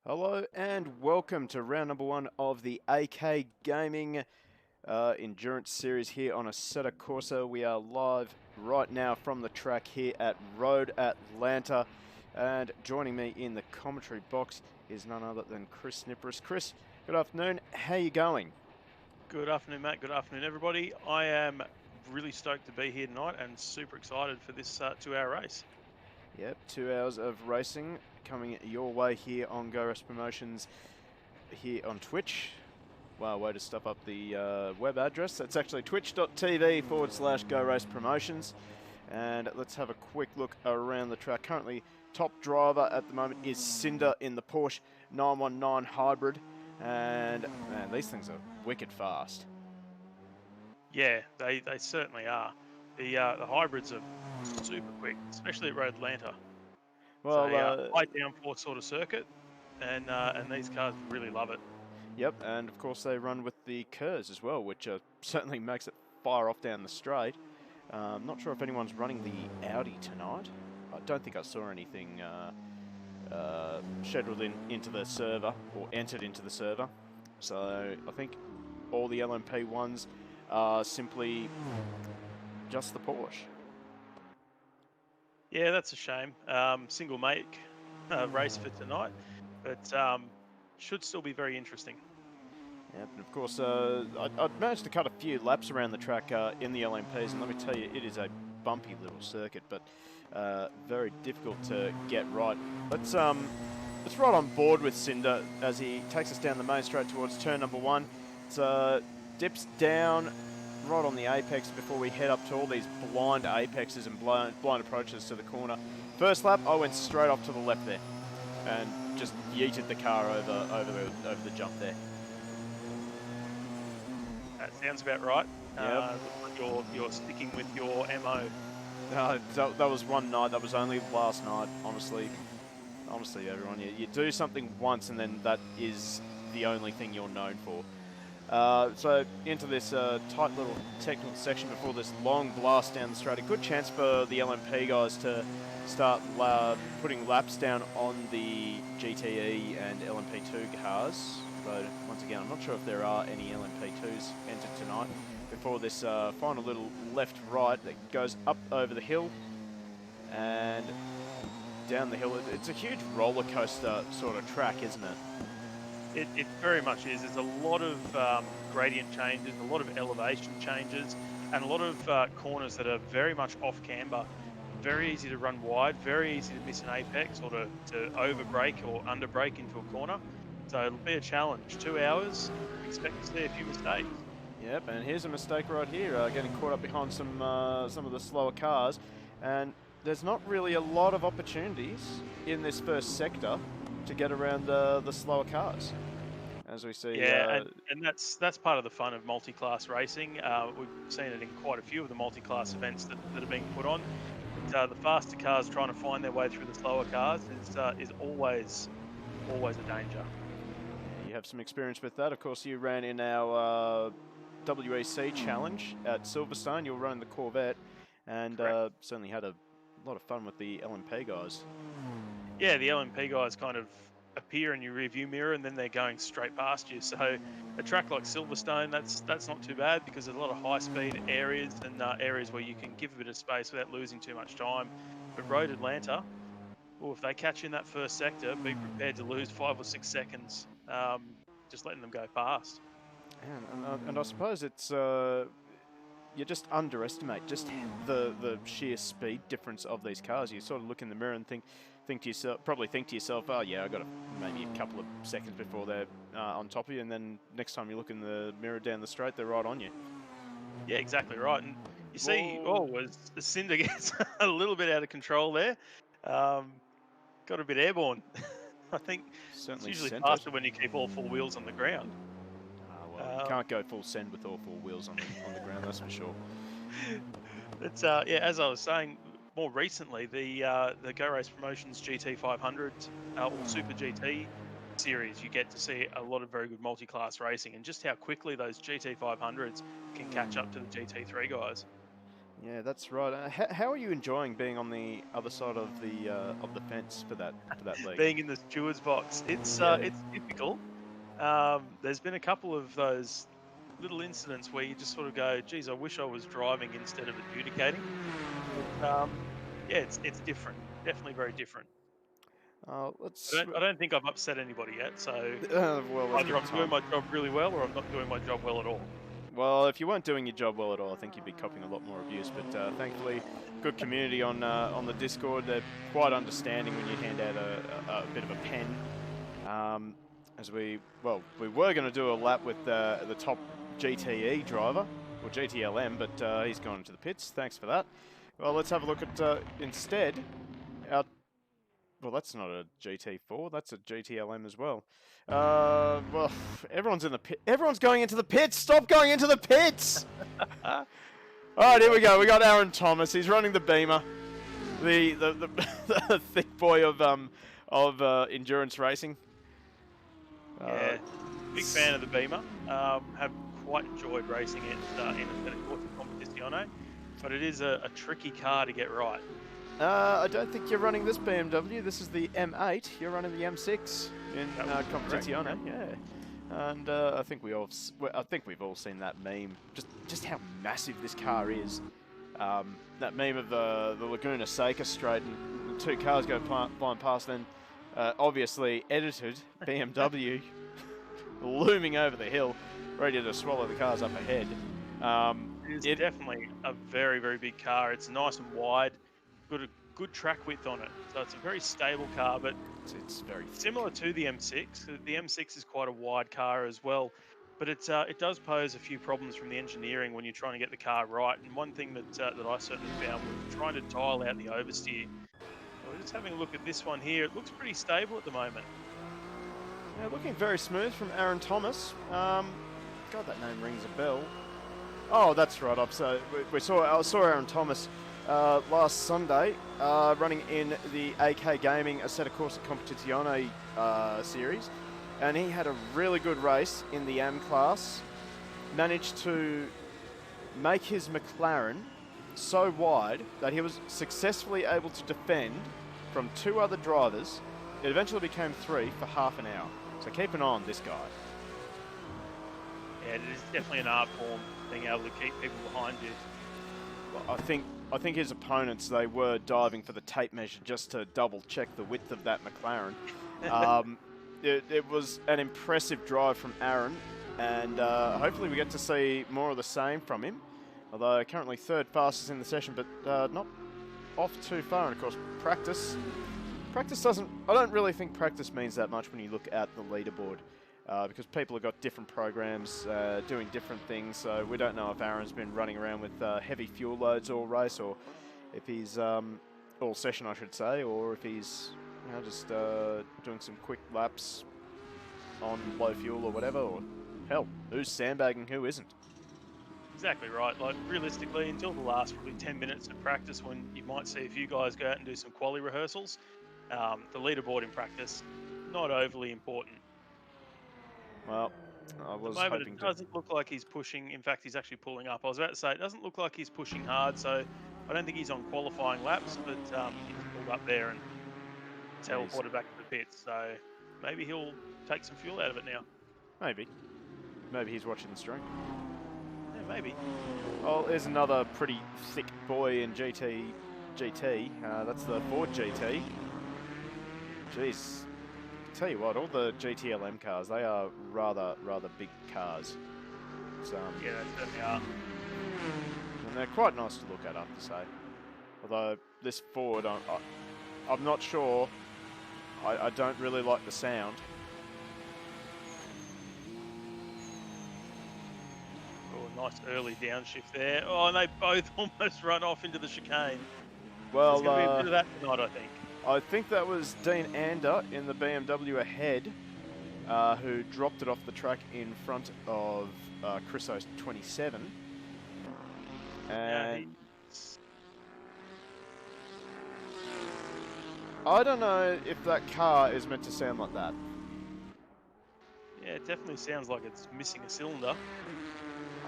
Hello and welcome to round number one of the AK Gaming Endurance Series here on Assetto Corsa. We are live right now from the track here at Road Atlanta, and joining me in the commentary box is none other than Chris Snipperis. Chris, good afternoon. How you going? Good afternoon, Matt. Good afternoon, everybody. I am really stoked to be here tonight and super excited for this 2-hour race. Yep, 2 hours of racing coming your way here on Go Race Promotions here on Twitch. Wow, way to stuff up the web address. That's actually twitch.tv/Go Race Promotions. And let's have a quick look around the track. Currently, top driver at the moment is Cinder in the Porsche 919 Hybrid. And man, these things are wicked fast. Yeah, they certainly are. The hybrids are super quick, especially at Road Atlanta. It's Well, a high downforce sort of circuit, and these cars really love it. yep, and of course they run with the KERS as well, which certainly makes it fire off down the straight. Not sure if anyone's running the Audi tonight. I don't think I saw anything scheduled into the server or entered into the server. So I think all the LMP ones are simply just the Porsche. Yeah, that's a shame. Single make race for tonight, but should still be very interesting. Yep, and of course, I'd managed to cut a few laps around the track in the LMPs, and let me tell you, it is a bumpy little circuit, but very difficult to get right. Let's right on board with Cinder as he takes us down the main straight towards turn number one. It dips down right on the apex before we head up to all these blind apexes and blind approaches to the corner. First lap, I went straight off to the left there and just yeeted the car over the jump there. That sounds about right. Yep. Looks like you're sticking with your MO. That was one night. That was only last night. Honestly, everyone, you do something once, and then that is the only thing you're known for. So into this tight little technical section before this long blast down the straight. A good chance for the LMP guys to start putting laps down on the GTE and LMP2 cars. But once again, I'm not sure if there are any LMP2s entered tonight. Before this final little left-right that goes up over the hill and down the hill. It's a huge roller coaster sort of track, isn't it? It very much is. There's a lot of gradient changes, a lot of elevation changes, and a lot of corners that are very much off camber. Very easy to run wide, very easy to miss an apex or to over brake or under brake into a corner. So it'll be a challenge. 2 hours, expect to see a few mistakes. Yep, and here's a mistake right here, getting caught up behind some of the slower cars, and there's not really a lot of opportunities in this first sector to get around the slower cars, as we see. Yeah, and that's part of the fun of multi-class racing. We've seen it in quite a few of the multi-class events that are being put on. But, the faster cars trying to find their way through the slower cars is always a danger. You have some experience with that. Of course, you ran in our WEC challenge at Silverstone. You were running the Corvette, and certainly had a lot of fun with the LMP guys. Yeah, the LMP guys kind of appear in your rearview mirror and then they're going straight past you. So a track like Silverstone, that's not too bad because there's a lot of high-speed areas and areas where you can give a bit of space without losing too much time. But Road Atlanta, well, if they catch you in that first sector, be prepared to lose 5 or 6 seconds, just letting them go past. And I suppose it's you just underestimate just the sheer speed difference of these cars. You sort of look in the mirror and think to yourself, oh yeah, I got maybe a couple of seconds before they're on top of you, and then next time you look in the mirror down the straight, they're right on you. Yeah, exactly right. And you see, Whoa. as the Cinder gets a little bit out of control there, got a bit airborne. I think it's Certainly usually sent it. faster when you keep all 4 wheels on the ground. Well, you can't go full send with all 4 wheels on the ground, that's for sure. It's yeah, as I was saying, more recently the Go Race Promotions GT 500 or Super GT series, you get to see a lot of very good multi-class racing and just how quickly those GT 500s can catch up to the GT3 guys. Yeah, that's right. How are you enjoying being on the other side of the fence for that league? Being in the stewards box, Yeah. it's difficult. There's been a couple of those little incidents where you just sort of go, "Geez, I wish I was driving instead of adjudicating." But yeah, it's different. Definitely very different. Let's. I don't think I've upset anybody yet. So Well, let's give either it I'm doing time. my job really well, or I'm not doing my job well at all. Well, if you weren't doing your job well at all, I think you'd be copying a lot more abuse. But thankfully, good community on the Discord. They're quite understanding when you hand out a bit of a pen. As we were going to do a lap with the top GTE driver or GTLM, but he's gone into the pits. Thanks for that. Well, let's have a look at instead our. Well, that's not a GT4. That's a GTLM as well. Well, everyone's in the pit. Everyone's going into the pits. Stop going into the pits. All right, here we go. We got Aaron Thomas. He's running the Beamer, the thick boy of endurance racing. Yeah, big fan of the Beamer. Have quite enjoyed racing it in Assetto Corsa Competizione, but it is a tricky car to get right. I don't think you're running this BMW. This is the M8. You're running the M6 in Competizione. Yeah, and I think we've all seen that meme. Just how massive this car is. That meme of the Laguna Seca straight and the two cars go flying past. Then obviously edited BMW looming over the hill, ready to swallow the cars up ahead. It is definitely a very, very big car. It's nice and wide, got a good track width on it. So it's a very stable car, but it's very similar to the M6. The M6 is quite a wide car as well, but it does pose a few problems from the engineering when you're trying to get the car right. And one thing that I certainly found was trying to dial out the oversteer. So we're just having a look at this one here. It looks pretty stable at the moment. Yeah, looking very smooth from Aaron Thomas. God, that name rings a bell. Oh, that's right. I saw Aaron Thomas last Sunday running in the AK Gaming Assetto Corsa Competizione series, and he had a really good race in the M class. Managed to make his McLaren so wide that he was successfully able to defend from two other drivers. It eventually became three for half an hour. So keep an eye on this guy. Yeah, it is definitely an art form, being able to keep people behind you. Well, I think his opponents, they were diving for the tape measure just to double check the width of that McLaren. It was an impressive drive from Aaron, and hopefully we get to see more of the same from him. Although currently third fastest in the session, but not off too far. And of course, practice doesn't. I don't really think practice means that much when you look at the leaderboard. Because people have got different programs doing different things, so we don't know if Aaron's been running around with heavy fuel loads all race, or if he's all session, I should say, or if he's just doing some quick laps on low fuel or whatever. Or hell, who's sandbagging, who isn't? Exactly right. Like realistically, until the last probably 10 minutes of practice, when you might see a few guys go out and do some quali rehearsals, the leaderboard in practice not overly important. Well, I was At the moment, hoping it doesn't look like he's pushing. In fact, he's actually pulling up. I was about to say, it doesn't look like he's pushing hard, so I don't think he's on qualifying laps, but he's pulled up there and teleported back to the pits. So maybe he'll take some fuel out of it now. Maybe he's watching the stream. Yeah, maybe. Oh, there's another pretty thick boy in GT. That's the Ford GT. Jeez. Tell you what, all the GTLM cars, they are rather big cars. So, yeah, they certainly are. And they're quite nice to look at, I have to say. Although this Ford, I'm not sure. I don't really like the sound. Oh, nice early downshift there. Oh, and they both almost run off into the chicane. Well, there's going to be a bit of that tonight, I think. I think that was Dean Ander in the BMW ahead, who dropped it off the track in front of Chriso's 27. And I don't know if that car is meant to sound like that. Yeah, it definitely sounds like it's missing a cylinder.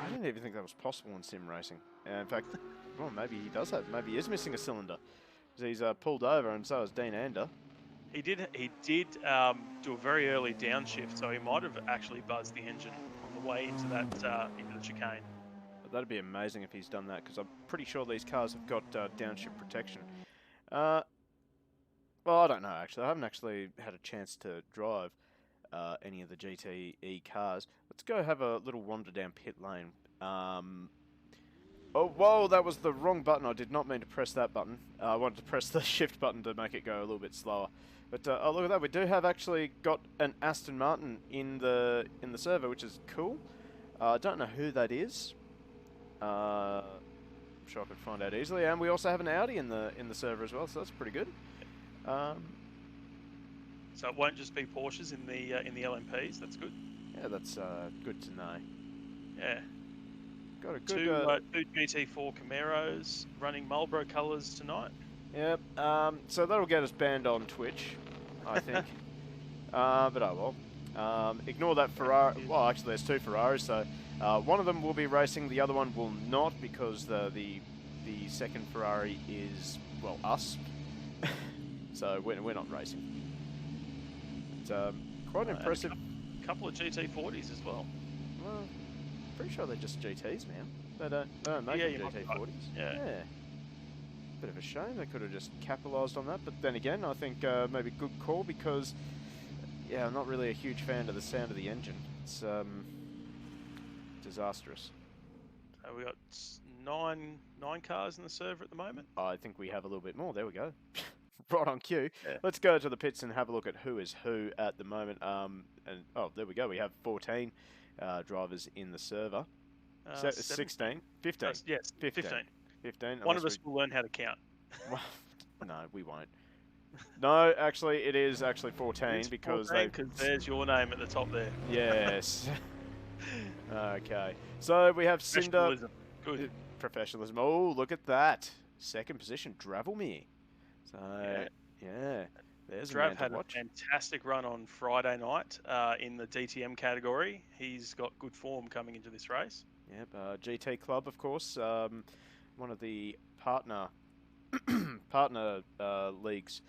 I didn't even think that was possible in sim racing. In fact, well, maybe he does have. Maybe he is missing a cylinder. He's pulled over, and so is Dean Ander. He did do a very early downshift, so he might have actually buzzed the engine on the way into that into the chicane. But that'd be amazing if he's done that, because I'm pretty sure these cars have got downshift protection. Well, I don't know, actually. I haven't actually had a chance to drive any of the GTE cars. Let's go have a little wander down pit lane. Oh, whoa, that was the wrong button. I did not mean to press that button. I wanted to press the shift button to make it go a little bit slower. But oh, look at that. We do have actually got an Aston Martin in the server, which is cool. I don't know who that is. I'm sure I could find out easily. And we also have an Audi in the server as well, so that's pretty good. So it won't just be Porsches in the LMPs. That's good. Yeah, that's good to know. Yeah. Got a good two GT4 Camaros running Marlboro colours tonight. Yep. So that'll get us banned on Twitch, I think. But oh well. Ignore that Ferrari. Well, actually, there's two Ferraris, so one of them will be racing, the other one will not, because the second Ferrari is, well, us. So we're not racing. It's quite impressive. A couple of GT40s as well. Well, pretty sure they're just GTs now. They don't make GT40s. Yeah. Bit of a shame. They could have just capitalised on that. But then again, I think maybe good call, because yeah, I'm not really a huge fan of the sound of the engine. It's disastrous. So we got nine cars in the server at the moment. I think we have a little bit more. There we go. Right on cue. Yeah. Let's go to the pits and have a look at who is who at the moment. And oh, there we go. We have 14 drivers in the server. 16? 15. Yes, 15. 15. One of us will learn how to count. Well, no, we won't. No, actually, it is actually 14 because there's your name at the top there. Yes. Okay. So we have Cinder. Professionalism. Good. Professionalism. Oh, look at that. Second position, Dravelmere. So, yeah. There's Drav had a fantastic run on Friday night in the DTM category. He's got good form coming into this race. Yep. GT Club, of course. One of the partner leagues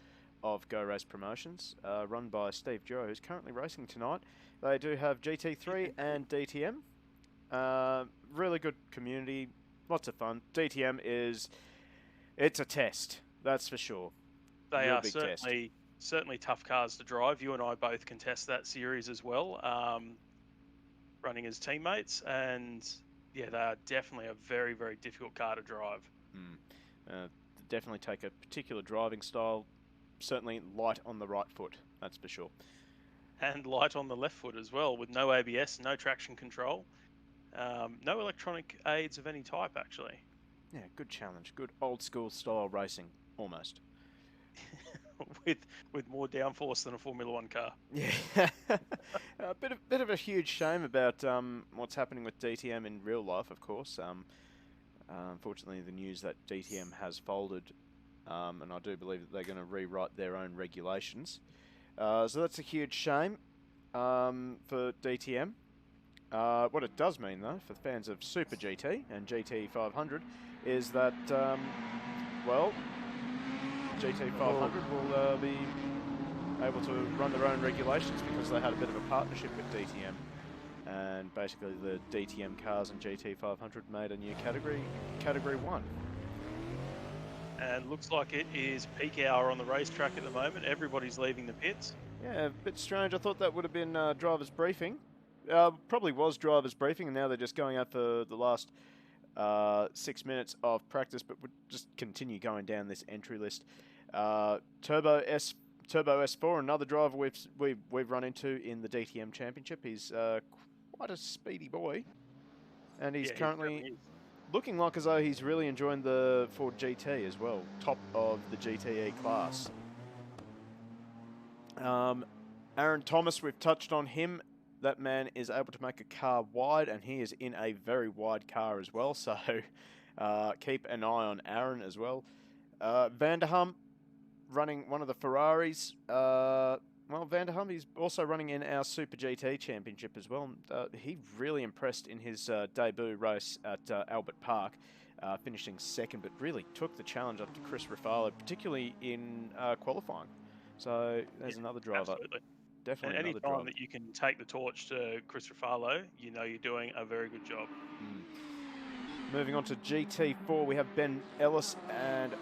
of Go Race Promotions, run by Steve Joe, who's currently racing tonight. They do have GT3 and DTM. Really good community, lots of fun. DTM it's a test, that's for sure. They are certainly tough cars to drive. You and I both contest that series as well, running as teammates, and yeah, they are definitely a very, very difficult car to drive. Definitely take a particular driving style, certainly light on the right foot, that's for sure. And light on the left foot as well, with no ABS, no traction control, no electronic aids of any type, actually. Yeah, good challenge. Good old school style racing, almost. with more downforce than a Formula One car. Yeah, a bit of a huge shame about what's happening with DTM in real life, of course. Unfortunately, the news that DTM has folded, and I do believe that they're going to rewrite their own regulations. So that's a huge shame for DTM. What it does mean, though, for fans of Super GT and GT 500, is that, well, GT 500 will be able to run their own regulations, because they had a bit of a partnership with DTM. And basically the DTM cars and GT 500 made a new category, Category 1. And looks like it is peak hour on the racetrack at the moment. Everybody's leaving the pits. Yeah, a bit strange. I thought that would have been driver's briefing. Probably was driver's briefing, and now they're just going out for the last 6 minutes of practice, but we'll just continue going down this entry list. Turbo S4, another driver we've run into in the DTM Championship. He's quite a speedy boy, and he's currently looking like as though he's really enjoying the Ford GT as well, top of the GTE class. Aaron Thomas, we've touched on him. That man is able to make a car wide, and he is in a very wide car as well, so keep an eye on Aaron as well. Vanderham running one of the Ferraris. Well, Vanderham, he's also running in our Super GT Championship as well. He really impressed in his debut race at Albert Park. finishing second, but really took the challenge up to Chris Rafalo, particularly in qualifying. So there's another driver. Absolutely. Definitely And any another time driver. that you can take the torch to Chris Rafalo, you know you're doing a very good job. Moving on to GT4, we have Ben Ellis and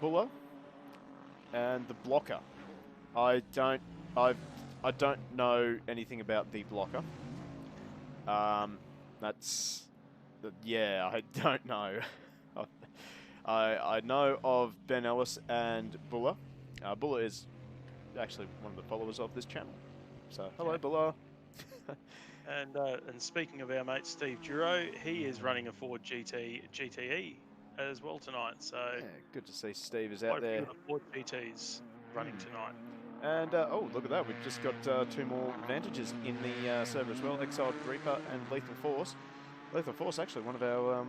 Buller, and the blocker. I don't know anything about the blocker. I don't know. I know of Ben Ellis and Buller. Buller is actually one of the followers of this channel. So hello, Buller. And speaking of our mate Steve Duro, he is running a Ford GTE as well tonight. So yeah, good to see Steve is quite out a few there. of the Ford GTs running tonight. And oh, look at that! We've just got 2 more Vantages in the server as well. Exiled Reaper and Lethal Force. Lethal Force, actually one of our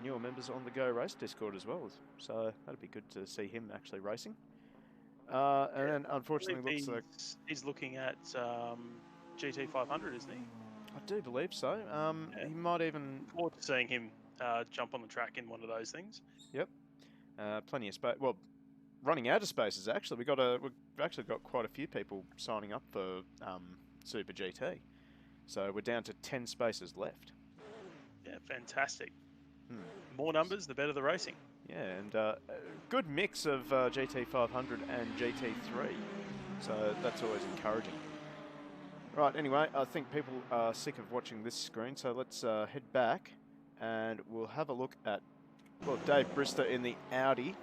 newer members on the Go Race Discord as well. So that'd be good to see him actually racing. And then unfortunately looks like he's looking at GT 500, isn't he? I do believe so. He might even Look forward to seeing him jump on the track in one of those things. Yep. Plenty of space. Well, running out of spaces actually. We've actually got quite a few people signing up for Super GT. So we're down to 10 spaces left. Yeah, fantastic. More numbers, the better the racing. Yeah, and a good mix of GT 500 and GT3. So that's always encouraging. Right, anyway, I think people are sick of watching this screen, so let's head back and we'll have a look at Dave Brister in the Audi.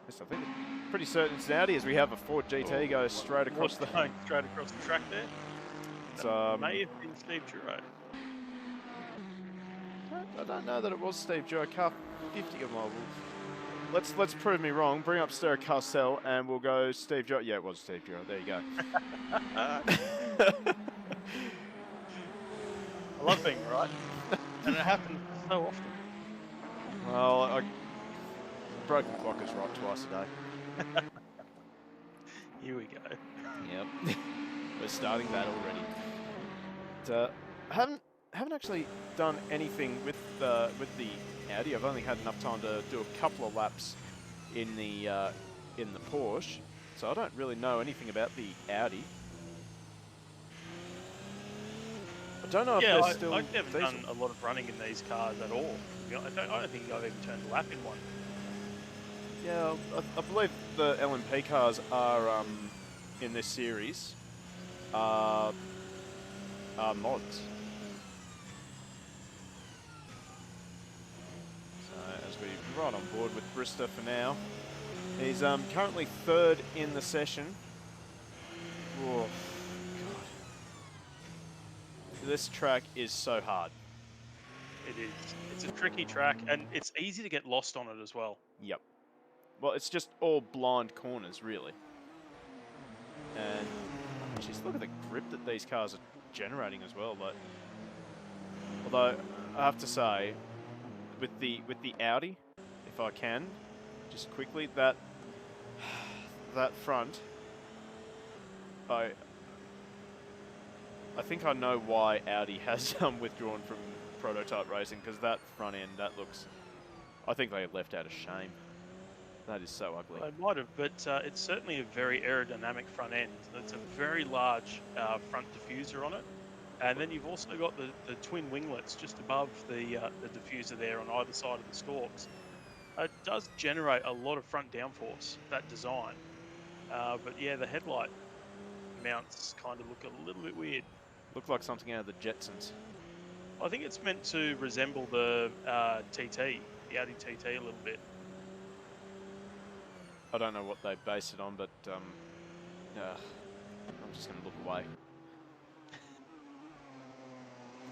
Yes, I think it's pretty certain it's an Audi as we have a Ford GT go straight across the track there. It's, may have been Steve Duro. I don't know that it was Steve Duro. Car 50 of mobile. Let's prove me wrong. Bring up Stereo Carcel and we'll go Steve Duro. Yeah, it was Steve Duro. There you go. I love being right, and it happens so often. Well, broken clock is right twice a day. Here we go. Yep, we're starting that already. But, haven't actually done anything with the Audi. I've only had enough time to do a couple of laps in the Porsche, so I don't really know anything about the Audi. I don't know if they're still I've never diesel. done a lot of running in these cars at all. I don't think I've even turned a lap in one. Yeah, I believe the LMP cars are in this series are mods. So as we ride on board with Brister for now, he's currently 3rd in the session. Oh, God. This track is so hard. It is. It's a tricky track, and it's easy to get lost on it as well. Yep. Well, it's just all blind corners, really. And just look at the grip that these cars are generating as well. Like, although I have to say, with the Audi, if I can, just quickly that front, I think I know why Audi has withdrawn from prototype racing, because that front end, that looks, I think they left out of shame. That is so ugly. They might have, but it's certainly a very aerodynamic front end. It's a very large front diffuser on it. And then you've also got the twin winglets just above the diffuser there on either side of the stalks. It does generate a lot of front downforce, that design. But yeah, the headlight mounts kind of look a little bit weird. Look like something out of the Jetsons. I think it's meant to resemble the TT, the Audi TT a little bit. I don't know what they base it on, but I'm just going to look away.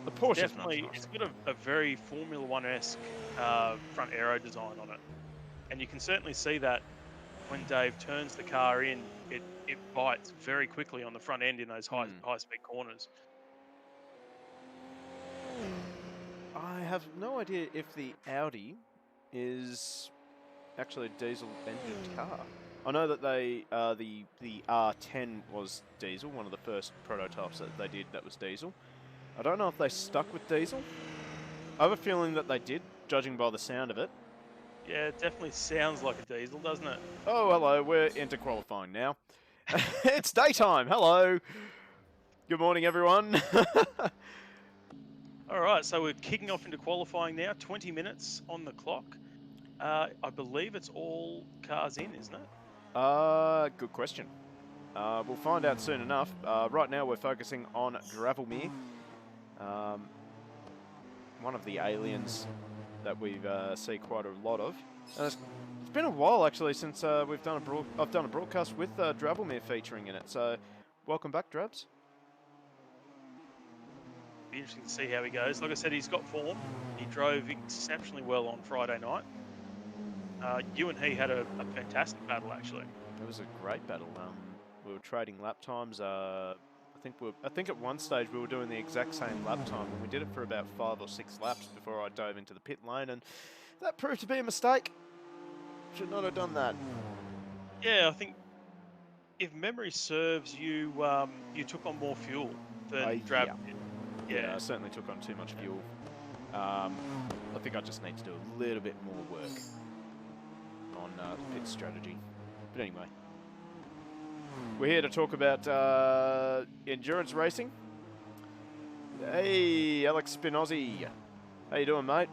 The Porsche Definitely, is much nicer. it's got a very Formula One-esque front aero design on it. And you can certainly see that when Dave turns the car in, it bites very quickly on the front end in those high-speed corners. I have no idea if the Audi is actually a diesel engined car. I know that they the R10 was diesel, one of the first prototypes that they did that was diesel. I don't know if they stuck with diesel. I have a feeling that they did judging by the sound of it. Yeah, it definitely sounds like a diesel, doesn't it? Oh, hello. We're into qualifying now. It's daytime. Hello. Good morning, everyone. All right, so we're kicking off into qualifying now. 20 minutes on the clock. I believe it's all cars in, isn't it? Good question. We'll find out soon enough. Right now, we're focusing on Gravelmere, one of the aliens that we've see quite a lot of. It's been a while actually since I've done a broadcast with Gravelmere featuring in it. So, welcome back, Drabs. Be interesting to see how he goes. Like I said, he's got form. He drove exceptionally well on Friday night. You and he had a fantastic battle, actually. It was a great battle. We were trading lap times. I think at one stage we were doing the exact same lap time, and we did it for about 5 or 6 laps before I dove into the pit lane, and that proved to be a mistake. Should not have done that. Yeah, I think if memory serves, you you took on more fuel than Drab did. Yeah, I certainly took on too much fuel. I think I just need to do a little bit more work on pit strategy. But anyway, we're here to talk about endurance racing. Hey, Alex Spinozzi. How you doing, mate?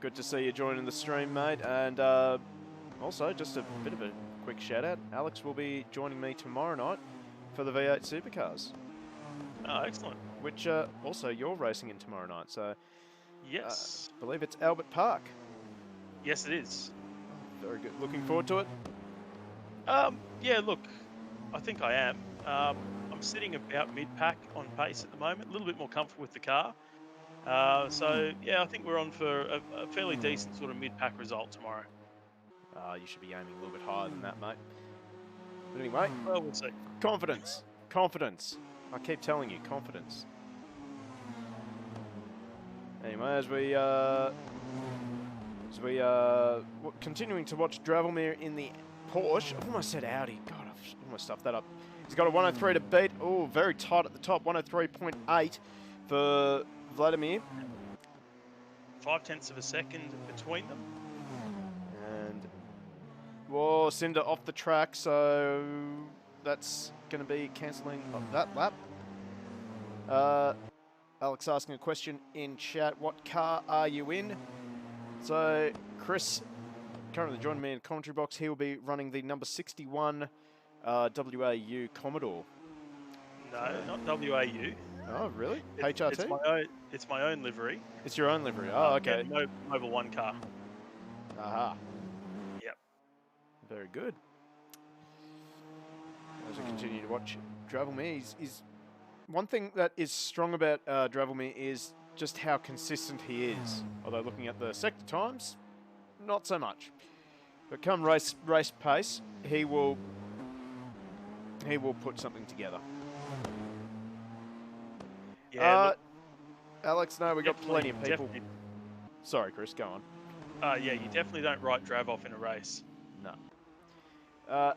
Good to see you joining the stream, mate. And also, just a bit of a quick shout out. Alex will be joining me tomorrow night for the V8 Supercars. Oh, excellent. Which also you're racing in tomorrow night. So Yes. I believe it's Albert Park. Yes, it is. Very good. Looking forward to it. Yeah, look, I think I am. I'm sitting about mid-pack on pace at the moment, a little bit more comfortable with the car. So, yeah, I think we're on for a fairly decent sort of mid-pack result tomorrow. You should be aiming a little bit higher than that, mate. But anyway, Well, we'll see. confidence. Confidence. I keep telling you, confidence. Anyway, as we continuing to watch Gravelmere in the Porsche. I almost said Audi. God, I've almost stuffed that up. He's got a 103 to beat. Oh, very tight at the top. 103.8 for Vladimir. 0.5 of a second between them. And, whoa, Cinder off the track, so that's going to be cancelling that lap. Alex asking a question in chat. What car are you in? So, Chris currently joining me in the commentary box. He will be running the number 61 WAU Commodore. No, not WAU. Oh, really? HRT? It's my own livery. It's your own livery. Oh, okay. Yeah, Mobile 1 car. Aha. Yep. Very good. As we continue to watch Gravelmere, is one thing that is strong about Gravelmere is just how consistent he is. Although looking at the sector times, not so much. But come race pace, he will put something together. Yeah. Alex, no, we got plenty of people. Definitely. Sorry, Chris, go on. Yeah, you definitely don't write Drav off in a race. No.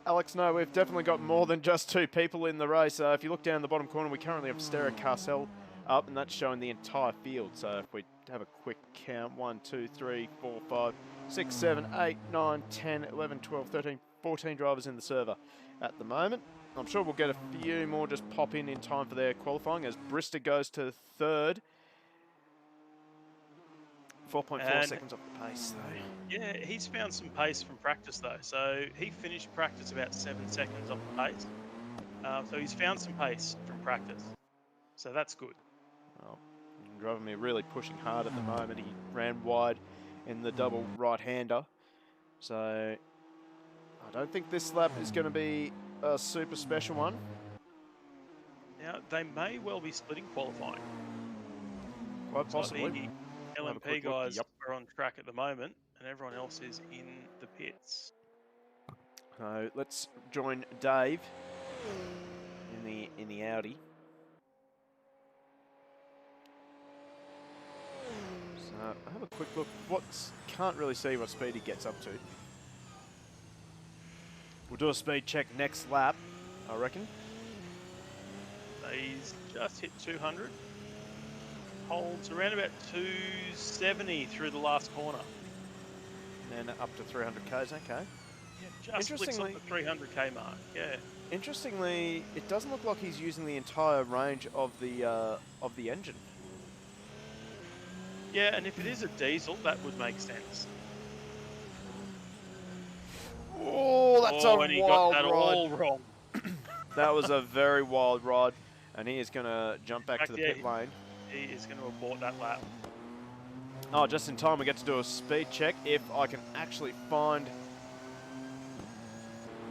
Alex, no, we've definitely got more than just 2 people in the race. If you look down the bottom corner, we currently have Stera Carcel up, and that's showing the entire field. So if we have a quick count, 1, 2, 3, 4, 5, 6, 7, 8, 9, 10, 11, 12, 13, 14 drivers in the server at the moment. I'm sure we'll get a few more just pop in time for their qualifying as Brister goes to 3rd. 4.4 seconds off the pace, though. Yeah, he's found some pace from practice, though. So he finished practice about 7 seconds off the pace. So he's found some pace from practice. So that's good. Well, Gravelmere really pushing hard at the moment. He ran wide in the double right-hander. So I don't think this lap is going to be a super special one. Now, they may well be splitting qualifying. Quite possibly. The LMP guys are on track at the moment, and everyone else is in the pits. So let's join Dave in the Audi. So have a quick look. Can't really see what speed he gets up to. We'll do a speed check next lap, I reckon. He's just hit 200. Holds around about 270 through the last corner. And up to 300 k's. Okay. Yeah, just flicks off the 300k mark. Yeah. Interestingly, it doesn't look like he's using the entire range of the engine. Yeah, and if it is a diesel, that would make sense. Oh, that's a and he wild got that ride. all wrong. That was a very wild ride, and he is going to jump back to the pit lane. He is going to abort that lap. Oh, just in time we get to do a speed check. If I can actually find...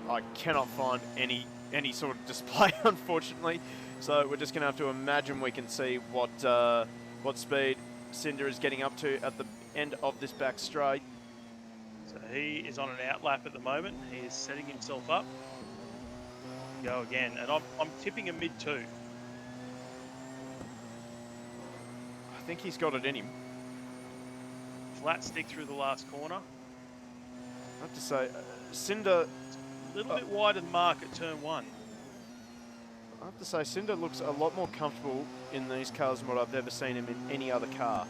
I cannot find any sort of display, unfortunately. So we're just going to have to imagine we can see what speed Cinder is getting up to at the end of this back straight. So he is on an out lap at the moment. He is setting himself up. Go again, and I'm tipping a mid-2. I think he's got it in him. Flat stick through the last corner. I have to say, Cinder... A little bit wider than Mark at turn 1. I have to say, Cinder looks a lot more comfortable in these cars than what I've ever seen him in any other car.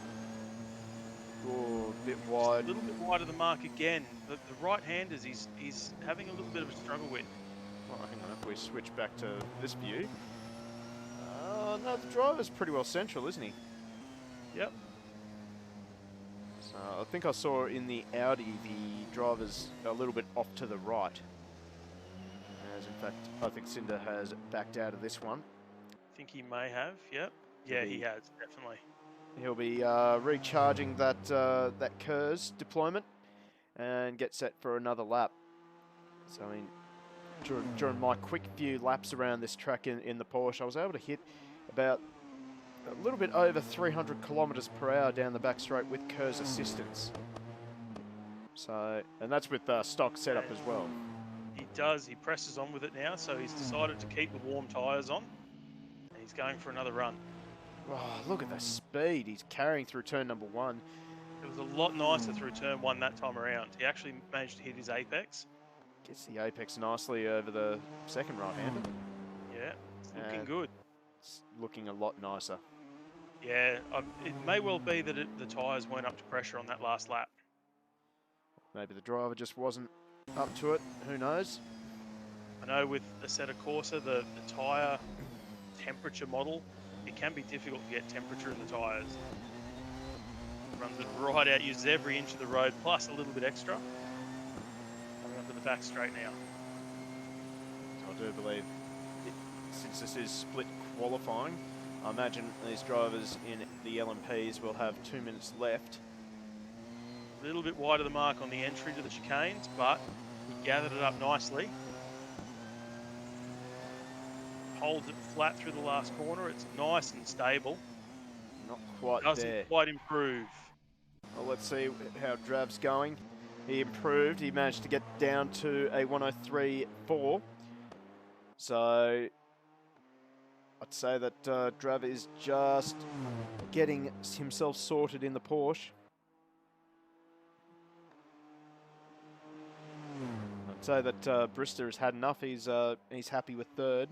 Oh, a bit wide. A little bit wider than Mark again. The right-handers he's having a little bit of a struggle with. Oh, hang on, if we switch back to this view. No, the driver's pretty well central, isn't he? Yep. So I think I saw in the Audi the driver's a little bit off to the right. As in fact, I think Cinder has backed out of this one. I think he may have, yep. Yeah, he has, definitely. He'll be recharging that KERS deployment and get set for another lap. So I mean, during my quick few laps around this track in the Porsche, I was able to hit about a little bit over 300 kilometers per hour down the back straight with KERS assistance. So, and that's with stock setup as well. He does. He presses on with it now, so he's decided to keep the warm tyres on. And he's going for another run. Oh, look at the speed he's carrying through turn number 1. It was a lot nicer through turn 1 that time around. He actually managed to hit his apex. Gets the apex nicely over the second right-hander. Yeah, it's looking good. It's looking a lot nicer. Yeah, it may well be that the tyres weren't up to pressure on that last lap. Maybe the driver just wasn't up to it. Who knows? I know with Assetto Corsa, the tyre temperature model, it can be difficult to get temperature in the tyres. Runs it right out, uses every inch of the road, plus a little bit extra. Coming up to the back straight now. So I do believe, since this is split qualifying, I imagine these drivers in the LMPs will have 2 minutes left. A little bit wider the mark on the entry to the chicanes, but he gathered it up nicely. Holds it flat through the last corner. It's nice and stable. Not quite Doesn't quite improve. Well, let's see how Drav's going. He improved. He managed to get down to a 103.4. So I'd say that Drav is just getting himself sorted in the Porsche. I'd say that Brister has had enough. He's happy with third.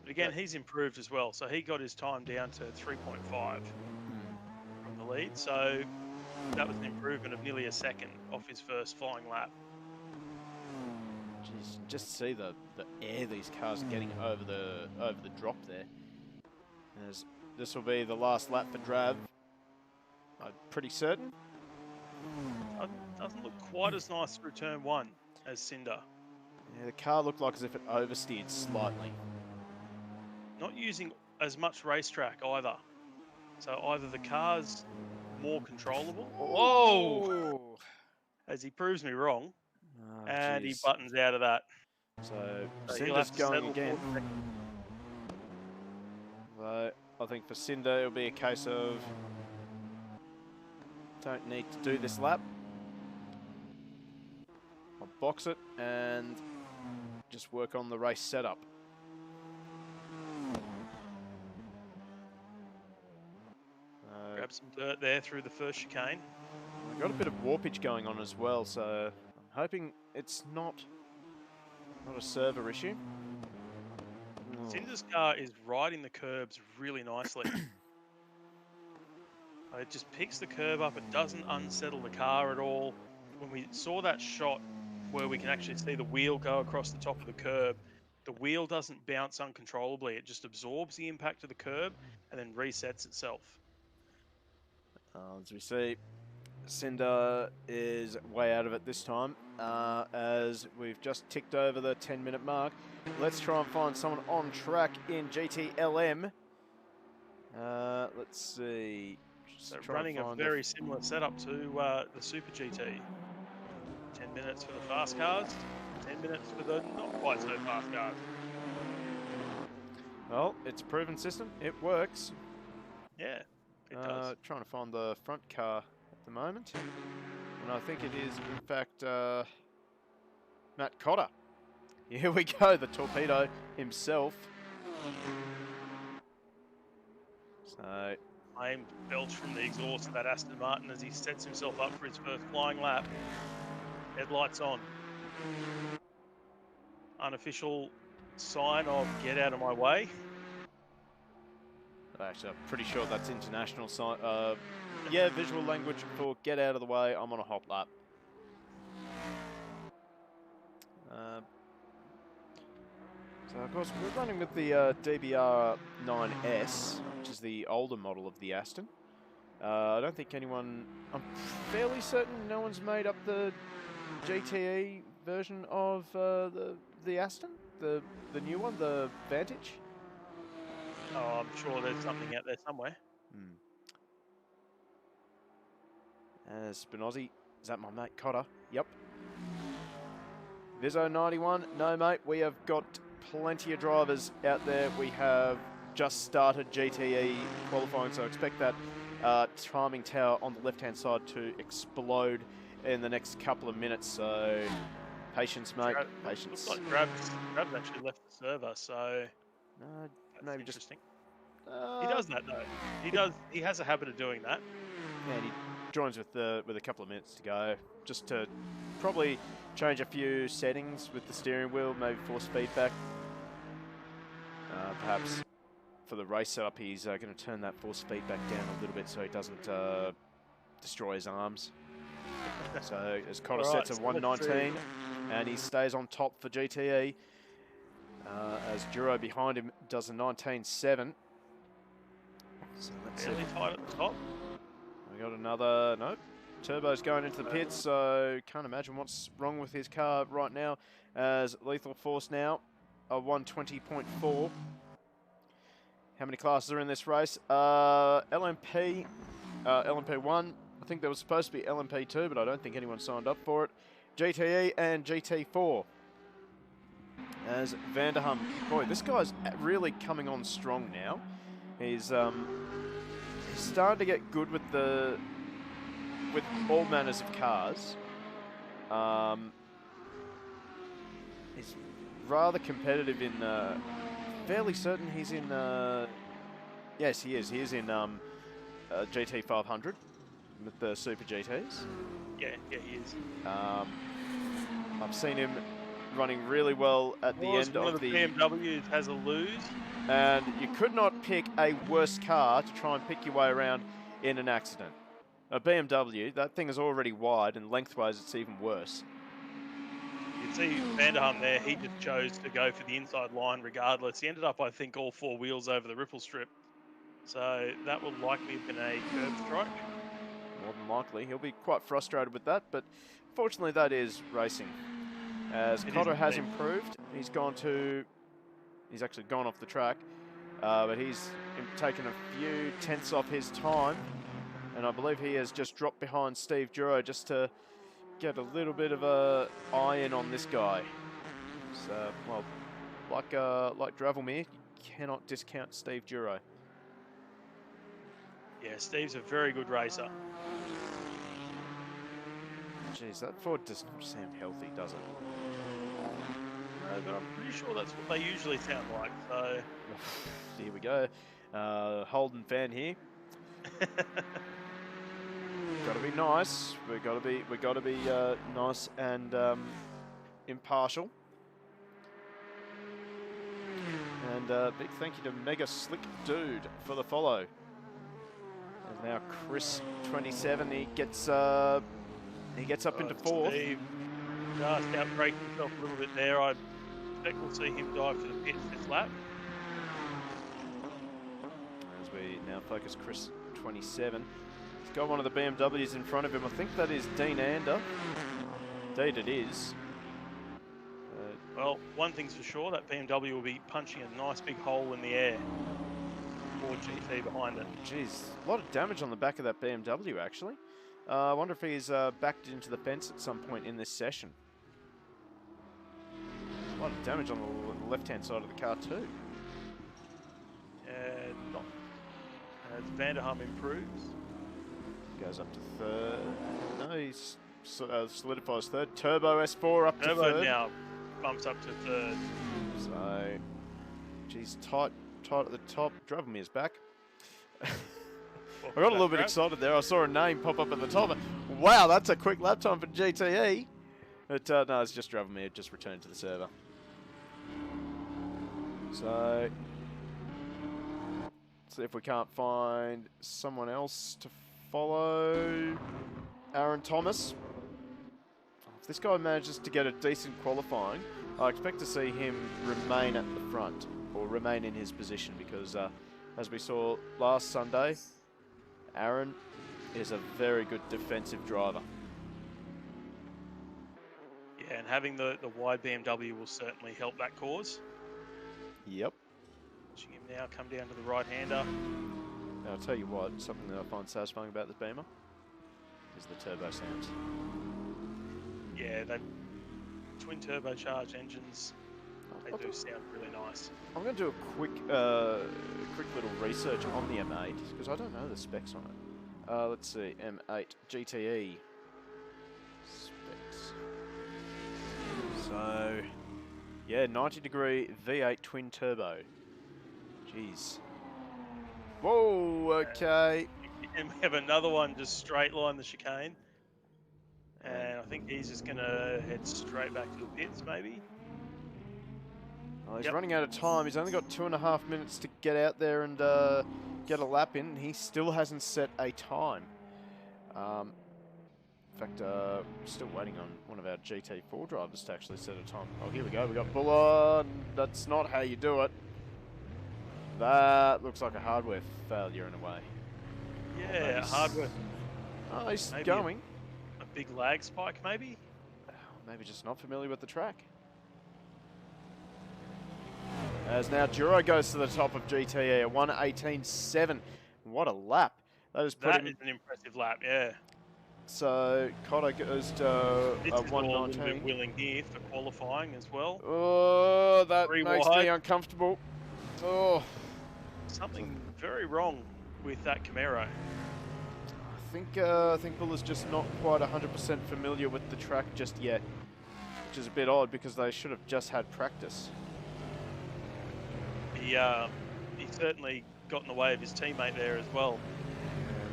But again, he's improved as well. So he got his time down to 3.5 from the lead. So that was an improvement of nearly a second off his first flying lap. Jeez, just see the air these cars are getting over the drop there. As this will be the last lap for Drav. I'm pretty certain. Doesn't look quite as nice through turn 1 as Cinder. Yeah, the car looked like as if it oversteered slightly. Not using as much racetrack either. So either the car's more controllable. Whoa! As he proves me wrong. Oh, and geez. he buttons out of that. So he'll have Cinder's to going settle again. But I think for Cinder it'll be a case of don't need to do this lap. I'll box it and just work on the race setup. Grab some dirt there through the first chicane. I've got a bit of warpage going on as well, so I'm hoping it's not a server issue. Cinder's car is riding the curbs really nicely. It just picks the curb up. It doesn't unsettle the car at all. When we saw that shot where we can actually see the wheel go across the top of the curb, the wheel doesn't bounce uncontrollably. It just absorbs the impact of the curb and then resets itself. As we see, Cinder is way out of it this time, as we've just ticked over the 10-minute mark. Let's try and find someone on track in GTLM. Let's see. So running a very similar setup to the Super GT. 10 minutes for the fast cars, 10 minutes for the not quite so fast cars. Well, it's a proven system. It works. Yeah, it does. Trying to find the front car at the moment. And I think it is, in fact, Matt Cotter. Here we go, the torpedo himself. So, Flame belch from the exhaust of that Aston Martin as he sets himself up for his first flying lap. Headlights on. Unofficial sign of get out of my way. actually, I'm pretty sure that's international sign. Yeah, visual language for get out of the way. I'm on a hop lap. So of course we're running with the DBR 9S, which is the older model of the Aston. I don't think anyone. I'm fairly certain no one's made up the GTE version of the Aston, the new one, the Vantage. Oh, I'm sure there's something out there somewhere. Spinozzi, is that my mate Cotter? Yep. Viso 91, no mate, we have got plenty of drivers out there. We have just started GTE qualifying, so expect that timing tower on the left-hand side to explode in the next couple of minutes. So patience, mate. Patience. Looks like Grab's actually left the server, so maybe interesting. just. He does that though. He has a habit of doing that. Yeah, and he joins with a couple of minutes to go, just to probably change a few settings with the steering wheel, maybe force feedback. Perhaps for the race setup, he's going to turn that force feedback down a little bit so he doesn't destroy his arms. So as Cotter sets a 119, and he stays on top for GTE, as Duro behind him does a 19.7. So that's Fairly tight at the top. We got another, nope. Turbo's going into the pits, so can't imagine what's wrong with his car right now. As Lethal Force now, a 120.4. How many classes are in this race? LMP, LMP1. I think there was supposed to be LMP2, but I don't think anyone signed up for it. GTE and GT4. As Vanderham, boy, this guy's really coming on strong now. He's starting to get good with all manners of cars. He's rather competitive in. Fairly certain he's in. Yes, he is. He is in GT 500 with the Super GTs. Yeah, he is. I've seen him running really well at the end of the BMWs has a lose. And you could not pick a worse car to try and pick your way around in an accident. A BMW, that thing is already wide, and lengthwise it's even worse. You can see Vanderham there, he just chose to go for the inside line regardless. He ended up, I think, all four wheels over the ripple strip. So that will likely have been a curb strike. More than likely. He'll be quite frustrated with that, but fortunately that is racing. As Cotter has improved, he's actually gone off the track, but he's taken a few tenths off his time, and I believe he has just dropped behind Steve Duro just to get a little bit of a eye in on this guy. So, well, like Dravelmere, you cannot discount Steve Duro. Yeah, Steve's a very good racer. Jeez, that Ford does not sound healthy, does it? No, but I'm pretty sure that's what they usually sound like, so... Here we go. Holden fan here. Got to be nice. We got to be nice and impartial. And big thank you to Mega Slick Dude for the follow. And now Chris 27, he gets up into fourth. Steve just outbraked himself a little bit there. I expect we'll see him dive for the pits this lap. As we now focus Chris 27. He's got one of the BMWs in front of him. I think that is Dean Ander. Indeed it is. Well, one thing's for sure, that BMW will be punching a nice big hole in the air. More GT behind it. Geez, a lot of damage on the back of that BMW actually. I wonder if he's backed into the fence at some point in this session. A lot of damage on the left-hand side of the car too. Not as Vanderham improves. Goes up to third. No, he's solidifies third. Turbo S4 up to Turbo third. now bumps up to third. So, geez, tight at the top. Dravelmir's back. I got a little bit excited there. I saw a name pop up at the top. Wow, that's a quick lap time for GTE. But no, it's just Dravelmir just returned to the server. So, let's see if we can't find someone else to follow. Aaron Thomas. If this guy manages to get a decent qualifying, I expect to see him remain at the front, or remain in his position, because as we saw last Sunday, Aaron is a very good defensive driver. Yeah, and having the wide BMW will certainly help that cause. Yep. Watching him now come down to the right-hander. Now, I'll tell you what, something that I find satisfying about this Beamer is the turbo sounds. Yeah, they twin turbocharged engines. They do sound really nice. I'm going to do a quick little research on the M8 because I don't know the specs on it. Let's see, M8 GTE specs. So, yeah, 90-degree V8 twin turbo. Jeez. Whoa. Okay. And we have another one just straight line the chicane. And I think he's just going to head straight back to the pits, maybe. Oh, he's running out of time. He's only got 2.5 minutes to get out there and get a lap in. He still hasn't set a time. In fact, still waiting on one of our GT4 drivers to actually set a time. Oh, here we go. We got Bullard. That's not how you do it. That looks like a hardware failure in a way. Yeah, hardware. Oh, he's Maybe going. A big lag spike, maybe? Maybe just not familiar with the track. As now Duro goes to the top of GTE, a 1:18.7. What a lap. That is That is an impressive lap, yeah. So Cotter goes to This a is all a little 1:19. bit willing here for qualifying as well. Oh, that makes me wide. uncomfortable. Oh. Something very wrong with that Camaro. I think Buller's just not quite 100% familiar with the track just yet, which is a bit odd because they should have just had practice. He certainly got in the way of his teammate there as well.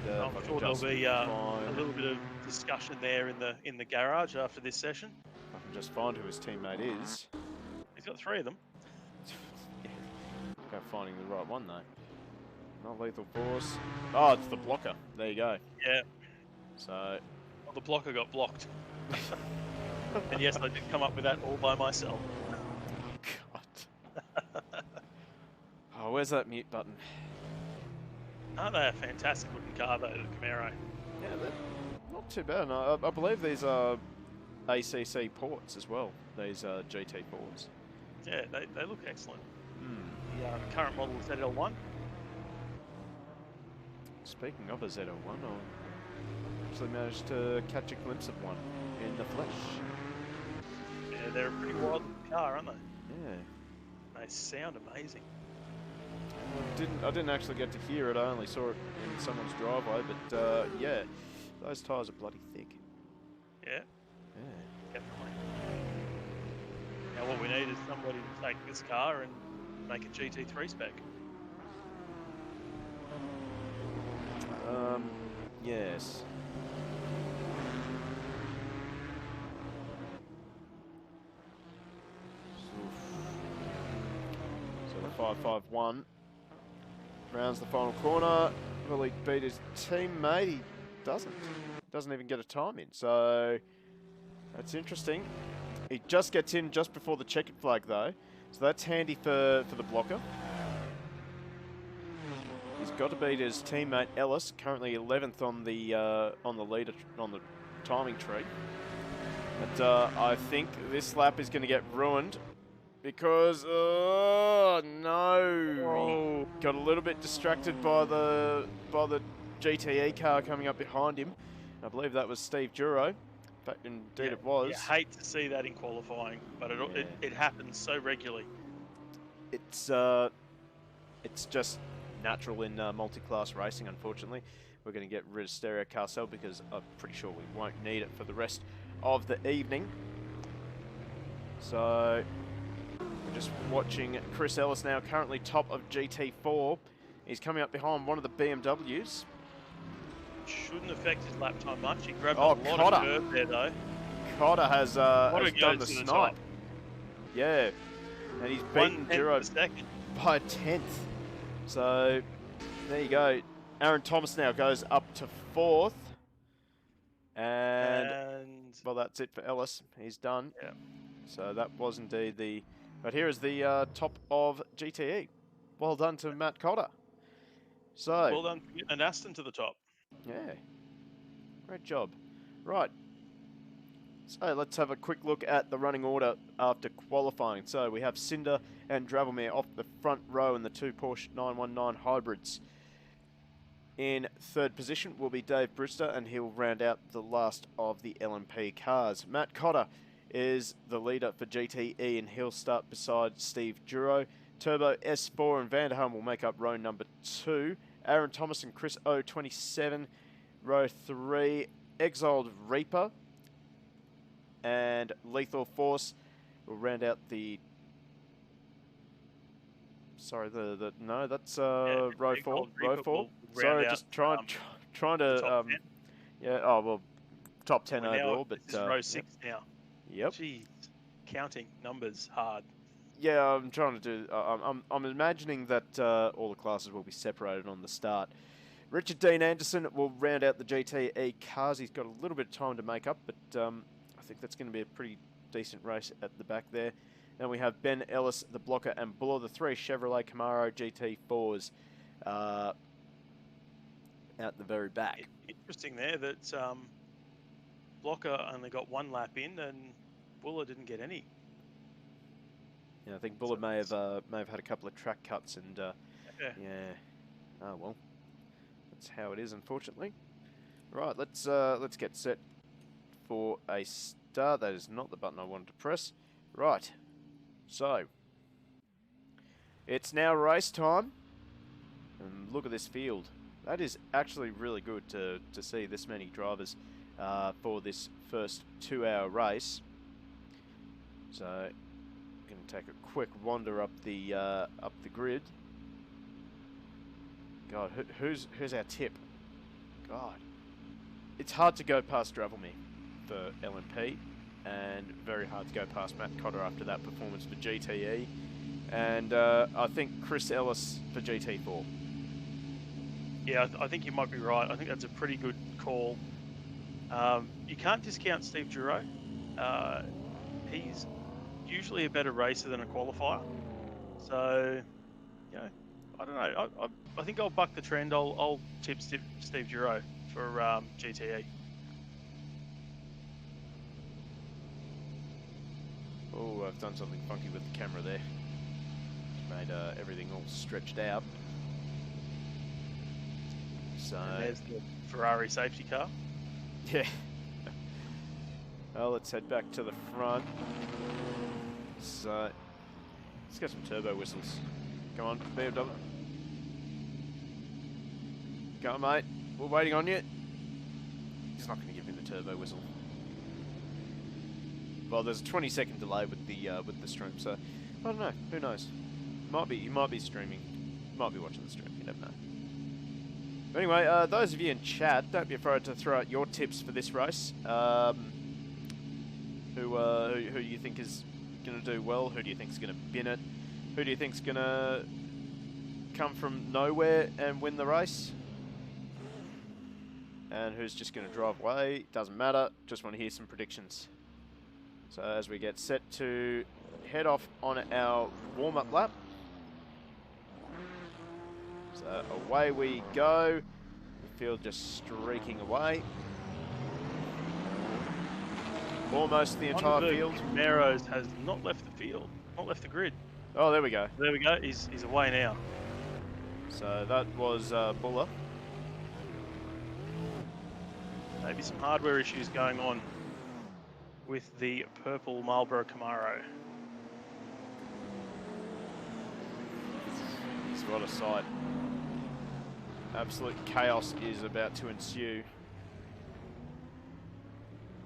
And, I'm sure there'll be a little bit of discussion there in the garage after this session. I can just find who his teammate is. He's got 3 of them. Go finding the right one though. Not lethal force. Oh, it's the blocker. There you go. Yeah. So. Well, the blocker got blocked. And yes, I did come up with that all by myself. God. Oh, where's that mute button? Aren't they a fantastic looking car though, the Camaro? Yeah, they're not too bad. No, I believe these are ACC ports as well. These GT4s. Yeah, they look excellent. Hmm. The current model is ZL1. Speaking of a ZL1, I actually managed to catch a glimpse of one in the flesh. Yeah, they're a pretty wild car, aren't they? Yeah. They sound amazing. I didn't actually get to hear it. I only saw it in someone's driveway. But yeah, those tyres are bloody thick. Yeah. Yeah. Definitely. Now what we need is somebody to take this car and make a GT3 spec. Yes. So the 551 rounds the final corner. will he beat his teammate? He doesn't. Doesn't even get a time in. So that's interesting. He just gets in just before the checkered flag, though. So that's handy for the blocker. He's got to beat his teammate Ellis, currently 11th on the leader on the timing tree. But I think this lap is going to get ruined because oh no, he got a little bit distracted by the GTE car coming up behind him. I believe that was Steve Duro. In fact, indeed it was. You hate to see that in qualifying, but it happens so regularly. It's just natural in multi-class racing, unfortunately. We're going to get rid of Stereo Carcel because I'm pretty sure we won't need it for the rest of the evening. So we're just watching Chris Ellis now, currently top of GT4. He's coming up behind one of the BMWs. Shouldn't affect his lap time much. He grabbed a lot of curve there, though. Cotter has done the snipe. Yeah, and he's beaten Duro by a 10th. So there you go. Aaron Thomas now goes up to 4th. And well, that's it for Ellis. He's done. Yeah. So that was indeed the... But here is the top of GTE. Well done to Matt Cotter. So... Well done. And Aston to the top. Yeah. Great job. Right. So let's have a quick look at the running order after qualifying. So we have Cinder and Dravelmere off the front row in the two Porsche 919 hybrids. In third position will be Dave Brewster, and he'll round out the last of the LMP cars. Matt Cotter is the leader for GTE, and he'll start beside Steve Duro. Turbo S4 and Vanderham will make up row number 2. Aaron Thomas and Chris O27, row 3. Exiled Reaper and Lethal Force will round out the... Sorry, no, that's row 4. Row 4. Sorry, just trying to yeah. Oh well, top 10 overall, but this is row 6 now. Yep. Jeez, counting numbers hard. Yeah, I'm trying to do. I'm imagining that all the classes will be separated on the start. Richard Dean Anderson will round out the GTE cars. He's got a little bit of time to make up, but I think that's going to be a pretty decent race at the back there. Then we have Ben Ellis, the blocker, and Buller, the 3 Chevrolet Camaro GT4s out the very back. Interesting there that Blocker only got 1 lap in and Buller didn't get any. Yeah, I think Buller may have had a couple of track cuts and yeah. Oh well, that's how it is, unfortunately. Right, let's get set for a start. That is not the button I wanted to press. Right, so it's now race time, and look at this field. That is actually really good to see this many drivers for this first 2-hour race. So, I'm going to take a quick wander up the grid. God, who's our tip? God, it's hard to go past Dravelmere for LMP, and very hard to go past Matt Cotter after that performance for GTE, and I think Chris Ellis for GT4. Yeah, I think you might be right. I think that's a pretty good call. You can't discount Steve Duro. He's usually a better racer than a qualifier. So, you know, I don't know. I think I'll buck the trend. I'll tip Steve Duro for GTE. Oh, I've done something funky with the camera there. Made everything all stretched out. So and there's the Ferrari safety car. Yeah. Well, let's head back to the front. So let's get some turbo whistles. Come on, BMW. Go on, mate. We're waiting on you. He's not going to give me the turbo whistle. Well, there's a 20-second delay with the stream, so I don't know. Who knows? You might be streaming. You might be watching the stream. You never know. But anyway, those of you in chat, don't be afraid to throw out your tips for this race. Who you think is going to do well? Who do you think is going to bin it? Who do you think is going to come from nowhere and win the race? and who's just going to drive away. Doesn't matter, just want to hear some predictions. So as we get set to head off on our warm-up lap. So away we go. The field just streaking away. Almost the entire field. Camaros has not left the field, not left the grid. Oh, there we go. There we go. He's away now. So that was Buller. Maybe some hardware issues going on with the purple Marlboro Camaro. What a sight. Absolute chaos is about to ensue.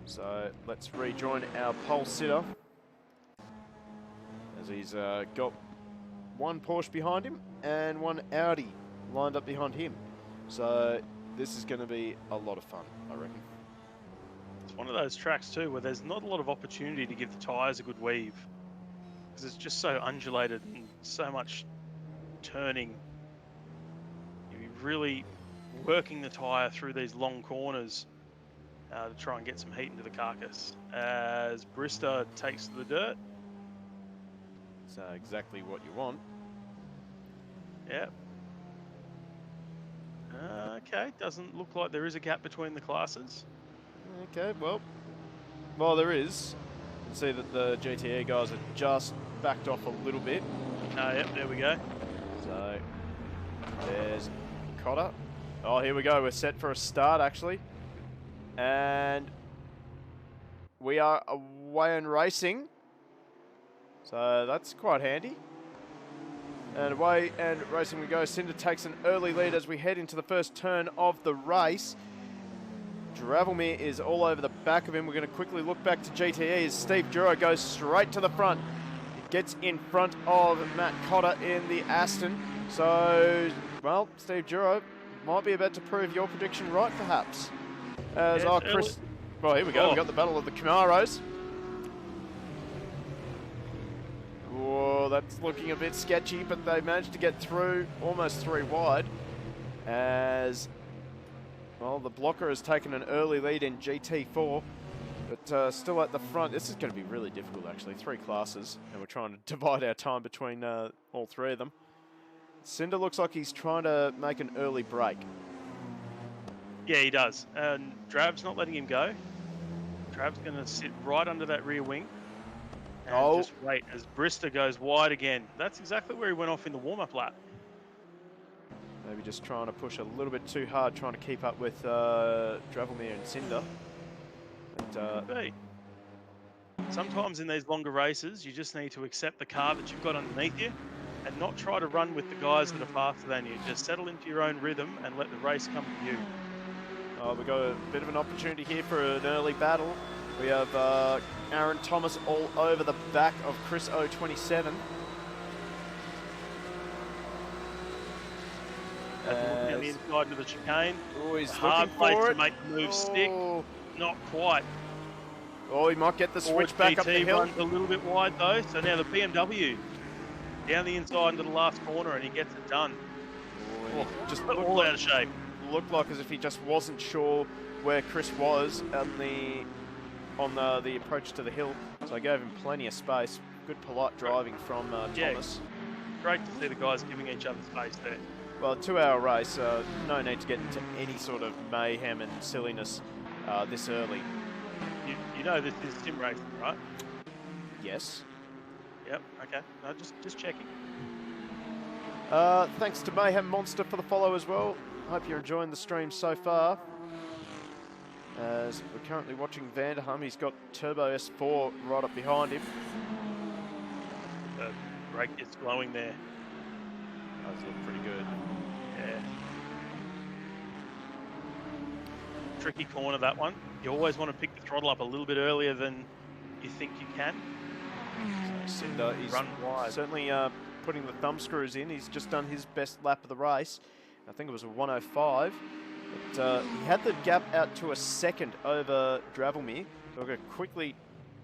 So let's rejoin our pole sitter, as he's got one Porsche behind him and one Audi lined up behind him. So this is going to be a lot of fun, I reckon. It's one of those tracks too where there's not a lot of opportunity to give the tyres a good weave, because it's just so undulated and so much turning. You're really working the tyre through these long corners to try and get some heat into the carcass. As Brista takes to the dirt. So exactly what you want. Yep. Okay, doesn't look like there is a gap between the classes. Okay, well, there is. You can see that the GTE guys are just backed off a little bit. Yep, there we go. So there's Cotter. Oh, here we go. We're set for a start, actually. And we are away and racing. So that's quite handy. And away and racing we go. Cinder takes an early lead as we head into the first turn of the race. Dravelmere is all over the back of him. We're going to quickly look back to GTE as Steve Duro goes straight to the front. He gets in front of Matt Cotter in the Aston. So, well, Steve Duro might be about to prove your prediction right, perhaps. As Chris... Well, here we go. We've got the battle of the Camaros. Whoa, that's looking a bit sketchy, but they managed to get through almost 3 wide. As, well, the blocker has taken an early lead in GT4, but still at the front. This is going to be really difficult, actually. 3 classes, and we're trying to divide our time between all 3 of them. Cinder looks like he's trying to make an early break. Yeah, he does. And Drab's not letting him go. Drab's going to sit right under that rear wing and just wait as Brista goes wide again. That's exactly where he went off in the warm-up lap. Maybe just trying to push a little bit too hard, trying to keep up with Dravelmere and Cinder. Sometimes in these longer races, you just need to accept the car that you've got underneath you and not try to run with the guys that are faster than you. Just settle into your own rhythm and let the race come to you. We've got a bit of an opportunity here for an early battle. We have Aaron Thomas all over the back of Chris O27. Down the inside of the chicane. Oh, he's hard looking place for to it. make the move stick. Not quite. Oh, he might get the switch back up the hill. Runs a little bit wide though, so now the BMW down the inside into the last corner, and he gets it done. Just all out of shape. Looked like as if he just wasn't sure where Chris was on the approach to the hill, so I gave him plenty of space. Good polite driving from Thomas. Great to see the guys giving each other space there. Well, 2-hour race, no need to get into any sort of mayhem and silliness this early. You know this is sim racing, right? Yes. Yep, okay. No, just checking. Thanks to Mayhem Monster for the follow as well. Hope you're enjoying the stream so far. As we're currently watching Vanderham, he's got Turbo S4 right up behind him. The brake is glowing there. Those look pretty good. Yeah. Tricky corner, that one. You always want to pick the throttle up a little bit earlier than you think you can. So Cinder, he's run wide. Certainly putting the thumb screws in. He's just done his best lap of the race. I think it was a 105. But he had the gap out to a second over Dravelmere. So we're going to quickly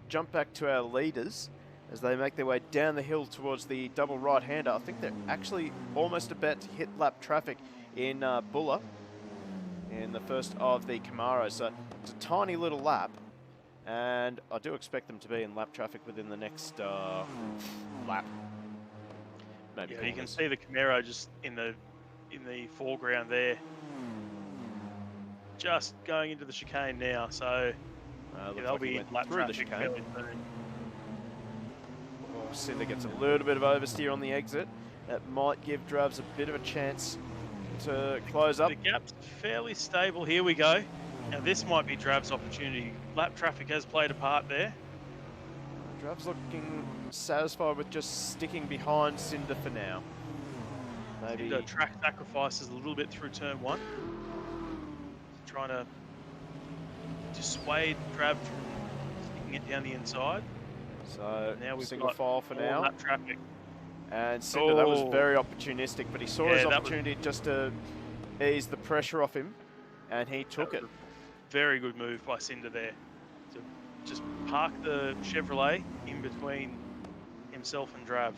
jump back to our leaders as they make their way down the hill towards the double right-hander. I think they're actually almost about to hit lap traffic in Buller. in the first of the Camaros. So it's a tiny little lap, and I do expect them to be in lap traffic within the next lap. Maybe Yeah, you can corners. see the Camaro just in the foreground there, just going into the chicane now. So yeah, looks they'll like he be in went lap through the traffic chicane. fairly soon. Oh, Cinder gets a little bit of oversteer on the exit. That might give Dravs a bit of a chance to close up. The gap's fairly stable. Here we go. Now this might be Drav's opportunity. Lap traffic has played a part there. Drav's looking satisfied with just sticking behind Cinder for now. Maybe The track sacrifices a little bit through turn 1. Trying to dissuade Trav from sticking it down the inside. so. Now we've Single got file for now. lap traffic. And Cinder, that was Oh. very opportunistic, but he saw Yeah, his that was- opportunity just to ease the pressure off him, and he took it. Very good move by Cinder there. To just park the Chevrolet in between himself and Drav.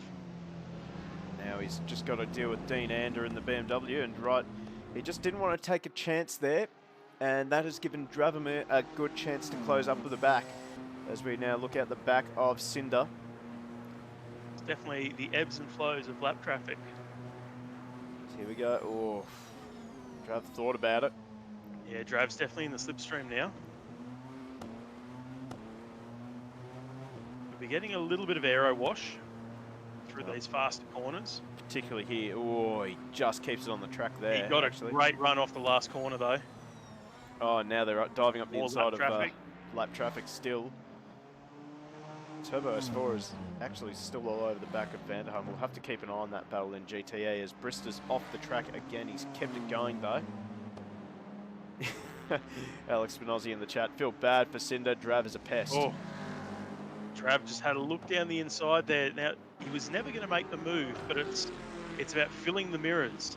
Now he's just got to deal with Dean Ander in the BMW, and he just didn't want to take a chance there, and that has given Dravomir a good chance to close up with the back, as we now look at the back of Cinder. It's definitely the ebbs and flows of lap traffic. So here we go. Oh, Drav thought about it. Yeah, Drav's definitely in the slipstream now. We'll be getting a little bit of aero wash through these faster corners. Particularly here. Oh, he just keeps it on the track there. He got actually. a great run off the last corner though. Oh, now they're diving up the More inside lap traffic. of lap traffic still. Turbo S4 is actually still all over the back of Vanderham. We'll have to keep an eye on that battle in GTA as Brister's off the track again. He's kept it going though. Alex Spinozzi in the chat. Feel bad for Cinder. Drav is a pest. Oh, Trav just had a look down the inside there. Now, he was never going to make the move, but it's about filling the mirrors,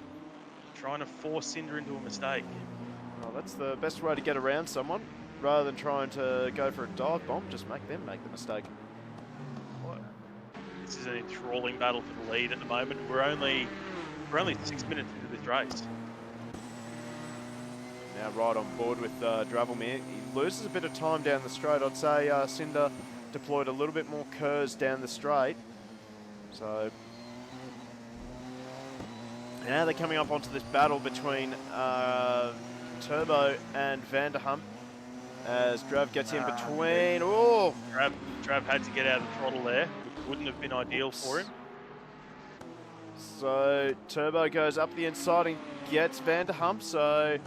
trying to force Cinder into a mistake. Well, that's the best way to get around someone. Rather than trying to go for a dive bomb, just make them make the mistake. This is an enthralling battle for the lead at the moment. We're only 6 minutes into this race. Now right on board with Dravomir. He loses a bit of time down the straight. I'd say Cinder deployed a little bit more curves down the straight. So now they're coming up onto this battle between Turbo and Vanderham as Drav gets in between. Oh! Trav had to get out of the throttle there. Wouldn't have been ideal for him. So Turbo goes up the inside and gets Vanderham. So,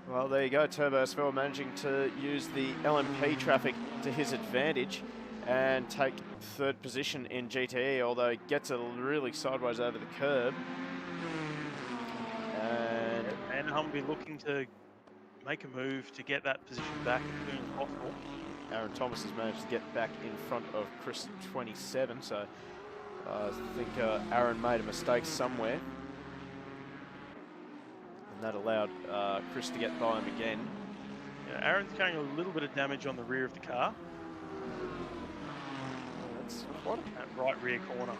well, there you go. Turbo as well managing to use the LMP traffic to his advantage and take third position in GTE, although he gets it really sideways over the curb. And Vanderham will be looking to make a move to get that position back as soon as possible. Aaron Thomas has managed to get back in front of Chris 27, so I think Aaron made a mistake somewhere. And that allowed Chris to get by him again. Yeah, Aaron's carrying a little bit of damage on the rear of the car. That's quite a... That right rear corner.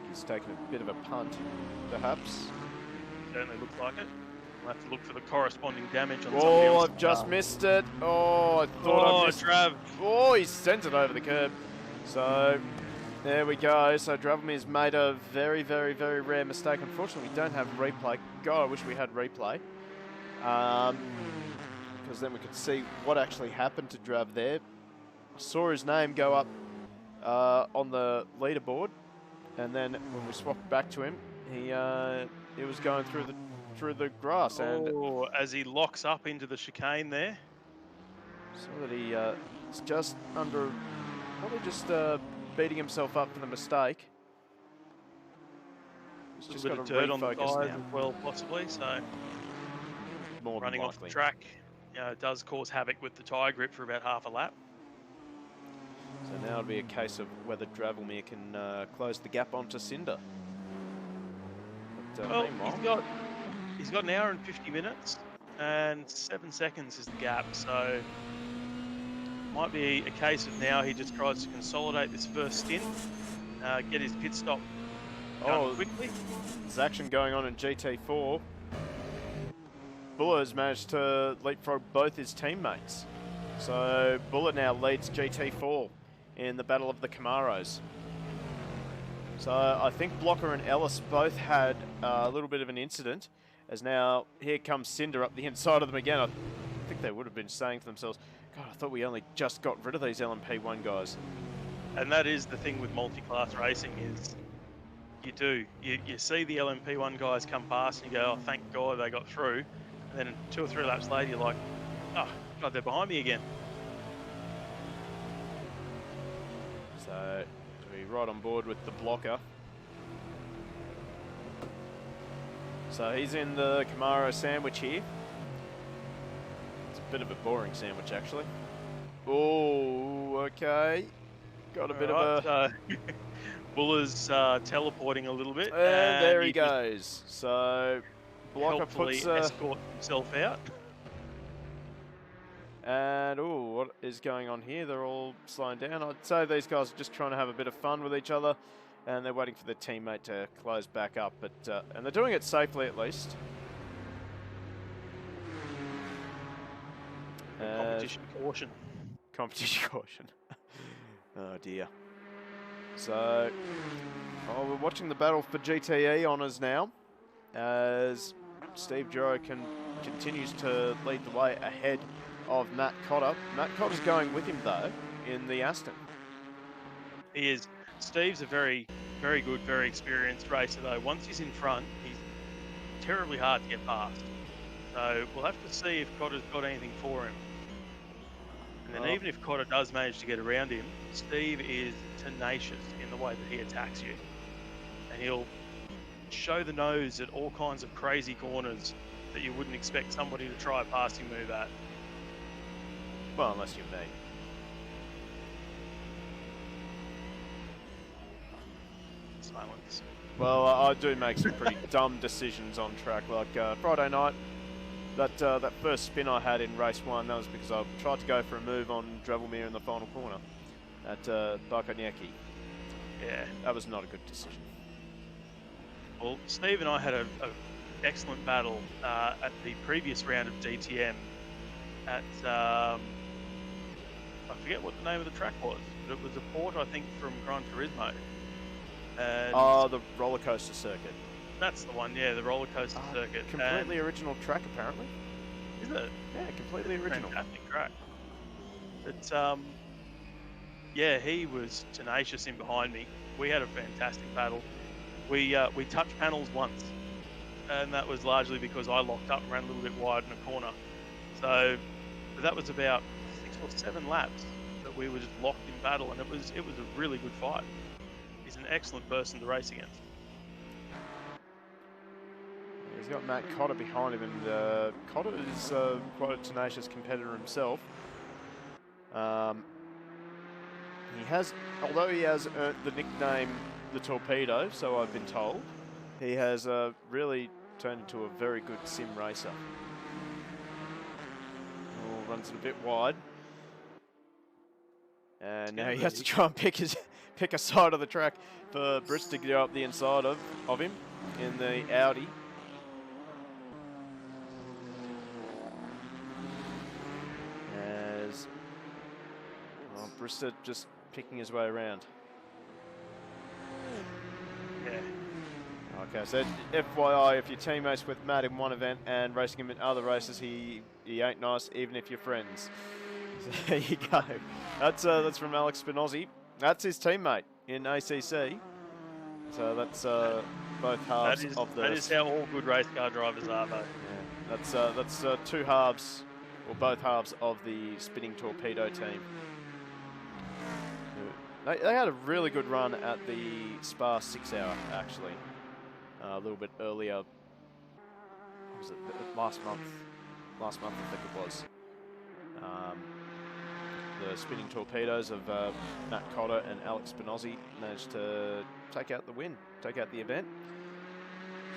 He's taken a bit of a punt, perhaps. Certainly looks like it. We'll have to look for the corresponding damage on somebody Oh, else's I've just car. missed it. Oh, I thought I missed Trav. Oh, he sent it over the curb. So, there we go. So, Dravomir's made a very, very, very rare mistake. Unfortunately, we don't have replay. God, I wish we had replay. Because then we could see what actually happened to Drav there. I saw his name go up on the leaderboard. And then when we swapped back to him, he was going through the grass. And as he locks up into the chicane there. so that he is just under, probably just beating himself up for the mistake. He's A just little got bit to of dirt on the refocus tyres now. as well, possibly. So More than running off the likely. track, it does cause havoc with the tyre grip for about half a lap. So now it'll be a case of whether Dravomir can close the gap onto Cinder. But, Well, meanwhile, he's got an hour and 50 minutes, and 7 seconds is the gap. So might be a case of now he just tries to consolidate this first stint, get his pit stop done quickly. there's action going on in GT4. Buller's managed to leapfrog both his teammates. So Buller now leads GT4 in the Battle of the Camaros. So I think Blocker and Ellis both had a little bit of an incident, as now here comes Cinder up the inside of them again. I think they would have been saying to themselves, God, I thought we only just got rid of these LMP1 guys. And that is the thing with multi-class racing is you see the LMP1 guys come past and you go, oh, thank God they got through. And then 2 or 3 laps later, you're like, oh, God, they're behind me again. So we're right on board with the Blocker. So he's in the Camaro sandwich here. It's a bit of a boring sandwich, actually. Oh, okay. Got a bit of a... Buller's teleporting a little bit. And there he goes. So Blocker puts... escort himself out. And, ooh, what is going on here? They're all slowing down. I'd say these guys are just trying to have a bit of fun with each other. And they're waiting for their teammate to close back up. But and they're doing it safely, at least. Competition caution. Competition caution. Oh, dear. So, we're watching the battle for GTE honours now. As Steve Joe continues to lead the way ahead of Matt Cotter. Matt Cotter's going with him, though, in the Aston. He is. Steve's a very, very good, very experienced racer, though. Once he's in front, he's terribly hard to get past. So we'll have to see if Cotter's got anything for him. And then even if Cotter does manage to get around him, Steve is tenacious in the way that he attacks you. And he'll show the nose at all kinds of crazy corners that you wouldn't expect somebody to try a passing move at. Well, unless you're me. Silence. Well, I do make some pretty dumb decisions on track. Like Friday night, that first spin I had in race 1, that was because I tried to go for a move on Dravelmere in the final corner at Barkaniecki. Yeah. That was not a good decision. Well, Steve and I had an excellent battle at the previous round of DTM at, I forget what the name of the track was, but it was a port, I think, from Gran Turismo. Oh, the roller coaster circuit. That's the one, yeah, the roller coaster circuit. Completely original track, apparently. Is it? Yeah, completely original. Fantastic track. But, yeah, he was tenacious in behind me. We had a fantastic battle. We touched panels once, and that was largely because I locked up and ran a little bit wide in a corner. So that was about 6 or 7 laps that we were just locked in battle, and it was a really good fight. He's an excellent person to race against. He's got Matt Cotter behind him, and Cotter is quite a tenacious competitor himself. He has, although he has earned the nickname the Torpedo, so I've been told, he has really turned into a very good sim racer. Runs it a bit wide, and now he has to try and pick a side of the track for Brits to get up the inside of him in the Audi. As Brista just picking his way around. Yeah. Okay, so FYI, if you're teammates with Matt in one event and racing him in other races, he ain't nice, even if you're friends. So there you go. That's from Alex Spinozzi. That's his teammate in ACC. So that's both halves of the... That is how all good race car drivers are, though. Yeah, that's 2 halves, or both halves of the Spinning Torpedo team. They had a really good run at the Spa 6 hour, actually. A little bit earlier. What was it? Last month. Last month, I think it was. The Spinning Torpedoes of Matt Cotter and Alex Spinozzi managed to take out the win, take out the event.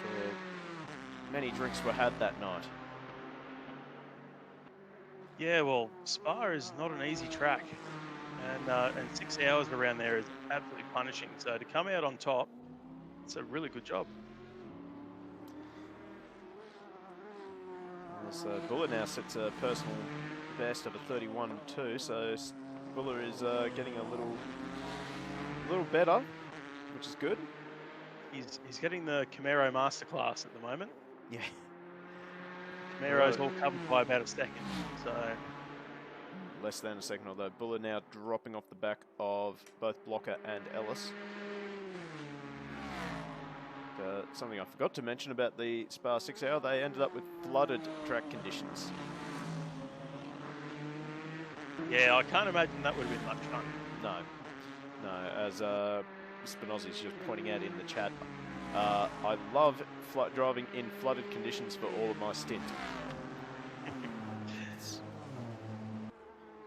So many drinks were had that night. Yeah, well, Spa is not an easy track. And 6 hours around there is absolutely punishing. So to come out on top, it's a really good job. So Buller now sets a personal best of a 31.2. So Buller is getting a little better, which is good. He's getting the Camaro Masterclass at the moment. Yeah. Camaro's all covered by about a second. So less than a second, although Buller now dropping off the back of both Blocker and Ellis. Something I forgot to mention about the Spa 6 Hour, they ended up with flooded track conditions. yeah, I can't imagine that would have been much fun. No, as Spinozzi's just pointing out in the chat, I love driving in flooded conditions for all of my stint.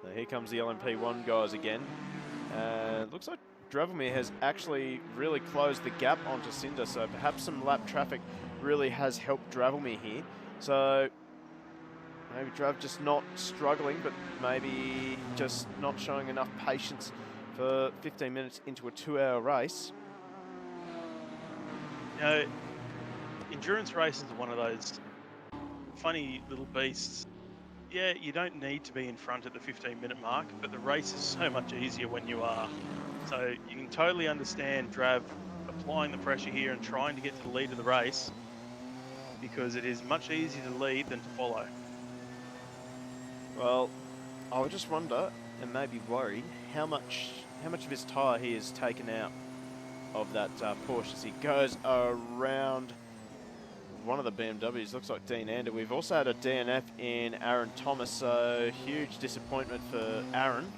So here comes the LMP1 guys again. Looks like Dravelmir has actually really closed the gap onto Cinder, so perhaps some lap traffic really has helped Dravelmir here. So maybe Drav just not struggling, but maybe just not showing enough patience for 15 minutes into a 2-hour race. You know, endurance races are one of those funny little beasts. Yeah, you don't need to be in front at the 15-minute mark, but the race is so much easier when you are. So you can totally understand Drav applying the pressure here and trying to get to the lead of the race, because it is much easier to lead than to follow. Well, I would just wonder, and maybe worry, how much of his tyre he has taken out of that Porsche as he goes around one of the BMWs. Looks like Dean Ander. We've also had a DNF in Aaron Thomas, so huge disappointment for Aaron.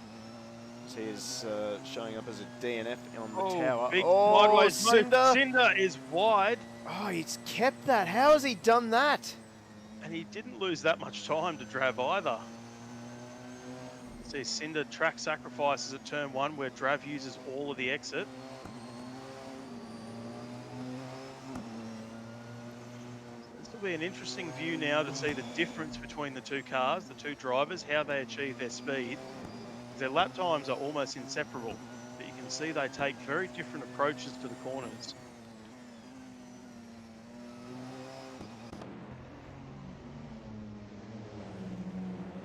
He's showing up as a DNF on the tower. Big sideways Cinder! Cinder is wide. Oh, he's kept that. How has he done that? And he didn't lose that much time to Drav either. See, Cinder track sacrifices at turn 1 where Drav uses all of the exit. This will be an interesting view now to see the difference between the two cars, the two drivers, how they achieve their speed. Their lap times are almost inseparable, but you can see they take very different approaches to the corners.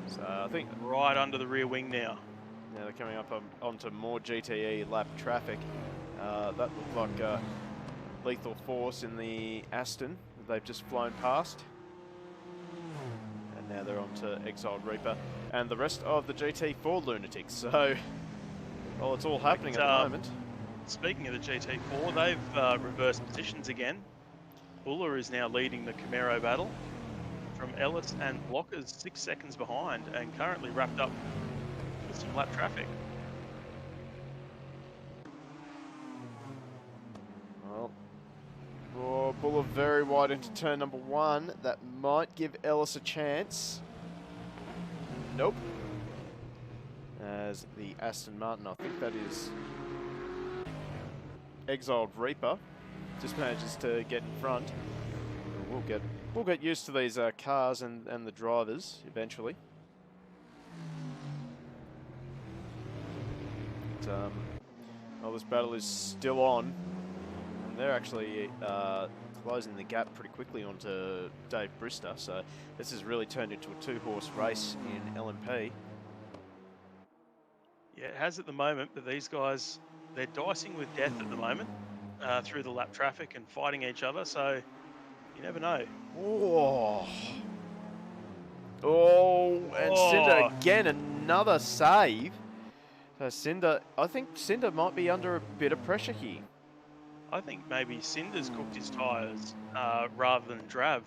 So I think Right under the rear wing now. now they're coming up onto more GTE lap traffic. That looked like Lethal Force in the Aston that they've just flown past. And now they're on to Exiled Reaper and the rest of the GT4 lunatics. So, well, it's all happening at the moment. Speaking of the GT4, they've reversed positions again. Buller is now leading the Camaro battle from Ellis and Blockers 6 seconds behind and currently wrapped up with some lap traffic. Well, Buller very wide into turn number 1. That might give Ellis a chance. Nope. As the Aston Martin, I think that is Exiled Reaper, just manages to get in front. We'll get used to these cars and the drivers eventually. But, well, this battle is still on. And they're actually closing the gap pretty quickly onto Dave Brister, so this has really turned into a 2-horse race in LMP. Yeah, it has at the moment, but these guys, they're dicing with death at the moment through the lap traffic and fighting each other, so you never know. Oh, and Cinder again, another save. So Cinder, I think Cinder might be under a bit of pressure here. I think maybe Cinder's cooked his tyres rather than Drav.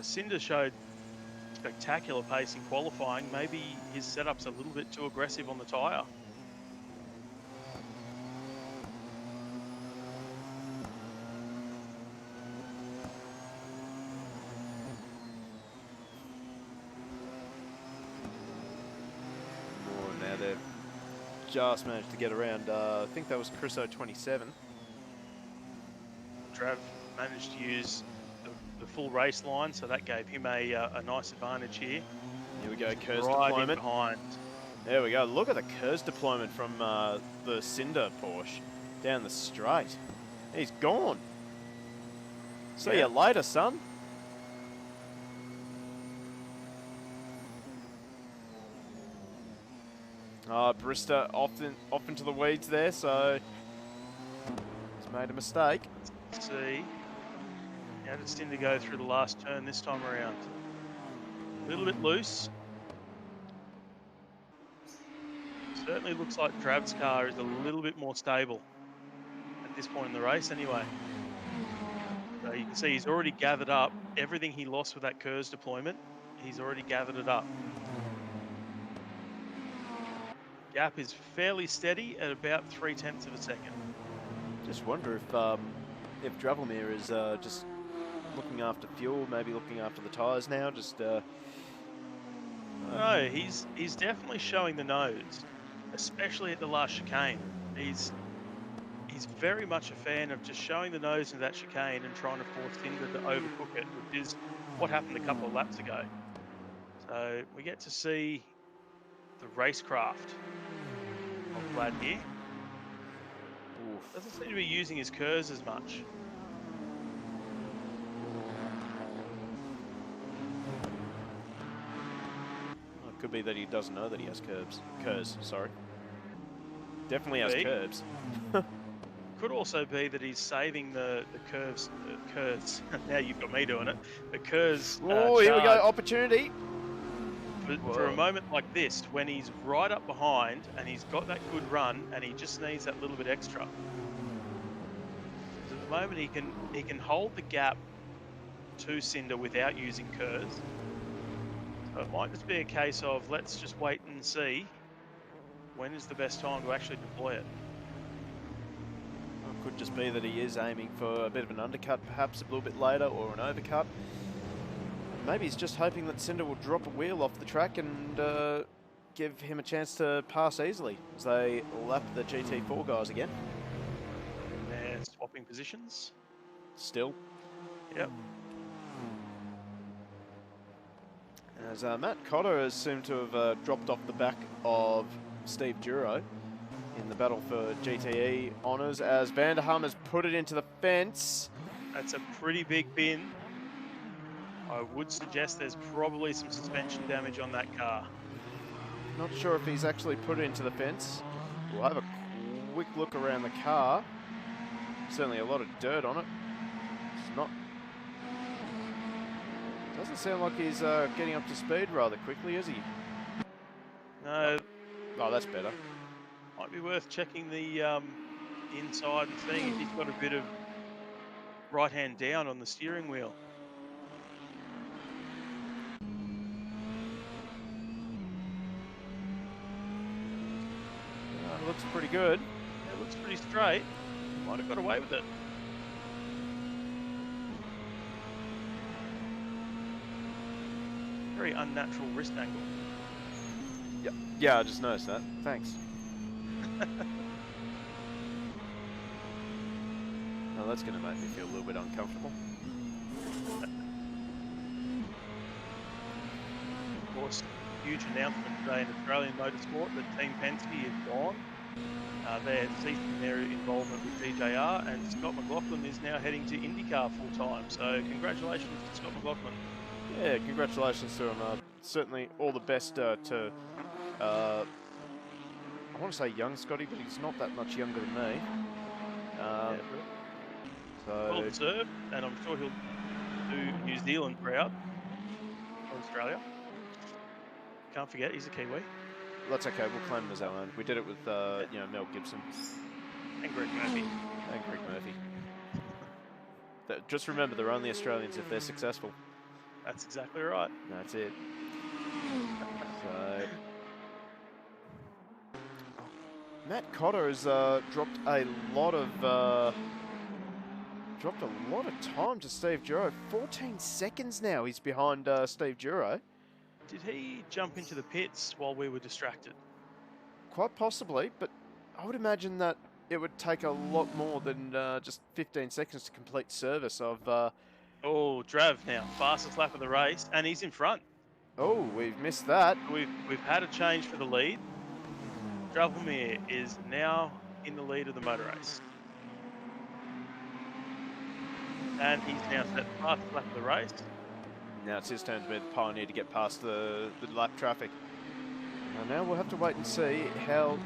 Cinder showed spectacular pace in qualifying. Maybe his setup's a little bit too aggressive on the tyre. Oh, now they've just managed to get around, I think that was Chris 27. Drav managed to use the full race line, so that gave him a nice advantage here. Here we go, Kerr's Right deployment. in behind. There we go. Look at the Kerr's deployment from the Cinder Porsche down the straight. He's gone. See you later, son. Barista off into the weeds there, so he's made a mistake. Let's see. How did Cinder go through the last turn this time around? A little bit loose. Certainly looks like Drav's car is a little bit more stable at this point in the race anyway. So you can see he's already gathered up everything he lost with that KERS deployment. He's already gathered it up. Gap is fairly steady at about 0.3 of a second. Just wonder if Dravomir is just looking after fuel, maybe looking after the tyres now. Just no, he's definitely showing the nose, especially at the last chicane. He's very much a fan of just showing the nose into that chicane and trying to force Cinder to overcook it, which is what happened a couple of laps ago. So we get to see the racecraft of Vlad here. oof. Doesn't seem to be using his KERS as much. Well, it could be that he doesn't know that he has KERS, sorry. Definitely has KERS. Could also be that he's saving the KERS. Now you've got me doing it. The KERS. Oh, here we go, opportunity. For a moment like this, when he's right up behind and he's got that good run and he just needs that little bit extra. At the moment he can hold the gap to Cinder without using KERS. So it might just be a case of let's just wait and see when is the best time to actually deploy it. It could just be that he is aiming for a bit of an undercut, perhaps a little bit later, or an overcut. Maybe he's just hoping that Cinder will drop a wheel off the track and give him a chance to pass easily as they lap the GT4 guys again. And they're swapping positions. Still. Yep. As Matt Cotter has seemed to have dropped off the back of Steve Duro in the battle for GTE honours as Vanderham has put it into the fence. That's a pretty big bin. I would suggest there's probably some suspension damage on that car. Not sure if he's actually put it into the fence. We'll have a quick look around the car. Certainly a lot of dirt on it. It's not... Doesn't sound like he's getting up to speed rather quickly, is he? No. Oh, that's better. Might be worth checking the inside and seeing if he's got a bit of right hand down on the steering wheel. Looks pretty good. It looks pretty straight. Might have got away with it. Very unnatural wrist angle. Yeah, I just noticed that. Thanks. Oh, that's going to make me feel a little bit uncomfortable. Of course, huge announcement today in Australian motorsport that Team Penske is gone. They're ceasing their involvement with DJR, and Scott McLaughlin is now heading to IndyCar full-time. So congratulations to Scott McLaughlin. Yeah, congratulations to him. Certainly all the best to, I want to say young Scotty, but he's not that much younger than me. So Well deserved, and I'm sure he'll do New Zealand proud, or Australia. Can't forget, he's a Kiwi. that's okay, we'll claim him as our own. We did it with, you know, Mel Gibson. And Greg Murphy. And Greg Murphy. Just remember, they're only Australians if they're successful. That's exactly right. That's it. So Matt Cotter has dropped a lot of time to Steve Duro. 14 seconds now he's behind Steve Duro. Did he jump into the pits while we were distracted? Quite possibly, but I would imagine that it would take a lot more than just 15 seconds to complete service of... Oh, Drav now, fastest lap of the race, and he's in front. Oh, we've missed that. We've had a change for the lead. Dravomir is now in the lead of the motor race. And he's now set the fastest lap of the race. Now it's his turn to be the pioneer to get past the lap traffic. And now we'll have to wait and see how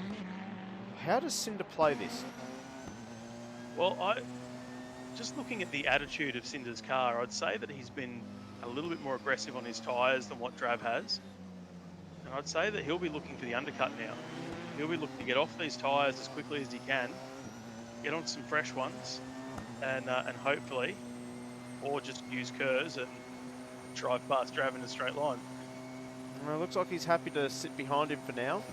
does Cinder play this? Well, just looking at the attitude of Cinder's car, I'd say that he's been a little bit more aggressive on his tyres than what Drab has. And I'd say that he'll be looking for the undercut now. He'll be looking to get off these tyres as quickly as he can, get on some fresh ones, and hopefully, or just use Kers and drive past Drab in a straight line. Well, it looks like he's happy to sit behind him for now.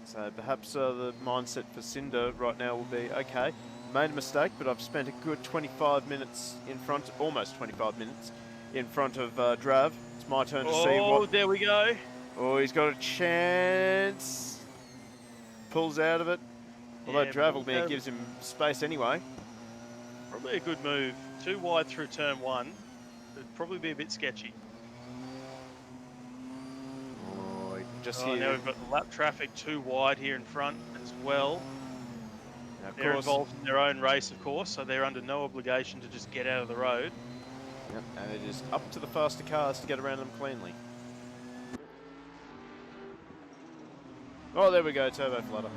So perhaps the mindset for Cinder right now will be, okay, made a mistake, but I've spent a good 25 minutes in front, almost 25 minutes in front of Drav. It's my turn to see what... Oh, there we go. Oh, he's got a chance. Pulls out of it. Although Yeah, Dravelman gives him space anyway. Probably a good move. Too wide through turn one. It'd probably be a bit sketchy. Oh, just Now here. we've got lap traffic too wide here in front as well. Now, of They're course, involved in their own race, of course, so they're under no obligation to just get out of the road. yep, and it is up to the faster cars to get around them cleanly. Oh, there we go, turbo flutter.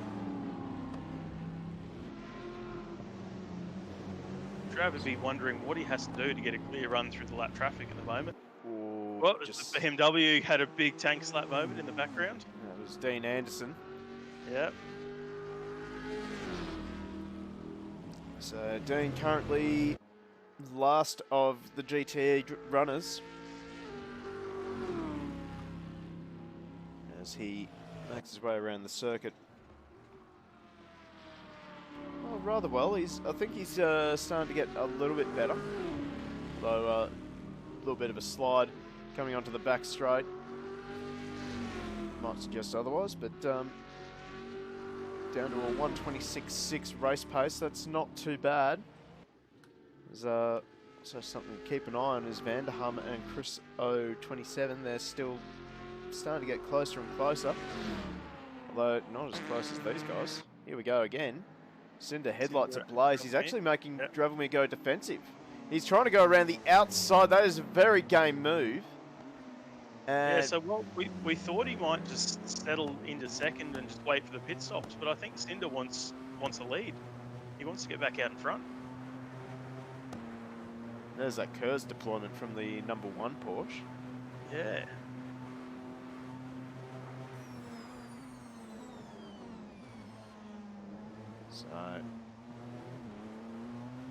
Trav would be wondering what he has to do to get a clear run through the lap traffic at the moment. Ooh, Well, just, the BMW had a big tank slap moment in the background. that was Dean Anderson. Yep. So Dean currently last of the GTE runners as he makes his way around the circuit. Oh, rather well. I think he's starting to get a little bit better. Though a little bit of a slide coming onto the back straight might suggest otherwise, but down to a 1:26.6 race pace. That's not too bad. There's so something to keep an eye on is Vanderham and Chris O27. They're still starting to get closer and closer. Although not as close as these guys. Here we go again. Cinder headlights ablaze. He's actually making Dravelmir go defensive. He's trying to go around the outside. That is a very game move. And Yeah, so well, we thought he might just settle into second and just wait for the pit stops, but I think Cinder wants a lead. He wants to get back out in front. there's that Kers deployment from the number 1 Porsche. Yeah. So,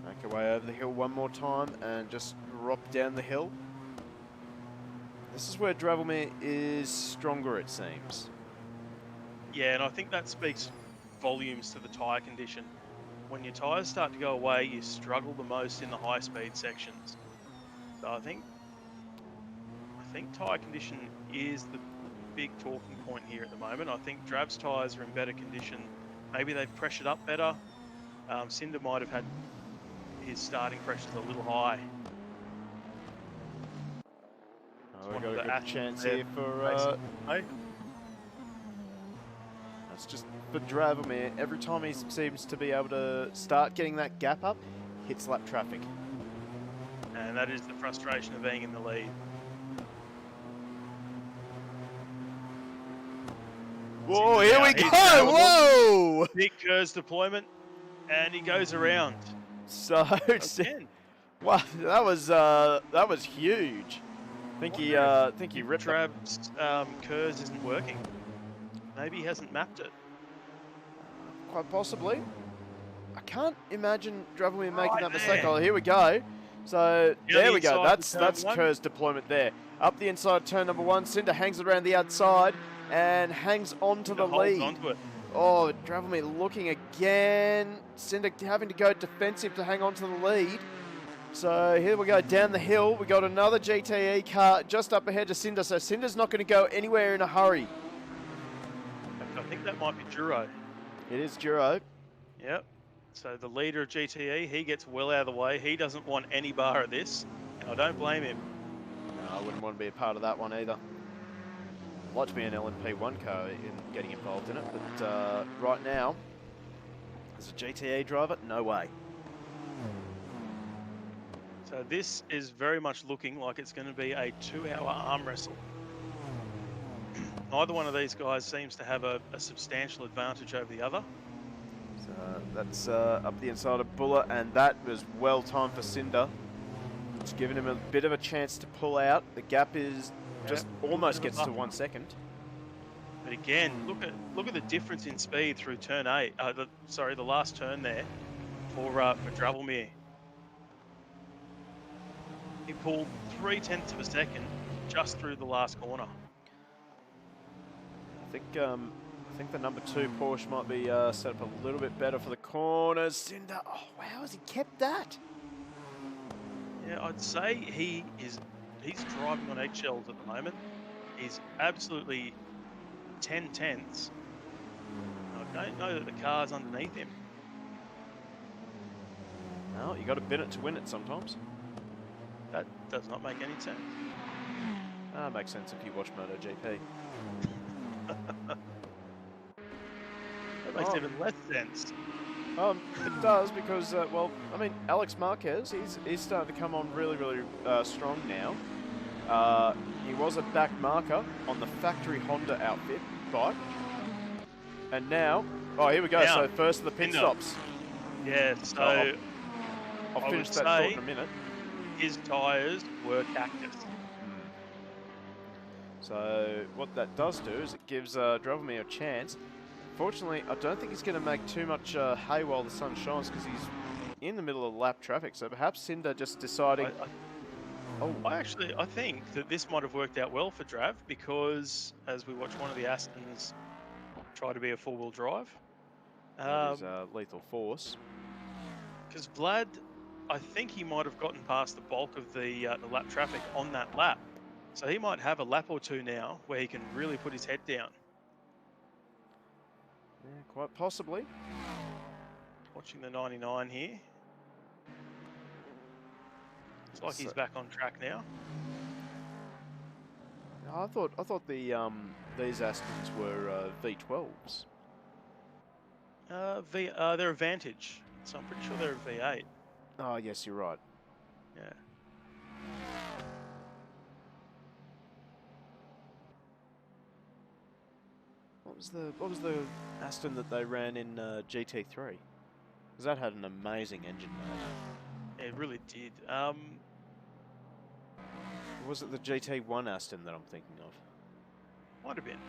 make our way over the hill one more time and just drop down the hill. This is where Dravelmir is stronger, it seems. Yeah, and I think that speaks volumes to the tyre condition. When your tyres start to go away, you struggle the most in the high-speed sections. So I think tyre condition is the big talking point here at the moment. I think Drab's tyres are in better condition. Maybe they've pressured up better. Cinder might have had his starting pressures a little high. Oh, we've got a good chance here for... That's just for Dravelmir. Every time he seems to be able to start getting that gap up, hits lap traffic. And that is the frustration of being in the lead. Whoa, here we go! Whoa! Big Kers deployment, and he goes around. So, wow, that was huge. I think he ripped it. Drab's Kers isn't working. Maybe he hasn't mapped it. Quite possibly. I can't imagine Dravelmir making that mistake. there. Oh, here we go. So there we go. inside That's turn one. Kers deployment there. Up the inside turn number 1. Cinder hangs it around the outside and hangs on to the lead. Onto it. Oh, Dravelmir looking again. Cinder having to go defensive to hang on to the lead. So here we go down the hill. We got another GTE car just up ahead to Cinder. So Cinder's not going to go anywhere in a hurry. I think that might be Duro. It is Duro. Yep. So the leader of GTE, he gets well out of the way. He doesn't want any bar of this, and I don't blame him. No, I wouldn't want to be a part of that one either. I'd like to be an LMP1 car in getting involved in it, but right now, as a GTE driver, no way. So this is very much looking like it's going to be a 2-hour arm wrestle. Neither one of these guys seems to have a substantial advantage over the other. So that's up the inside of Buller, and that was well timed for Cinder. It's given him a bit of a chance to pull out. The gap is just almost gets to 1 second. But again, look at the difference in speed through turn 8. The last turn there for Dravelmere. He pulled 0.3 of a second just through the last corner. I think the number 2 Porsche might be set up a little bit better for the corners. Cinder, oh wow, has he kept that? Yeah, I'd say he's driving on eggshells at the moment. He's absolutely 10 tenths. I don't know that the car's underneath him. No, you got to bin it to win it sometimes. That does not make any sense. Makes sense if you watch MotoGP. That makes even less sense. It does because, well, I mean, Alex Marquez, he's starting to come on really, really strong now. He was a back marker on the factory Honda outfit bike. And now, oh, here we go. So first of the pit stops. Yeah, so I'll finish that thought in a minute. His tyres were cactus. So what that does do is it gives Dravelmere a chance. Fortunately, I don't think he's going to make too much hay while the sun shines because he's in the middle of lap traffic. So perhaps Cinder just deciding... I think that this might have worked out well for Drav because as we watch one of the Astons try to be a four-wheel drive. That is lethal force. Because Vlad, I think he might have gotten past the bulk of the lap traffic on that lap. So he might have a lap or two now where he can really put his head down. Yeah, quite possibly. Watching the 99 here. Looks like he's back on track now. I thought the these Astons were V12s. They're a Vantage, so I'm pretty sure they're a V8. Oh yes, you're right. Yeah. What was the Aston that they ran in GT3? Because that had an amazing engine mode. It really did. Was it the GT1 Aston that I'm thinking of? Might have been.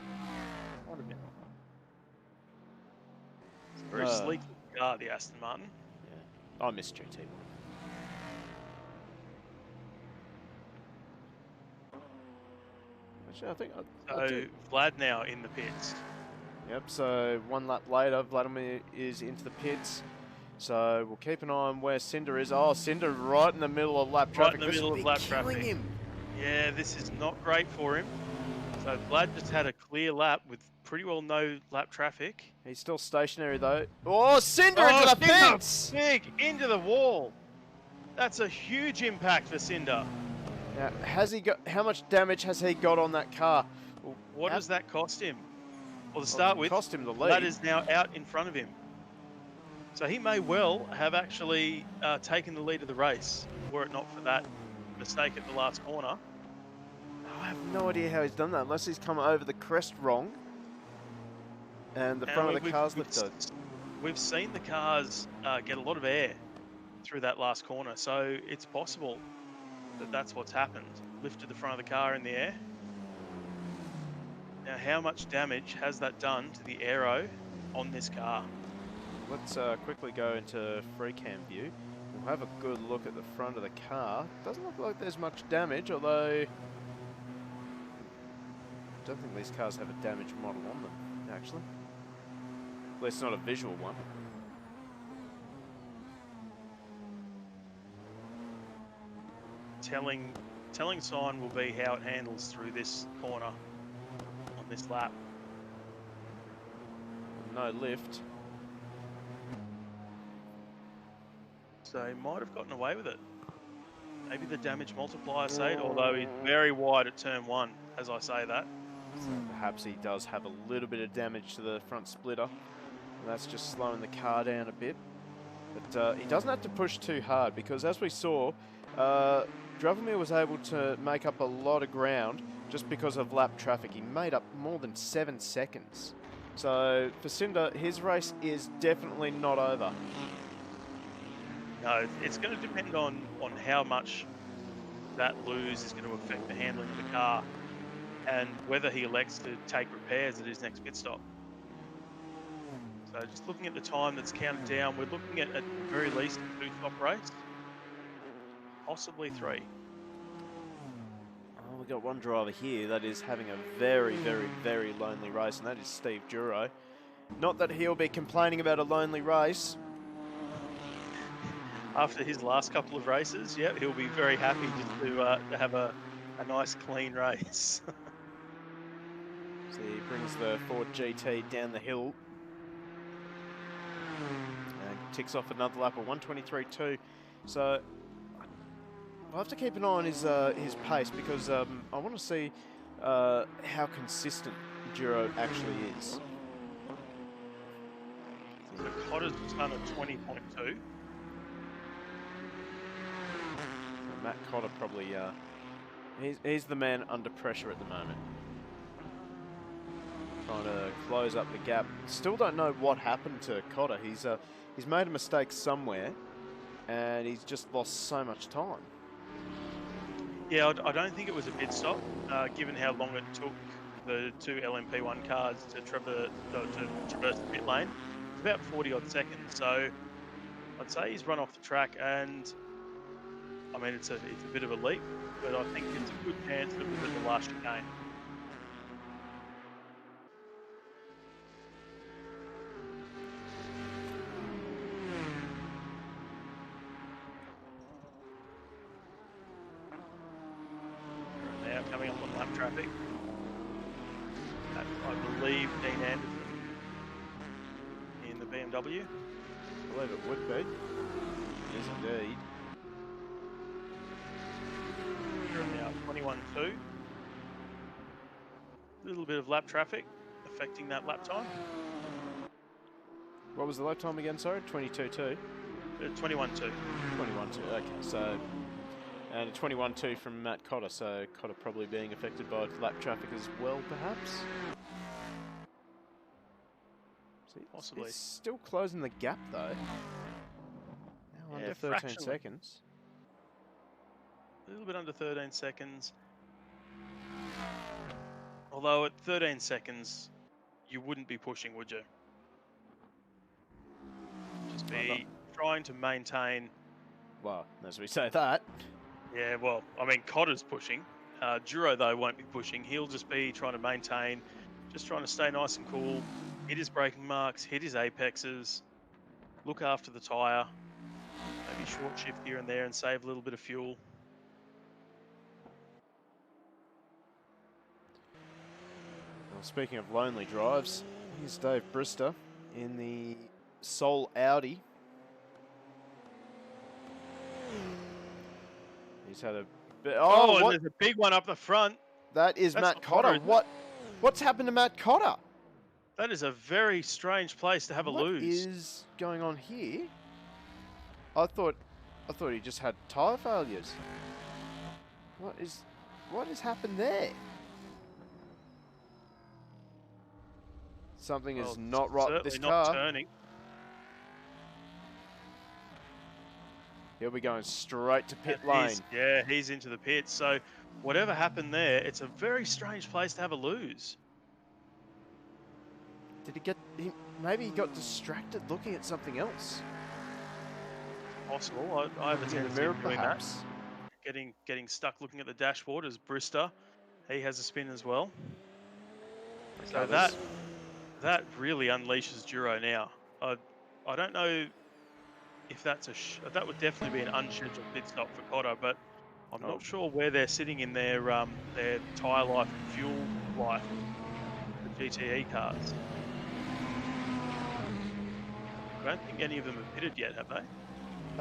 It's a very sleek car, the Aston Martin. Yeah, I miss GT1. Actually, I think So Vlad now in the pits. Yep, so 1 lap later, Vladimir is into the pits. So we'll keep an eye on where Cinder is. Oh, Cinder right in the middle of lap traffic. Right in the middle of lap traffic. Him. Yeah, this is not great for him. So Vlad just had a clear lap with pretty well no lap traffic. He's still stationary though. Oh, Cinder into the fence! Big into the wall. That's a huge impact for Cinder. Now, how much damage has he got on that car? What does that cost him? Well, to start with, cost him the lead. Vlad is now out in front of him. So he may well have actually taken the lead of the race, were it not for that mistake at the last corner. I have no idea how he's done that, unless he's come over the crest wrong. And the front of the car's lifted. We've seen the cars get a lot of air through that last corner, so it's possible that that's what's happened. Lifted the front of the car in the air. Now, how much damage has that done to the aero on this car? Let's quickly go into free cam view. We'll have a good look at the front of the car. Doesn't look like there's much damage, although I don't think these cars have a damage model on them, actually. At least not a visual one. Telling sign will be how it handles through this corner on this lap. No lift. So he might have gotten away with it. Maybe the damage multiplier saved, although he's very wide at turn 1, as I say that. So perhaps he does have a little bit of damage to the front splitter. And that's just slowing the car down a bit. But he doesn't have to push too hard because as we saw, Dravelmere was able to make up a lot of ground just because of lap traffic. He made up more than 7 seconds. So for Cinder, his race is definitely not over. No, it's going to depend on how much that lose is going to affect the handling of the car and whether he elects to take repairs at his next pit stop. So just looking at the time that's counted down, we're looking at the very least a 2-stop race, possibly 3. Oh, we've got one driver here that is having a very, very, very lonely race, and that is Steve Duro. Not that he'll be complaining about a lonely race. After his last couple of races, yeah, he'll be very happy just to have a nice clean race. So he brings the Ford GT down the hill. And ticks off another lap of 1:23.2. So I'll have to keep an eye on his pace, because I want to see how consistent Duro actually is. So Cotter's done a 20.2. Matt Cotter probably, he's the man under pressure at the moment. Trying to close up the gap. Still don't know what happened to Cotter. He's made a mistake somewhere, and he's just lost so much time. Yeah, I don't think it was a pit stop, given how long it took the 2 LMP1 cars to traverse the pit lane. It's about 40 odd seconds, so I'd say he's run off the track, and I mean it's a bit of a leap, but I think it's a good chance that it was at the last chicane. Now coming up on lap traffic. I believe Dean Anderson in the BMW. I believe it would be. It is indeed. We're now 21.2. A little bit of lap traffic affecting that lap time. What was the lap time again, sorry? 22.2? 21.2. 21.2, okay. So, and a 21.2 from Matt Cotter, so Cotter probably being affected by lap traffic as well, perhaps? See, Possibly. He's still closing the gap, though. Now under 13 seconds. A little bit under 13 seconds. Although at 13 seconds, you wouldn't be pushing, would you? Just be trying to maintain. Well, as we say that. Yeah, well, I mean, Cotter's pushing. Duro, though, won't be pushing. He'll just be trying to maintain, just trying to stay nice and cool, hit his braking marks, hit his apexes, look after the tyre, maybe short shift here and there and save a little bit of fuel. Well, speaking of lonely drives, here's Dave Brister in the Sol Audi. He's had a bit. Oh, and there's a big one up the front. That is Matt Cotter. What's happened to Matt Cotter? That is a very strange place to have a lose. What is going on here? I thought he just had tyre failures. What has happened there? Something is not right with this car. Turning. He'll be going straight to pit lane. He's into the pits. So whatever happened there, it's a very strange place to have a lose. Did maybe he got distracted looking at something else? Possible. I have a tendency of doing that. Getting stuck looking at the dashboard as Brister. He has a spin as well. So that really unleashes Duro now. I don't know if that's that would definitely be an unscheduled pit stop for Cotter, but I'm not sure where they're sitting in their tyre life and fuel life for GTE cars. I don't think any of them have pitted yet, have they?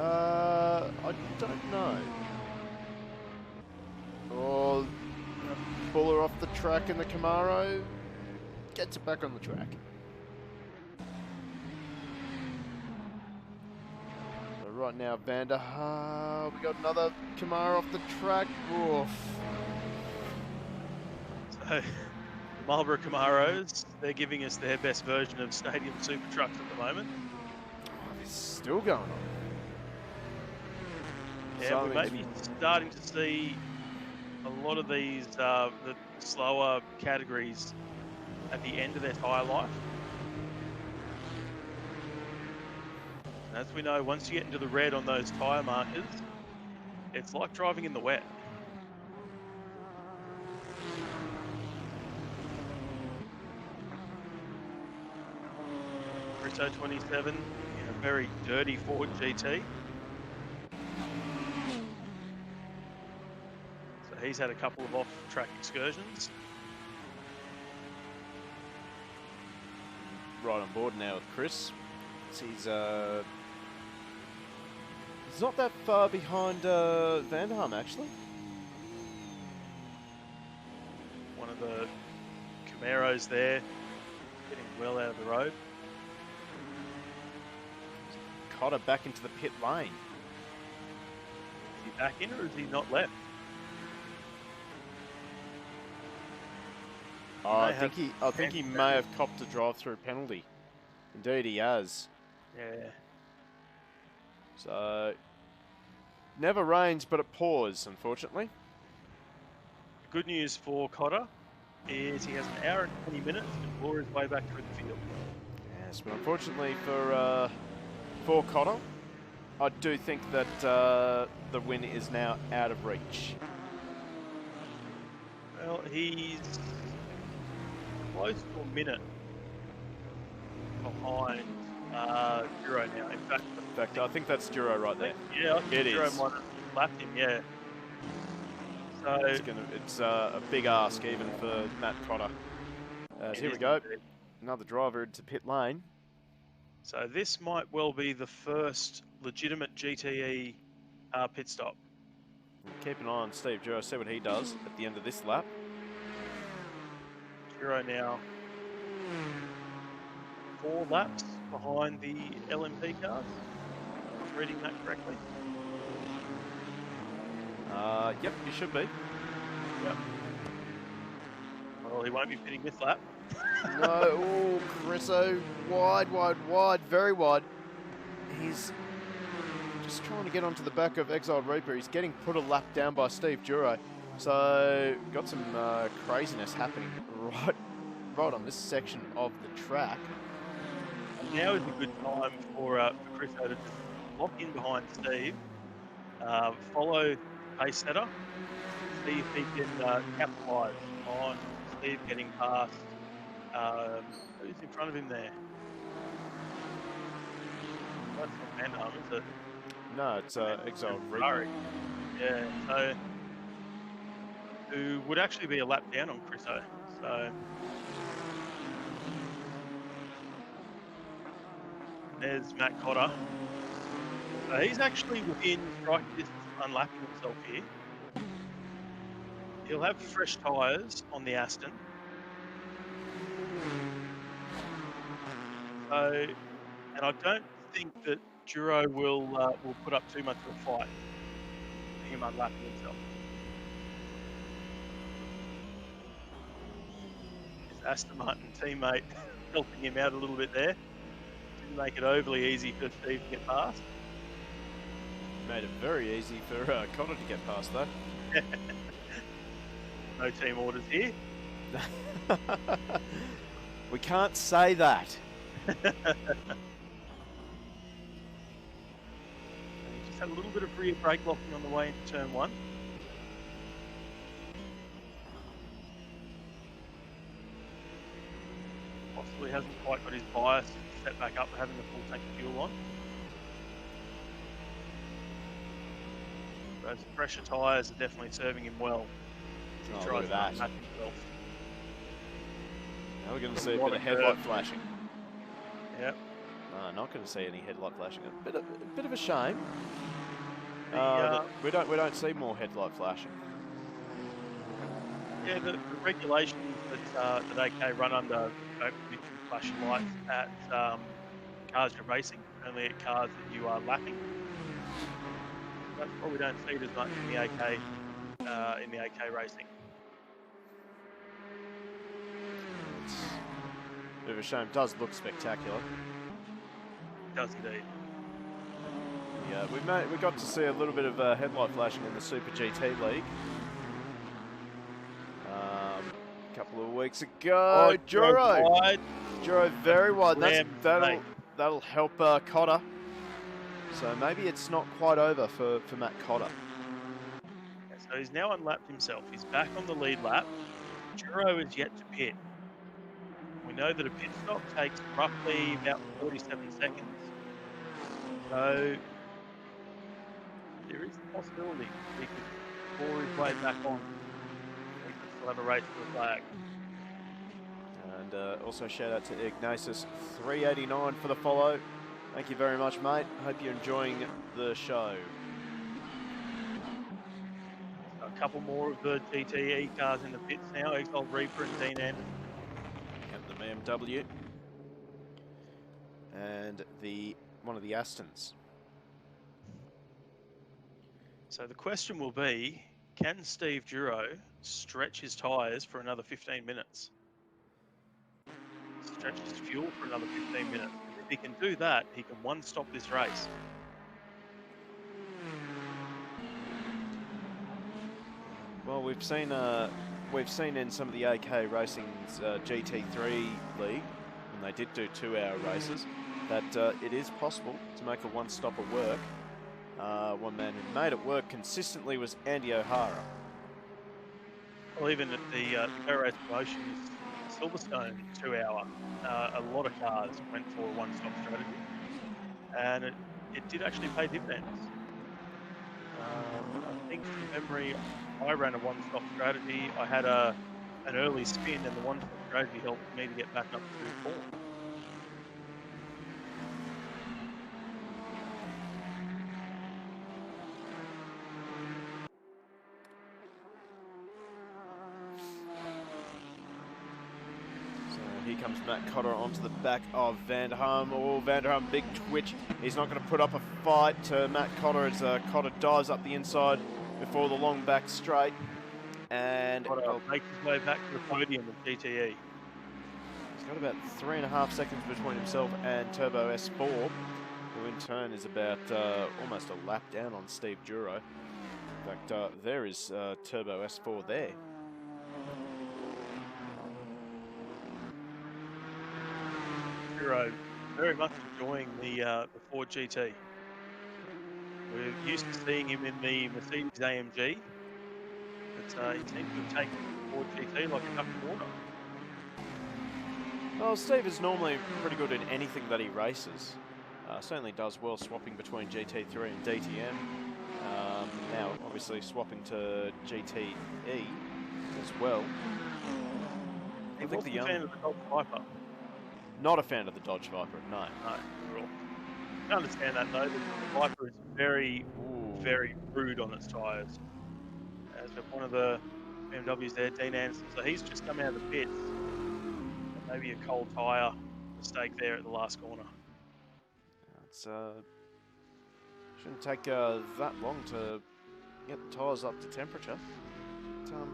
I don't know. Oh, Buller off the track in the Camaro. Gets it back on the track. So right now, Vander, we got another Camaro off the track. Oof. So, Marlboro Camaros, they're giving us their best version of stadium super trucks at the moment. It's still going on. Yeah, we may be starting to see a lot of these, the slower categories at the end of their tyre life. And as we know, once you get into the red on those tyre markers, it's like driving in the wet. Corsa 27 in a very dirty Ford GT. So he's had a couple of off-track excursions. Right on board now with Chris. He's not that far behind Vanderham, actually. One of the Camaros there, getting well out of the road. Cotter back into the pit lane. Is he back in or is he not left? I think he may have copped a drive-through penalty. Indeed, he has. Yeah. So, never rains, but it pours, unfortunately. Good news for Cotter is he has an hour and 20 minutes to claw his way back through the field. Yes, but unfortunately for Cotter, I do think that the win is now out of reach. Well, he's close to a minute behind Duro now. In fact, I think that's Duro right there. Yeah, I think Duro is. might have lapped him, yeah. So It's a big ask even for Matt Cotter. Here we go. Indeed. Another driver into pit lane. So this might well be the first legitimate GTE pit stop. Keep an eye on Steve Duro, see what he does at the end of this lap. Duro now 4 laps behind the LMP cars. Reading that correctly. Yep, you should be. Yep. Well, he won't be pitting this lap. No, oh, Crisso, wide, very wide. He's just trying to get onto the back of Exiled Reaper. He's getting put a lap down by Steve Duro. So, got some craziness happening right on this section of the track. And now is a good time for Crisso to just lock in behind Steve, follow pace setter, see if he can capitalise on Steve getting past. Who's in front of him there? That's not Vanderham, is it? No, it's Exiled Reaper. Yeah, so who would actually be a lap down on Crisso. So there's Matt Cotter. So he's actually within striking distance of unlapping himself here. He'll have fresh tyres on the Aston. So, and I don't think that Duro will put up too much of a fight for him unlapping himself. His Aston Martin teammate helping him out a little bit there. Didn't make it overly easy for Steve to get past. Made it very easy for Cotter to get past, though. No team orders here. We can't say that. Just had a little bit of rear brake locking on the way into turn 1. Possibly hasn't quite got his bias set back up for having the full tank of fuel on. Those pressure tyres are definitely serving him well. Oh, look at that. Now we're going to see a bit of headlight flashing. Yep. No, not going to see any headlight flashing. A bit of a shame. We don't see more headlight flashing. Yeah, the regulations that AK run under don't permit you flashing lights at cars you're racing, only at cars that you are lapping. That's why we don't see it as much in the AK racing. It's a bit of a shame. It does look spectacular. It does indeed. Yeah, we got to see a little bit of headlight flashing in the Super GT League. A couple of weeks ago. Juro very wide. That'll help Cotter. So maybe it's not quite over for Matt Cotter. So he's now unlapped himself. He's back on the lead lap. Juro is yet to pit. We know that a pit stop takes roughly about 47 seconds. So there is a possibility he could claw his way back on. He could still have a race for the flag. And also shout out to Ignatius389 for the follow. Thank you very much, mate. Hope you're enjoying the show. A couple more of the GTE cars in the pits now. Exile Reaper and Dean Anderson. And the BMW. And one of the Astons. So the question will be, can Steve Juro stretch his tyres for another 15 minutes? Stretch his fuel for another 15 minutes. If he can do that, he can one-stop this race. Well, we've seen in some of the AK Racing's GT3 league, when they did do 2-hour races, that it is possible to make a one-stop at work. One man who made it work consistently was Andy O'Hara. Well, even at the Go Race Promotions Silverstone 2-hour, a lot of cars went for a one-stop strategy, and it did actually pay dividends. I think from memory, I ran a one-stop strategy. I had an early spin, and the one-stop strategy helped me to get back up to 4. Here comes Matt Cotter onto the back of Vanderham. Oh, Vanderham, big twitch. He's not going to put up a fight to Matt Cotter as Cotter dives up the inside before the long back straight. And Cotter makes his way back to the podium of GTE. He's got about 3.5 seconds between himself and Turbo S4, who in turn is about almost a lap down on Steve Juro. In fact, there is Turbo S4 there. Juro very much enjoying the Ford GT. We're used to seeing him in the Mercedes AMG, but he seems to have taken the Ford GT like a duck in water. Well, Steve is normally pretty good in anything that he races. Certainly does well swapping between GT3 and DTM. Now, obviously, swapping to GTE as well. He wasn't a fan of the Dodge Viper. Not a fan of the Dodge Viper, no. No, not at all. I understand that though. The Viper is very, very rude on its tyres. As with one of the BMWs there, Dean Anderson. So he's just come out of the pits. Maybe a cold tyre mistake there at the last corner. It's shouldn't take that long to get the tyres up to temperature. But,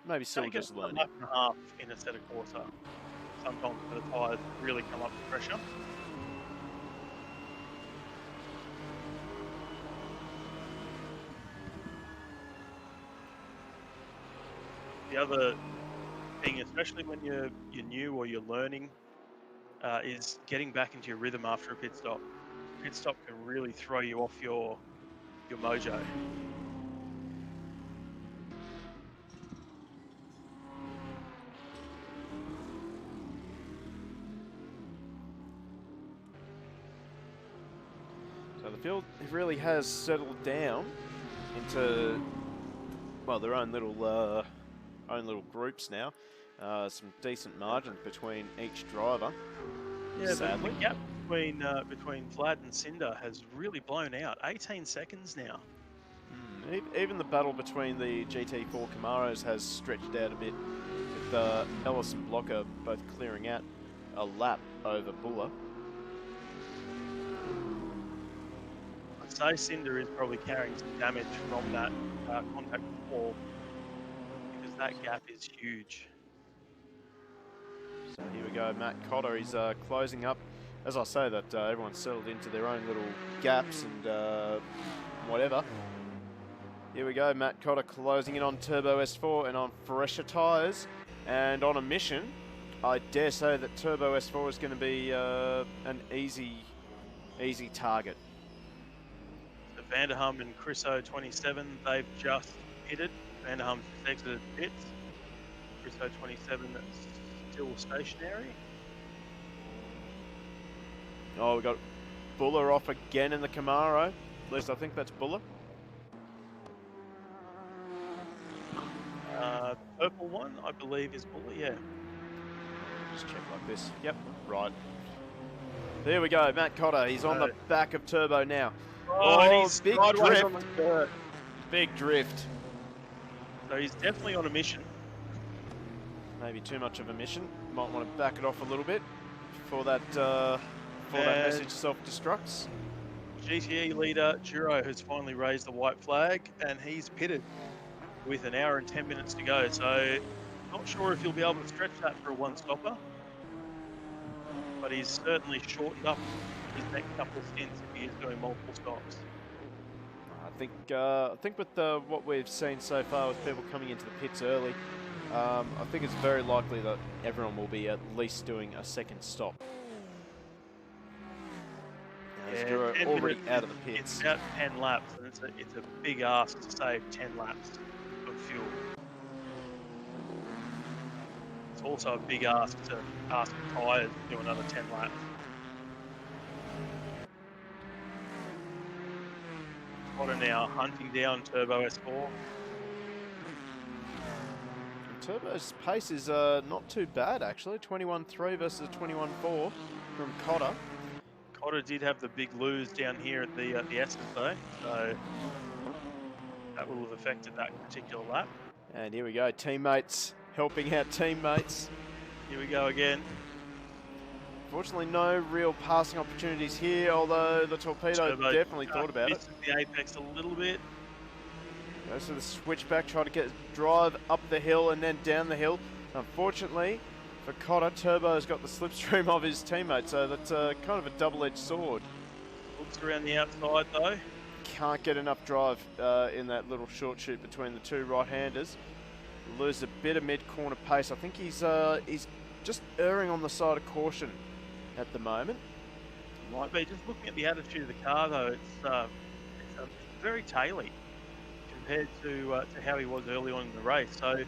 maybe still just learning. A lap and a half in Assetto Corsa. Sometimes the tyres really come up to pressure. The other thing, especially when you're new or you're learning, is getting back into your rhythm after a pit stop. Pit stop can really throw you off your mojo. So the field really has settled down into, well, their own little groups now. Some decent margins between each driver. Yeah, the gap between Vlad and Cinder has really blown out. 18 seconds now. Even the battle between the GT4 Camaros has stretched out a bit, with Ellis and Blocker both clearing out a lap over Buller. I'd say Cinder is probably carrying some damage from that contact before. that gap is huge. So here we go, Matt Cotter. He's closing up. As I say that, everyone's settled into their own little gaps and whatever. Here we go, Matt Cotter closing in on Turbo S4 and on fresher tyres. And on a mission, I dare say that Turbo S4 is going to be an easy target. So Vanderham and Corsa 27, they've just pitted. Vanderham's just exited pits. Corsa 27, that's still stationary. Oh, we got Buller off again in the Camaro. At least I think that's Buller. Purple one, I believe, is Buller, yeah. Just check like this. Yep, right. There we go, Matt Cotter. He's on the back of Turbo now. Oh, he's big sideways drift. on the dirt. Big drift. So he's definitely on a mission. Maybe too much of a mission. Might want to back it off a little bit before that message self-destructs. GTE leader Juro has finally raised the white flag, and he's pitted with an hour and 10 minutes to go. So not sure if he'll be able to stretch that for a one-stopper, but he's certainly shortened up his next couple of stints if he is doing multiple stops. I think with what we've seen so far with people coming into the pits early, I think it's very likely that everyone will be at least doing a second stop. Yeah, Juro 10 already minutes, out of the pits. It's about 10 laps, and it's a big ask to save 10 laps of fuel. It's also a big ask to ask the tyres to do another 10 laps. Cotter now hunting down Turbo S4. And Turbo's pace is not too bad actually. 21.3 versus 21.4 from Cotter. Cotter did have the big lose down here at the Esses though, so that will have affected that particular lap. And here we go, teammates helping out teammates. Here we go again. Fortunately, no real passing opportunities here, although the Torpedo Turbo definitely thought about it. misses the apex a little bit. Goes to the switchback, try to drive up the hill and then down the hill. Unfortunately, for Cotter, Turbo's got the slipstream of his teammate, so that's kind of a double-edged sword. Looks around the outside though. Can't get enough drive in that little short shoot between the two right-handers. Lose a bit of mid-corner pace. I think he's just erring on the side of caution at the moment. Might be. Just looking at the attitude of the car though, it's very taily compared to how he was early on in the race. So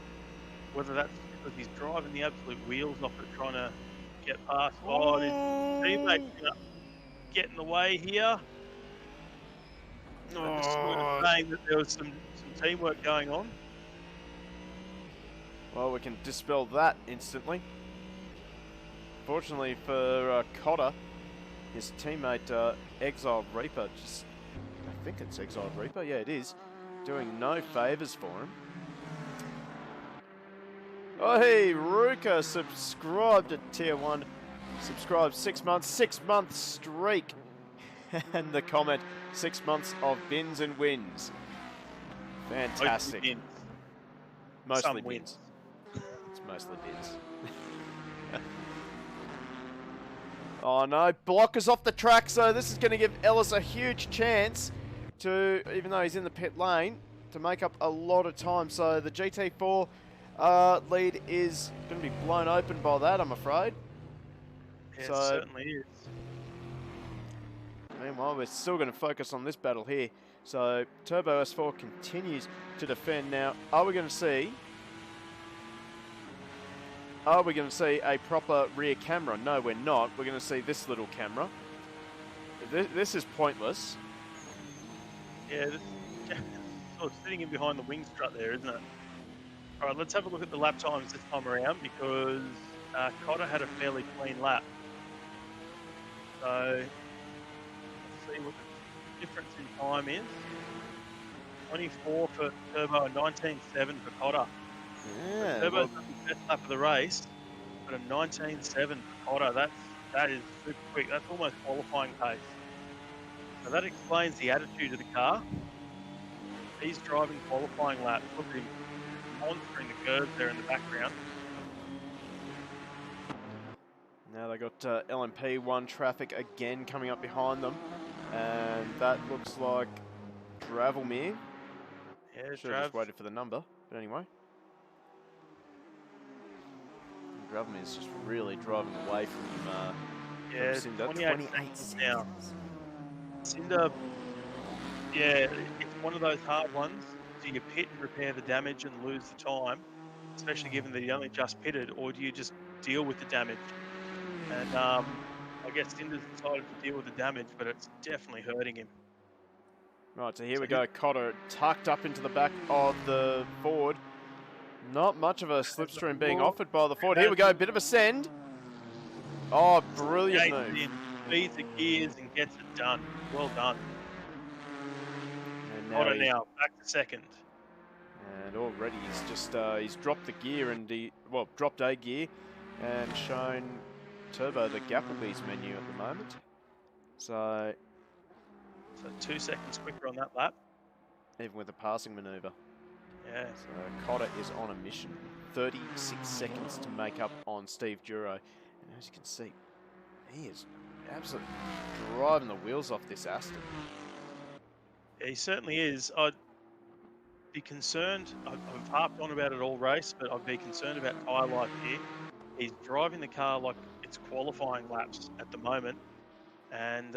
whether that's because he's driving the absolute wheels off it, trying to get past. Oh, his teammate's gonna get in the way here. I'm just sort of saying that there was some teamwork going on. Well, we can dispel that instantly. Fortunately for Cotter, his teammate Exiled Reaper, I think it's Exiled Reaper, yeah it is, doing no favours for him. Oh hey, Ruka subscribed to Tier 1, subscribed 6 months, 6 month streak. And the comment, 6 months of bins and wins. Fantastic. Mostly wins. It's mostly bins. Oh no, blockers off the track, so this is going to give Ellis a huge chance to, even though he's in the pit lane, to make up a lot of time. So the GT4 lead is going to be blown open by that, I'm afraid. Yeah, So, it certainly is. Meanwhile, we're still going to focus on this battle here. So Turbo S4 continues to defend now. Are we going to see a proper rear camera? No, we're not. We're going to see this little camera. This is pointless. Yeah, this is sort of sitting in behind the wing strut there, isn't it? All right, let's have a look at the lap times this time around because Cotter had a fairly clean lap. So let's see what the difference in time is. 24 for Turbo and 19.7 for Cotter. Yeah. Turbo's done the best lap of the race, but a 19.7 for Cotter. That is super quick. That's almost qualifying pace. So that explains the attitude of the car. He's driving qualifying laps. Look at him monstering the curves there in the background. Now they got LMP1 traffic again coming up behind them, and that looks like Dravelmere. Yeah, Should have just waited for the number, but anyway. Dravelmere is just really driving away from Cinder. 28 now. Cinder, yeah, it's one of those hard ones. Do you pit and repair the damage and lose the time, especially given that he only just pitted, or do you just deal with the damage? And I guess Cinder's decided to deal with the damage, but it's definitely hurting him. Right, so here we go. Cotter tucked up into the back of the Ford. Not much of a slipstream being offered by the Ford. Here we go, bit of a send. Oh, brilliant move. Feeds the gears and gets it done. Well done. And Cotter now, back to second. And already he's just, he's dropped the gear and dropped a gear and shown Turbo the Gapplebee's menu at the moment. So 2 seconds quicker on that lap. Even with a passing manoeuvre. Yeah. So Cotter is on a mission. 36 seconds to make up on Steve Duro. And as you can see, he is absolutely driving the wheels off this Aston. Yeah, he certainly is. I'd be concerned. I've harped on about it all race, but I'd be concerned about tyre life here. He's driving the car like it's qualifying laps at the moment. And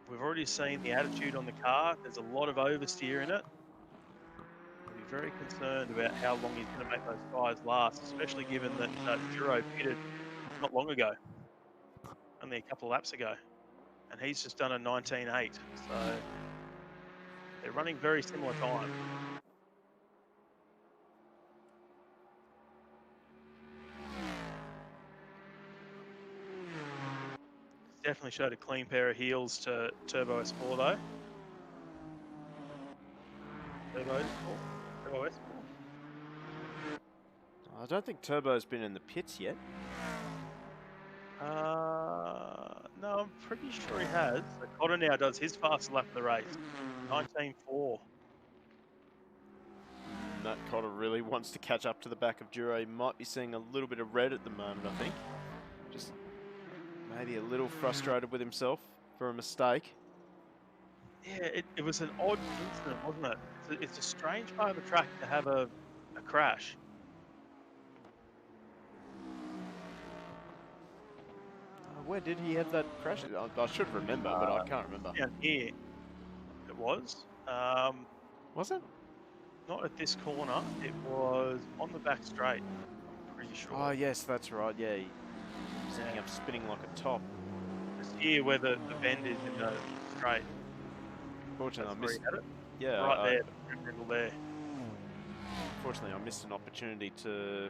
we've already seen the attitude on the car. There's a lot of oversteer in it. I'd be very concerned about how long he's going to make those tyres last, especially given that Duro pitted not long ago, only a couple of laps ago. And he's just done a 19.8. So they're running very similar time. Definitely showed a clean pair of heels to Turbo S4 though. Turbo S4. I don't think Turbo's been in the pits yet. No, I'm pretty sure he has. So Cotter now does his fastest lap of the race, 19.4. Matt Cotter really wants to catch up to the back of Duro. He might be seeing a little bit of red at the moment, I think. Just maybe a little frustrated with himself for a mistake. Yeah, it was an odd incident, wasn't it? It's a strange part of the track to have a crash. Where did he have that crash? I should remember, but I can't remember. Down here, it was. Was it? Not at this corner. It was on the back straight. I'm pretty sure. Oh yes, that's right. Yeah, he's ending up spinning like a top. Just here where the bend is in the straight. Fortunately, I missed it. Yeah, right there, the middle there. Fortunately, I missed an opportunity to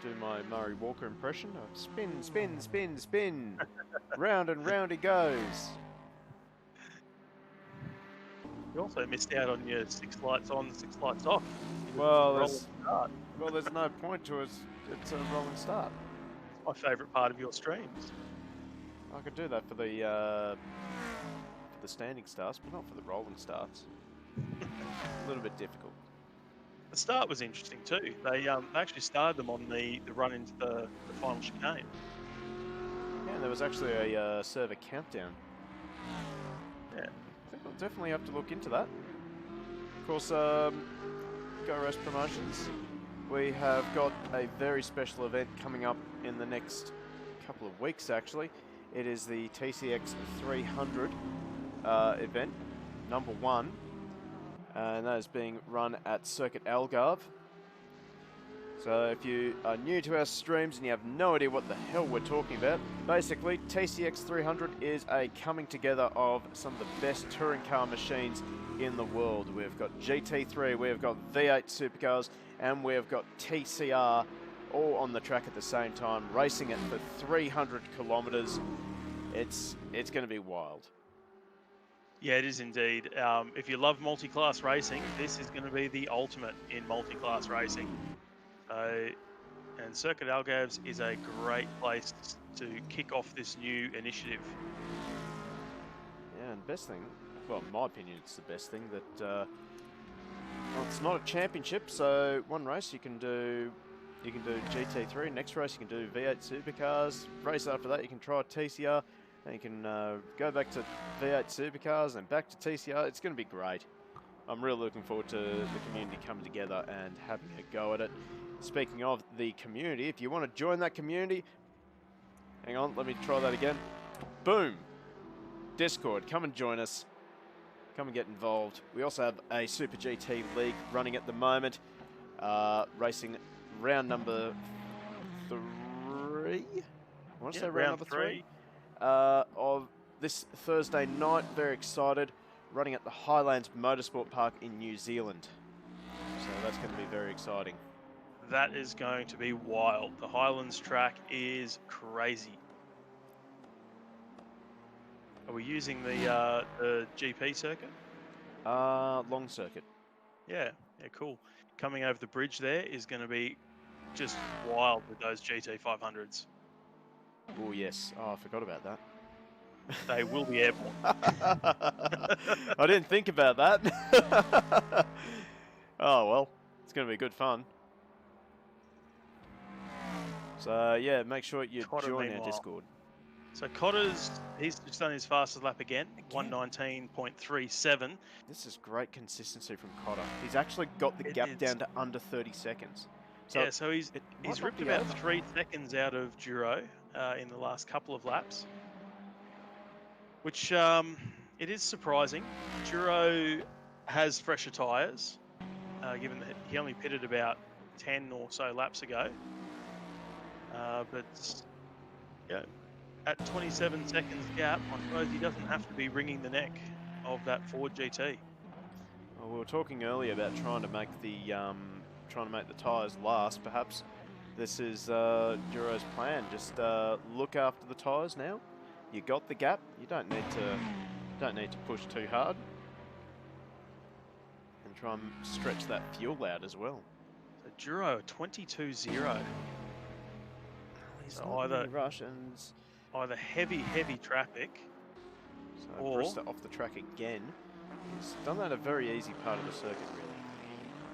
do my Murray Walker impression of spin, spin, spin, spin. Round and round he goes. You also missed out on your 6 lights on, 6 lights off. Well, there's no point to it. It's a rolling start. It's my favourite part of your streams. I could do that for the standing starts, but not for the rolling starts. A little bit difficult. The start was interesting too. They actually started them on the run into the final chicane. Yeah, there was actually a server countdown. Yeah. I think we'll definitely have to look into that. Of course, Go Rest Promotions, we have got a very special event coming up in the next couple of weeks actually. It is the TCX 300 event, number 1. And that is being run at Circuit Algarve. So if you are new to our streams and you have no idea what the hell we're talking about, basically TCX 300 is a coming together of some of the best touring car machines in the world. We've got GT3, we've got V8 supercars, and we've got TCR all on the track at the same time, racing it for 300 kilometers. It's going to be wild. Yeah, it is indeed. If you love multi-class racing, this is going to be the ultimate in multi-class racing. And Circuit Algarve is a great place to kick off this new initiative. Yeah, and best thing, well, in my opinion, it's the best thing that Well, it's not a championship, so one race you can do GT3. Next race you can do V8 supercars. Race after that you can try TCR. Then you can go back to V8 supercars and back to TCR. It's going to be great. I'm really looking forward to the community coming together and having a go at it. Speaking of the community, if you want to join that community, hang on, let me try that again. Boom! Discord, come and join us. Come and get involved. We also have a Super GT League running at the moment. Racing round number 3. I want to say round number 3. Of this Thursday night. Very excited. Running at the Highlands Motorsport Park in New Zealand. So that's going to be very exciting. That is going to be wild. The Highlands track is crazy. Are we using the GP circuit? Long circuit. Yeah, cool. Coming over the bridge there is going to be just wild with those GT 500s. Oh yes. Oh, I forgot about that. They will be airborne. I didn't think about that. Oh well, it's going to be good fun. So yeah, make sure you join our Discord. So Cotter's, he's just done his fastest lap again, 1:19.37. This is great consistency from Cotter. He's actually got the gap down to under 30 seconds. So yeah, so he's ripped about 3 seconds out of Duro in the last couple of laps, which it is surprising. Duro has fresher tyres, given that he only pitted about 10 or so laps ago. But yeah, at 27 seconds gap, I suppose he doesn't have to be wringing the neck of that Ford GT. Well, we were talking earlier about trying to make the tyres last. Perhaps this is Duro's plan. Just look after the tyres now. You got the gap. You don't need to push too hard, and try and stretch that fuel out as well. So Duro 22.0. He's so not either in a rush and either heavy traffic, so or Brista off the track again. He's done that a very easy part of the circuit, really.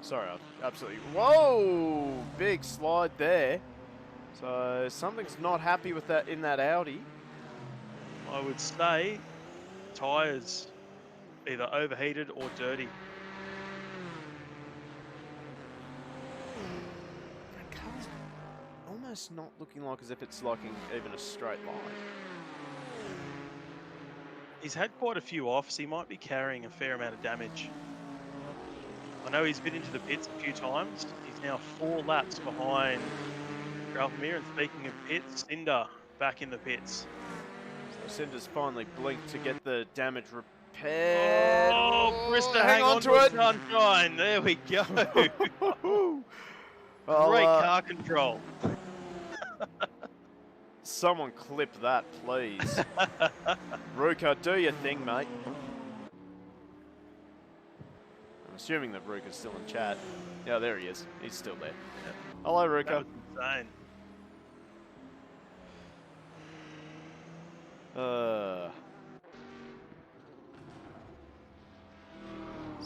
Sorry, I absolutely. Whoa! Big slide there. So something's not happy with that in that Audi. I would say tyres either overheated or dirty. That car's almost not looking like as if it's like even a straight line. He's had quite a few offs. He might be carrying a fair amount of damage. I know he's been into the pits a few times. He's now 4 laps behind Ralphmere. And speaking of pits, Cinder back in the pits. So Cinder's finally blinked to get the damage repaired. Oh, Brista, hang on to it. Sunshine. There we go. Great car control. Someone clip that, please. Ruka, do your thing, mate. I'm assuming that Ruka's still in chat. Yeah, there he is. He's still there. Yeah. Hello, Ruka. That was insane.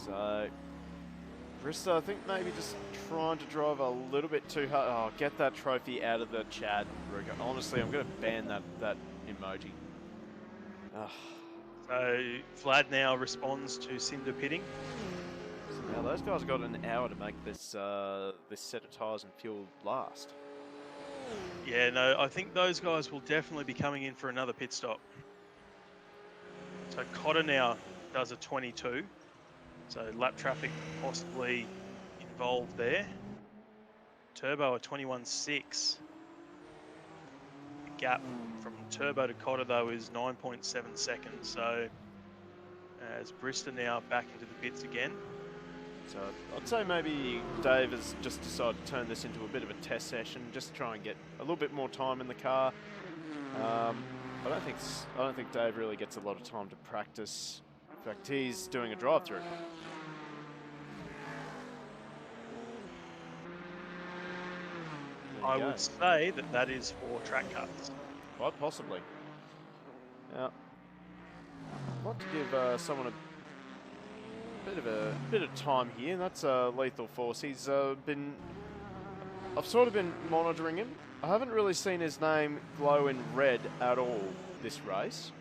So, Brista, I think maybe just trying to drive a little bit too hard. Oh, get that trophy out of the chat, Ruka. Honestly, I'm going to ban that emoji. Ugh. So, Vlad now responds to Cinder pitting. So now those guys got an hour to make this this set of tyres and fuel last. Yeah, no, I think those guys will definitely be coming in for another pit stop. So Cotter now does a 22. So lap traffic possibly involved there. Turbo a 21.6. The gap from Turbo to Cotter though is 9.7 seconds. So as Brista now back into the pits again. So I'd say maybe Dave has just decided to turn this into a bit of a test session, just to try and get a little bit more time in the car. I don't think Dave really gets a lot of time to practice. In fact, he's doing a drive-through. I would say that is for track cuts. Quite possibly. Now, I'd like to give someone bit of time here, and that's Lethal Force. He's I've sort of been monitoring him. I haven't really seen his name glow in red at all this race.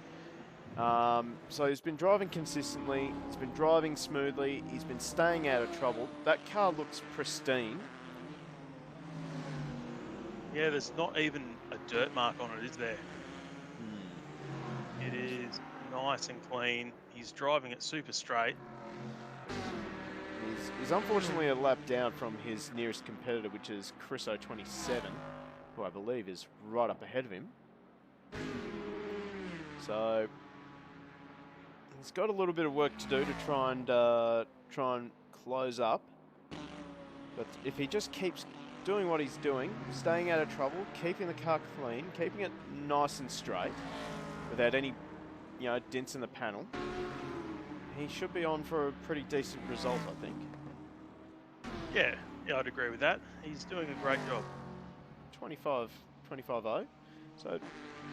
So he's been driving consistently, he's been driving smoothly, he's been staying out of trouble. That car looks pristine. Yeah, there's not even a dirt mark on it, is there? It is nice and clean. He's driving it super straight. He's unfortunately a lap down from his nearest competitor, which is Corsa 27, who I believe is right up ahead of him. So he's got a little bit of work to do to try and close up. But if he just keeps doing what he's doing, staying out of trouble, keeping the car clean, keeping it nice and straight, without any, dents in the panel, he should be on for a pretty decent result, I think. Yeah, I'd agree with that. He's doing a great job. 25-0. So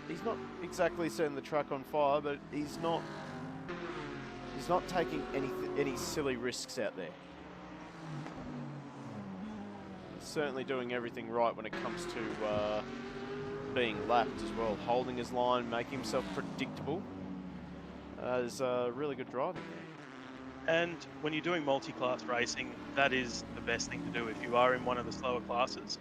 he's not exactly setting the track on fire, but he's not taking any silly risks out there. He's certainly doing everything right when it comes to being lapped as well, holding his line, making himself predictable. There's really good driving there. And when you're doing multi-class racing, that is the best thing to do if you are in one of the slower classes.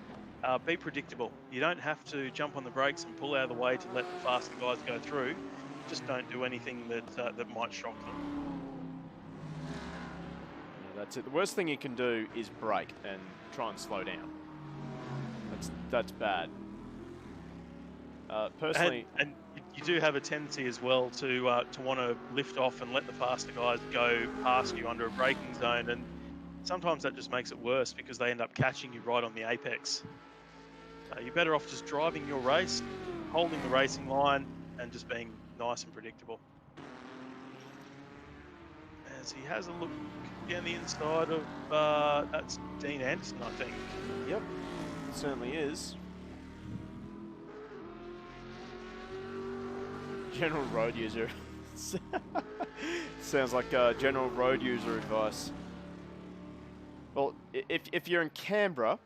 Be predictable. You don't have to jump on the brakes and pull out of the way to let the faster guys go through. Just don't do anything that might shock them. Yeah, that's it. The worst thing you can do is brake and try and slow down. That's bad. Personally, and you do have a tendency as well to want to lift off and let the faster guys go past you under a braking zone, and sometimes that just makes it worse because they end up catching you right on the apex. You're better off just driving your race, holding the racing line, and just being nice and predictable. As he has a look down the inside of that's Dean Anderson, I think. Yep, it certainly is. General road user. Sounds like general road user advice. Well, if you're in Canberra,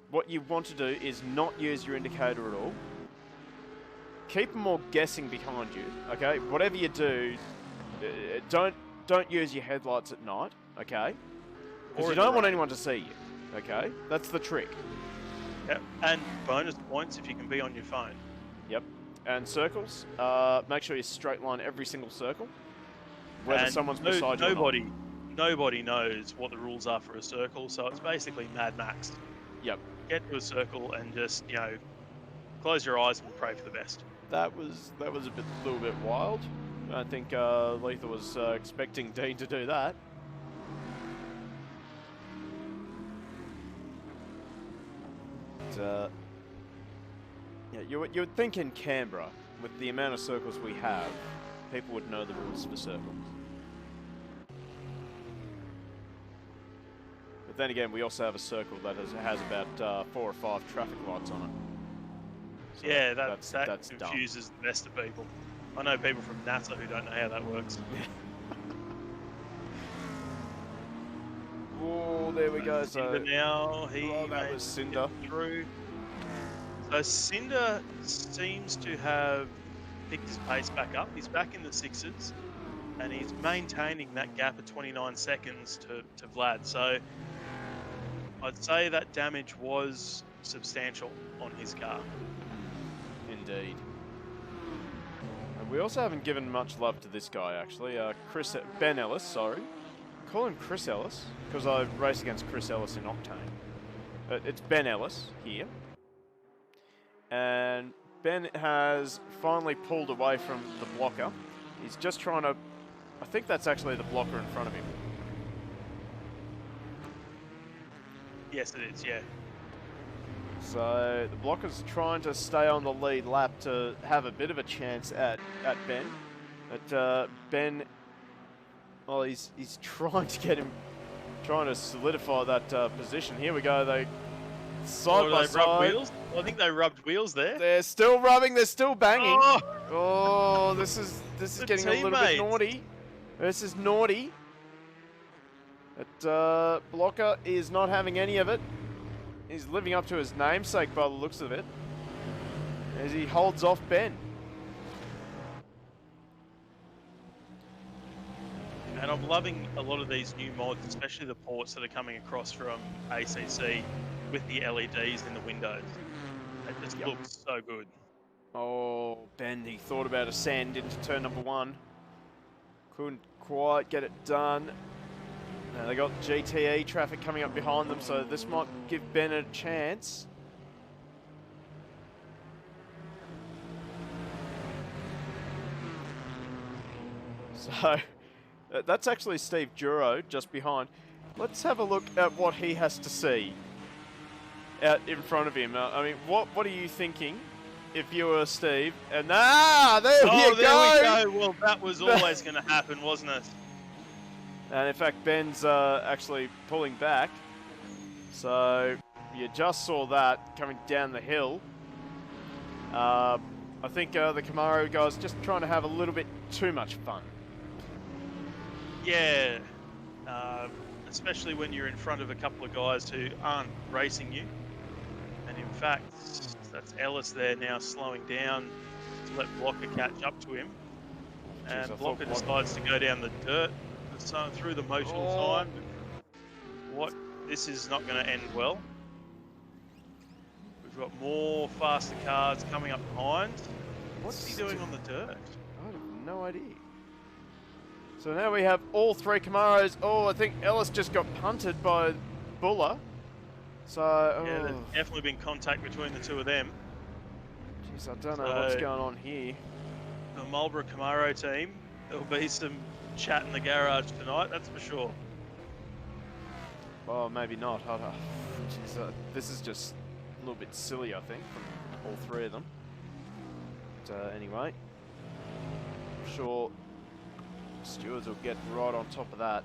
what you want to do is not use your indicator at all. Keep them all guessing behind you, okay? Whatever you do, don't use your headlights at night, okay? Because you don't want anyone to see you, okay? That's the trick. Yep, and bonus points if you can be on your phone. Yep. And circles, make sure you straight line every single circle, whether and someone's beside you or not. Nobody knows what the rules are for a circle, so it's basically Mad Max. Yep. Get to a circle and just, close your eyes and pray for the best. That was a little bit wild. I think Lethal was expecting Dean to do that. But, yeah, you would think in Canberra, with the amount of circles we have, people would know the rules for circles. But then again, we also have a circle that has about 4 or 5 traffic lights on it. So yeah, that that's confuses the best of people. I know people from NASA who don't know how that works. Oh, there we go. Cinder now, that was Cinder. Through. So Cinder seems to have picked his pace back up. He's back in the 6s, and he's maintaining that gap of 29 seconds to Vlad. So I'd say that damage was substantial on his car. Indeed. And we also haven't given much love to this guy, actually. Ben Ellis, sorry. Call him Chris Ellis, because I race against Chris Ellis in Octane. But it's Ben Ellis here. And Ben has finally pulled away from the blocker. He's just trying to... I think that's actually the blocker in front of him. Yes, it is, yeah. So the blocker's trying to stay on the lead lap to have a bit of a chance at Ben. But Ben... Well, he's trying to get him... Trying to solidify that position. Here we go, they... Side by side. Wheels? I think they rubbed wheels there. They're still rubbing. They're still banging. Oh, oh this is getting a little bit naughty. This is naughty. But Blocker is not having any of it. He's living up to his namesake by the looks of it, as he holds off Ben. And I'm loving a lot of these new mods, especially the ports that are coming across from ACC with the LEDs in the windows. It just looks so good. Oh, Ben, he thought about a send into turn number 1. Couldn't quite get it done. Now they got GTE traffic coming up behind them, so this might give Ben a chance. So, that's actually Steve Duro just behind. Let's have a look at what he has to see out in front of him. I mean, what are you thinking if you were Steve? And there you go! There we go. Well, that was always going to happen, wasn't it? And in fact, Ben's actually pulling back. So you just saw that coming down the hill. I think the Camaro guys just trying to have a little bit too much fun. Yeah, especially when you're in front of a couple of guys who aren't racing you. And in fact, that's Ellis there now slowing down to let Blocker catch up to him. And Jeez, Blocker decides to go down the dirt through the motional time. This is not going to end well. We've got more faster cars coming up behind. What's he doing on the dirt? I have no idea. So now we have all 3 Camaros. Oh, I think Ellis just got punted by Buller. So, yeah, there's definitely been contact between the two of them. Jeez, I don't know what's going on here. The Marlboro Camaro team, there'll be some chat in the garage tonight, that's for sure. Well, maybe not. Jeez, this is just a little bit silly, I think, from all 3 of them. But anyway, I'm sure stewards will get right on top of that.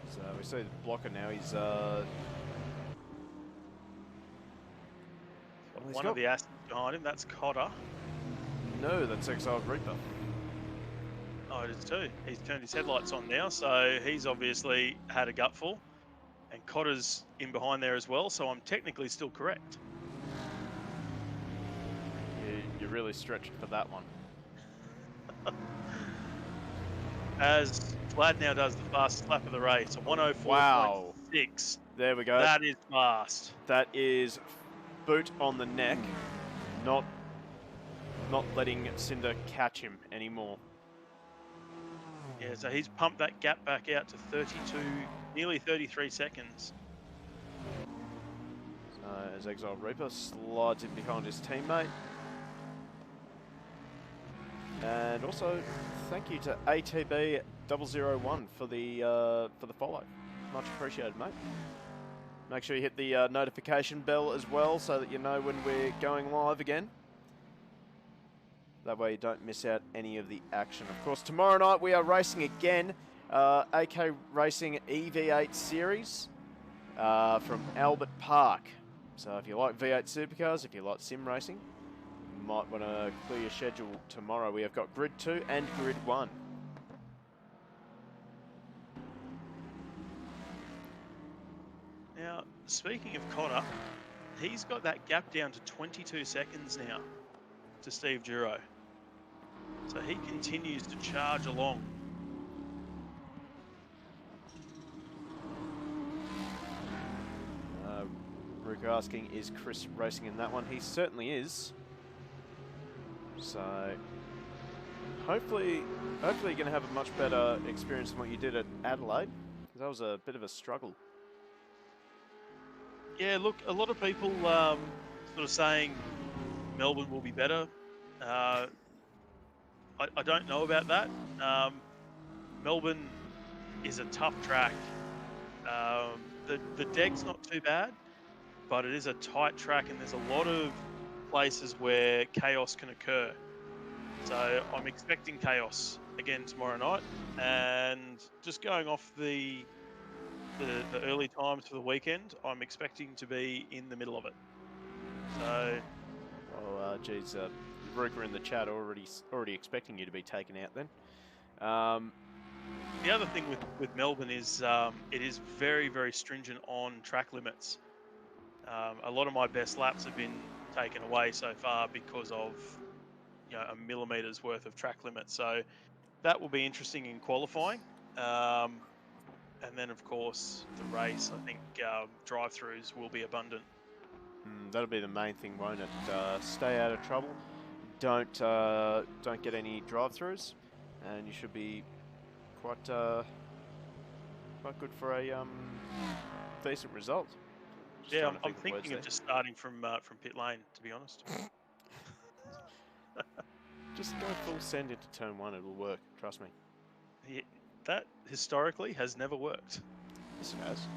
So we see the Blocker now. He's one of the assets behind him. That's Cotter. No, that's Exiled Reaper. Oh, it is too. He's turned his headlights on now, so he's obviously had a gutful. And Cotter's in behind there as well, so I'm technically still correct. You're really stretched for that one. As Vlad now does the fastest lap of the race, a 104.6. Wow. There we go. That is fast. That is boot on the neck, not letting Cinder catch him anymore. Yeah, so he's pumped that gap back out to 32, nearly 33 seconds. So as Exiled Reaper slides in behind his teammate. And also, thank you to ATB001 for the follow. Much appreciated, mate. Make sure you hit the notification bell as well, so that you know when we're going live again. That way you don't miss out any of the action. Of course, tomorrow night we are racing again. AK Racing EV8 Series from Albert Park. So if you like V8 supercars, if you like sim racing, you might want to clear your schedule tomorrow. We have got Grid 2 and Grid 1. Now, speaking of Cotter, he's got that gap down to 22 seconds now to Steve Duro. So he continues to charge along. Ruka asking, is Chris racing in that one? He certainly is. So hopefully you're going to have a much better experience than what you did at Adelaide. That was a bit of a struggle. Yeah, look, a lot of people sort of saying Melbourne will be better. I don't know about that. Melbourne is a tough track. The deck's not too bad, but it is a tight track and there's a lot of places where chaos can occur. So I'm expecting chaos again tomorrow night, and just going off the early times for the weekend, I'm expecting to be in the middle of it. So Oh, geez, Ruka in the chat already expecting you to be taken out then. The other thing with Melbourne is it is very, very stringent on track limits. A lot of my best laps have been taken away so far because of a millimetre's worth of track limit. So that will be interesting in qualifying. And then, of course, the race, I think drive-throughs will be abundant. That'll be the main thing, won't it? Stay out of trouble. Don't get any drive-throughs, and you should be quite good for a decent result. Yeah, I'm thinking of just starting from pit lane, to be honest. Just go full send into turn 1, it'll work, trust me. Yeah, that historically has never worked. Yes, it has.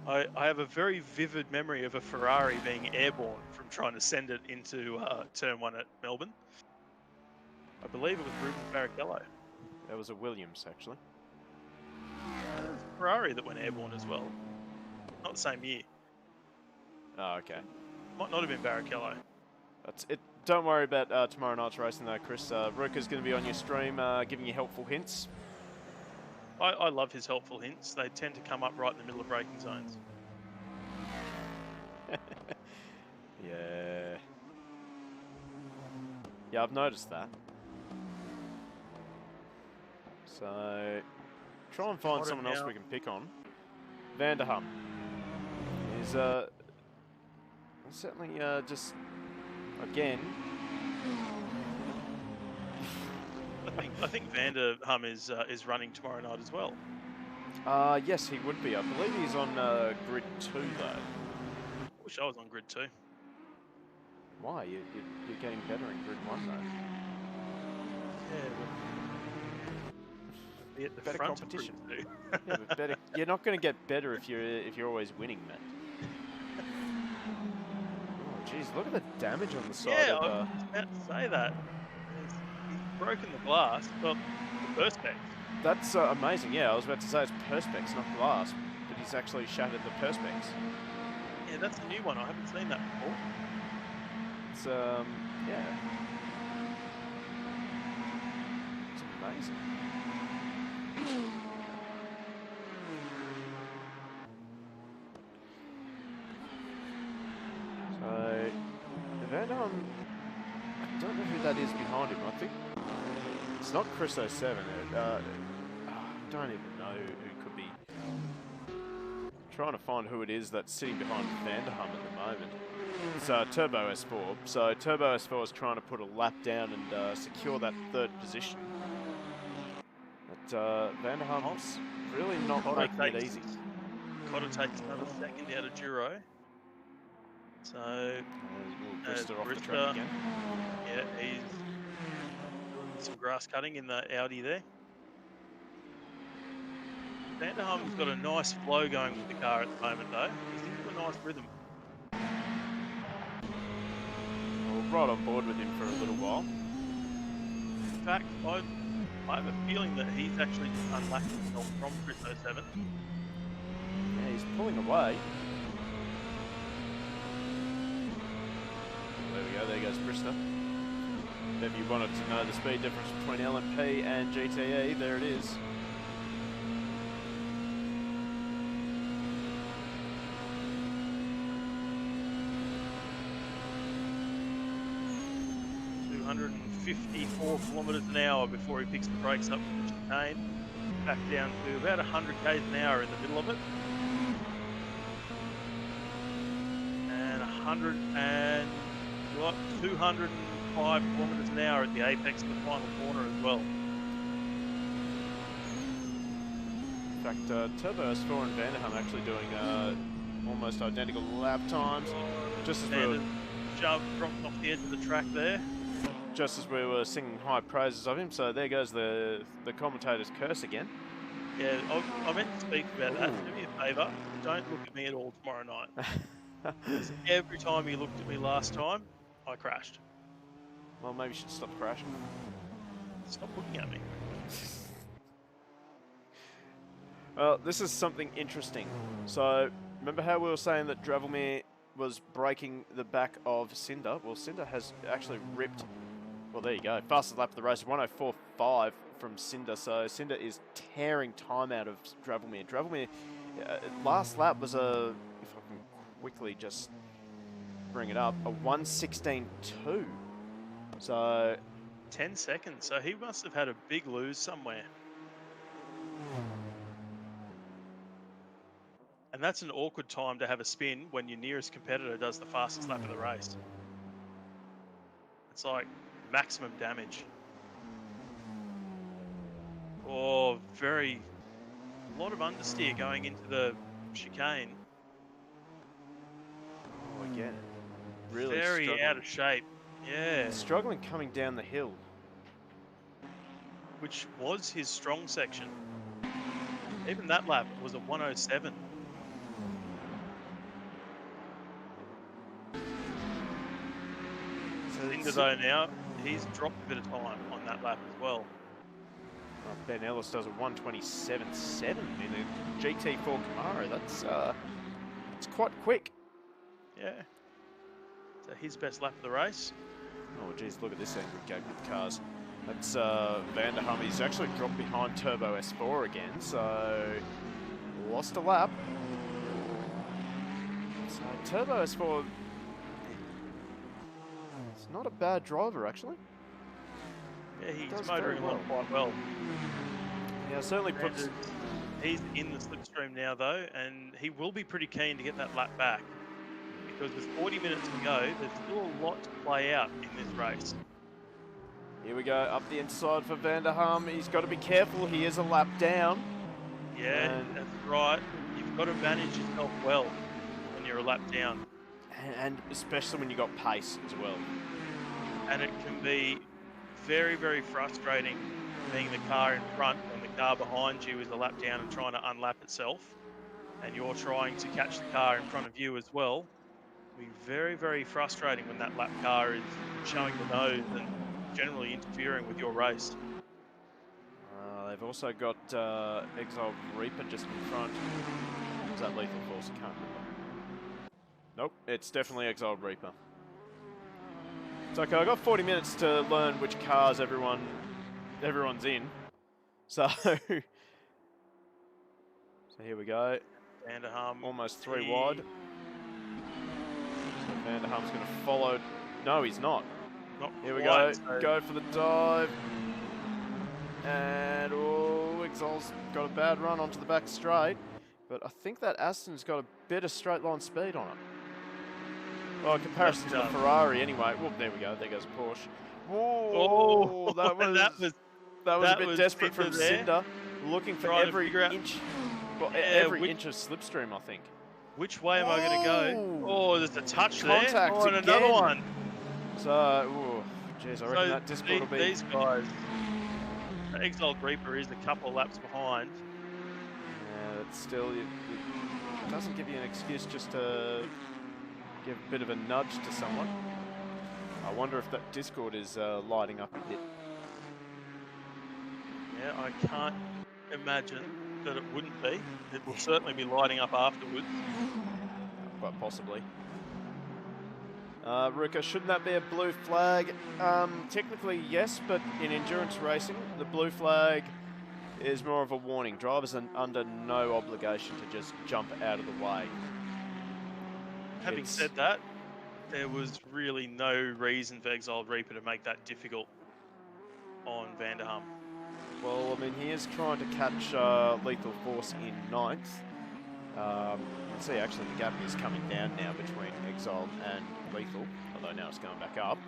I have a very vivid memory of a Ferrari being airborne from trying to send it into turn 1 at Melbourne. I believe it was Ruben Barrichello. That was a Williams, actually. It was a Ferrari that went airborne as well. Not the same year. Oh, okay. Might not have been Barrichello. That's it. Don't worry about tomorrow night's racing though, Chris. Ruka's going to be on your stream giving you helpful hints. I love his helpful hints. They tend to come up right in the middle of braking zones. Yeah. Yeah, I've noticed that. So, try and find someone else we can pick on. Vanderham is certainly just again. I think Vanderham is running tomorrow night as well. Yes, he would be. I believe he's on grid 2 though. I wish I was on grid 2. Why? You're getting better in grid 1 though. Yeah, but better competition. Yeah, but better. You're not going to get better if you're always winning, mate. Oh, jeez, look at the damage on the side. Yeah, I was about to say that. He's broken the glass, got the perspex. That's amazing. Yeah, I was about to say it's perspex, not glass, but he's actually shattered the perspex. Yeah, that's a new one. I haven't seen that before. It's yeah, it's amazing. So, Vanderham, I don't know who that is behind him. I think it's not Chris 07. I don't even know who could be. Trying to find who it is that's sitting behind Vanderham at the moment. It's Turbo S4. So Turbo S4 is trying to put a lap down and secure that 3rd position. But Vanderham's really not making it easy. Cotter takes another second out of Duro. So Brister off the track again. Yeah, he's doing some grass cutting in the Audi there. Vanderham's got a nice flow going with the car at the moment though. He's into a nice rhythm. Well, right on board with him for a little while. In fact, I have a feeling that he's actually unlapped himself from Chris 07. Yeah, he's pulling away. There we go, there goes Brister. If you wanted to know the speed difference between LMP and GTE, there it is. .54 kilometres an hour before he picks the brakes up from the chicane. Back down to about 100 k's an hour in the middle of it. And 205 kilometres an hour at the apex of the final corner as well. In fact, Turbo S4 and Vanderham actually doing almost identical lap times. Just as we were dropped off the edge of the track there. Just as we were singing high praises of him, so there goes the commentator's curse again. Yeah, I meant to speak about that. Do me a favour, don't look at me at all tomorrow night. Every time you looked at me last time, I crashed. Well, maybe you should stop crashing. Stop looking at me. Well, this is something interesting. So, remember how we were saying that Dravilmir was breaking the back of Cinder. Well, Cinder has actually ripped. Well, there you go. Fastest lap of the race, 104.5 from Cinder. So Cinder is tearing time out of Dravelmere. Dravelmere, last lap was a, if I can quickly just bring it up, a 116.2. So 10 seconds. So he must have had a big lose somewhere. And that's an awkward time to have a spin when your nearest competitor does the fastest lap of the race. It's like maximum damage. Oh, a lot of understeer going into the chicane. oh, again, really very struggling. out of shape. Yeah. Struggling coming down the hill. Which was his strong section. Even that lap was a 107. Cinder though now, he's dropped a bit of time on that lap as well. Ben Ellis does a 127.7 in a GT4 Camaro. That's it's quite quick. Yeah. So his best lap of the race. Oh geez, look at this angry gate with cars. That's Vanderham. He's actually dropped behind Turbo S4 again, so lost a lap. So Turbo S4, it's not a bad driver actually. Yeah, he's motoring along quite well. Yeah, certainly puts. He's in the slipstream now though, and he will be pretty keen to get that lap back. Because with 40 minutes to go, there's still a lot to play out in this race. Here we go, up the inside for Vanderham. He's got to be careful, he is a lap down. Yeah, that's right. You've got to manage yourself well when you're a lap down. And especially when you've got pace as well. And it can be very, very frustrating being the car in front when the car behind you is a lap down and trying to unlap itself. And you're trying to catch the car in front of you as well. It'll be very, very frustrating when that lap car is showing the nose and generally interfering with your race. They've also got Exiled Reaper just in front. Is that Lethal Force? I can't remember. Nope, it's definitely Exiled Reaper. It's okay, I've got 40 minutes to learn which cars everyone's in. So, so here we go. Vanderham. Almost 3 wide. So Vanderham's going to follow. No, he's not. Here we go. So Go for the dive. And oh, Exil's got a bad run onto the back straight. But I think that Aston's got a bit of straight line speed on it. Well, in comparison to the Ferrari anyway. Well, there we go. There goes a Porsche. Whoa, that was a bit desperate from Cinder. Looking for every inch. Well, every inch of slipstream, I think. Which way am I going to go? Oh, there's a touch Contact there. Oh, and again. another one. So, geez, I reckon that Discord will be... These guys, Exiled Reaper is a couple of laps behind. Yeah, but still, it doesn't give you an excuse just to give a bit of a nudge to someone. I wonder if that Discord is lighting up a bit. Yeah, I can't imagine that it wouldn't be. It will certainly be lighting up afterwards. Quite possibly. Ruka, shouldn't that be a blue flag? Technically, yes, but in endurance racing, the blue flag is more of a warning. Drivers are under no obligation to just jump out of the way. Having said that, there was really no reason for Exiled Reaper to make that difficult on Vanderham. Well, I mean, he is trying to catch Lethal Force in ninth. You can see actually the gap is coming down now between Exiled and Lethal, although now it's going back up.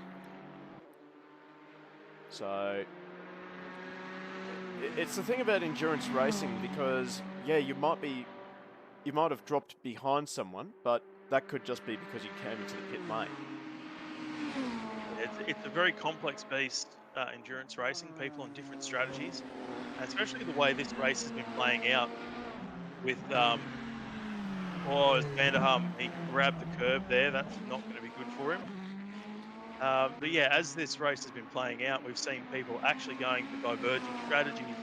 So it's the thing about endurance racing, because yeah, you might have dropped behind someone, but that could just be because you came into the pit lane. It's a very complex beast, endurance racing, people on different strategies, and especially the way this race has been playing out with Vanderham, he grabbed the curb there. That's not going to be good for him. But yeah, as this race has been playing out, we've seen people actually going for diverging strategies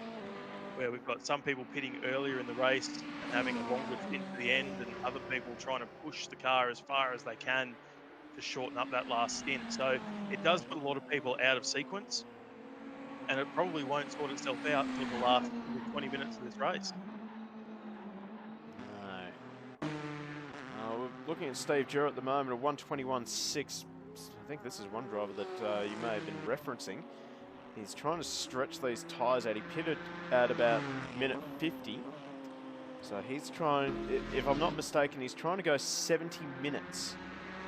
where we've got some people pitting earlier in the race and having a longer stint to the end, and other people trying to push the car as far as they can to shorten up that last stint. So it does put a lot of people out of sequence, and it probably won't sort itself out until the last probably 20 minutes of this race. No. We're looking at Steve Jura at the moment, a 121.6. I think this is one driver that you may have been referencing. He's trying to stretch these tyres out. He pitted at about minute 50. So he's trying, if I'm not mistaken, he's trying to go 70 minutes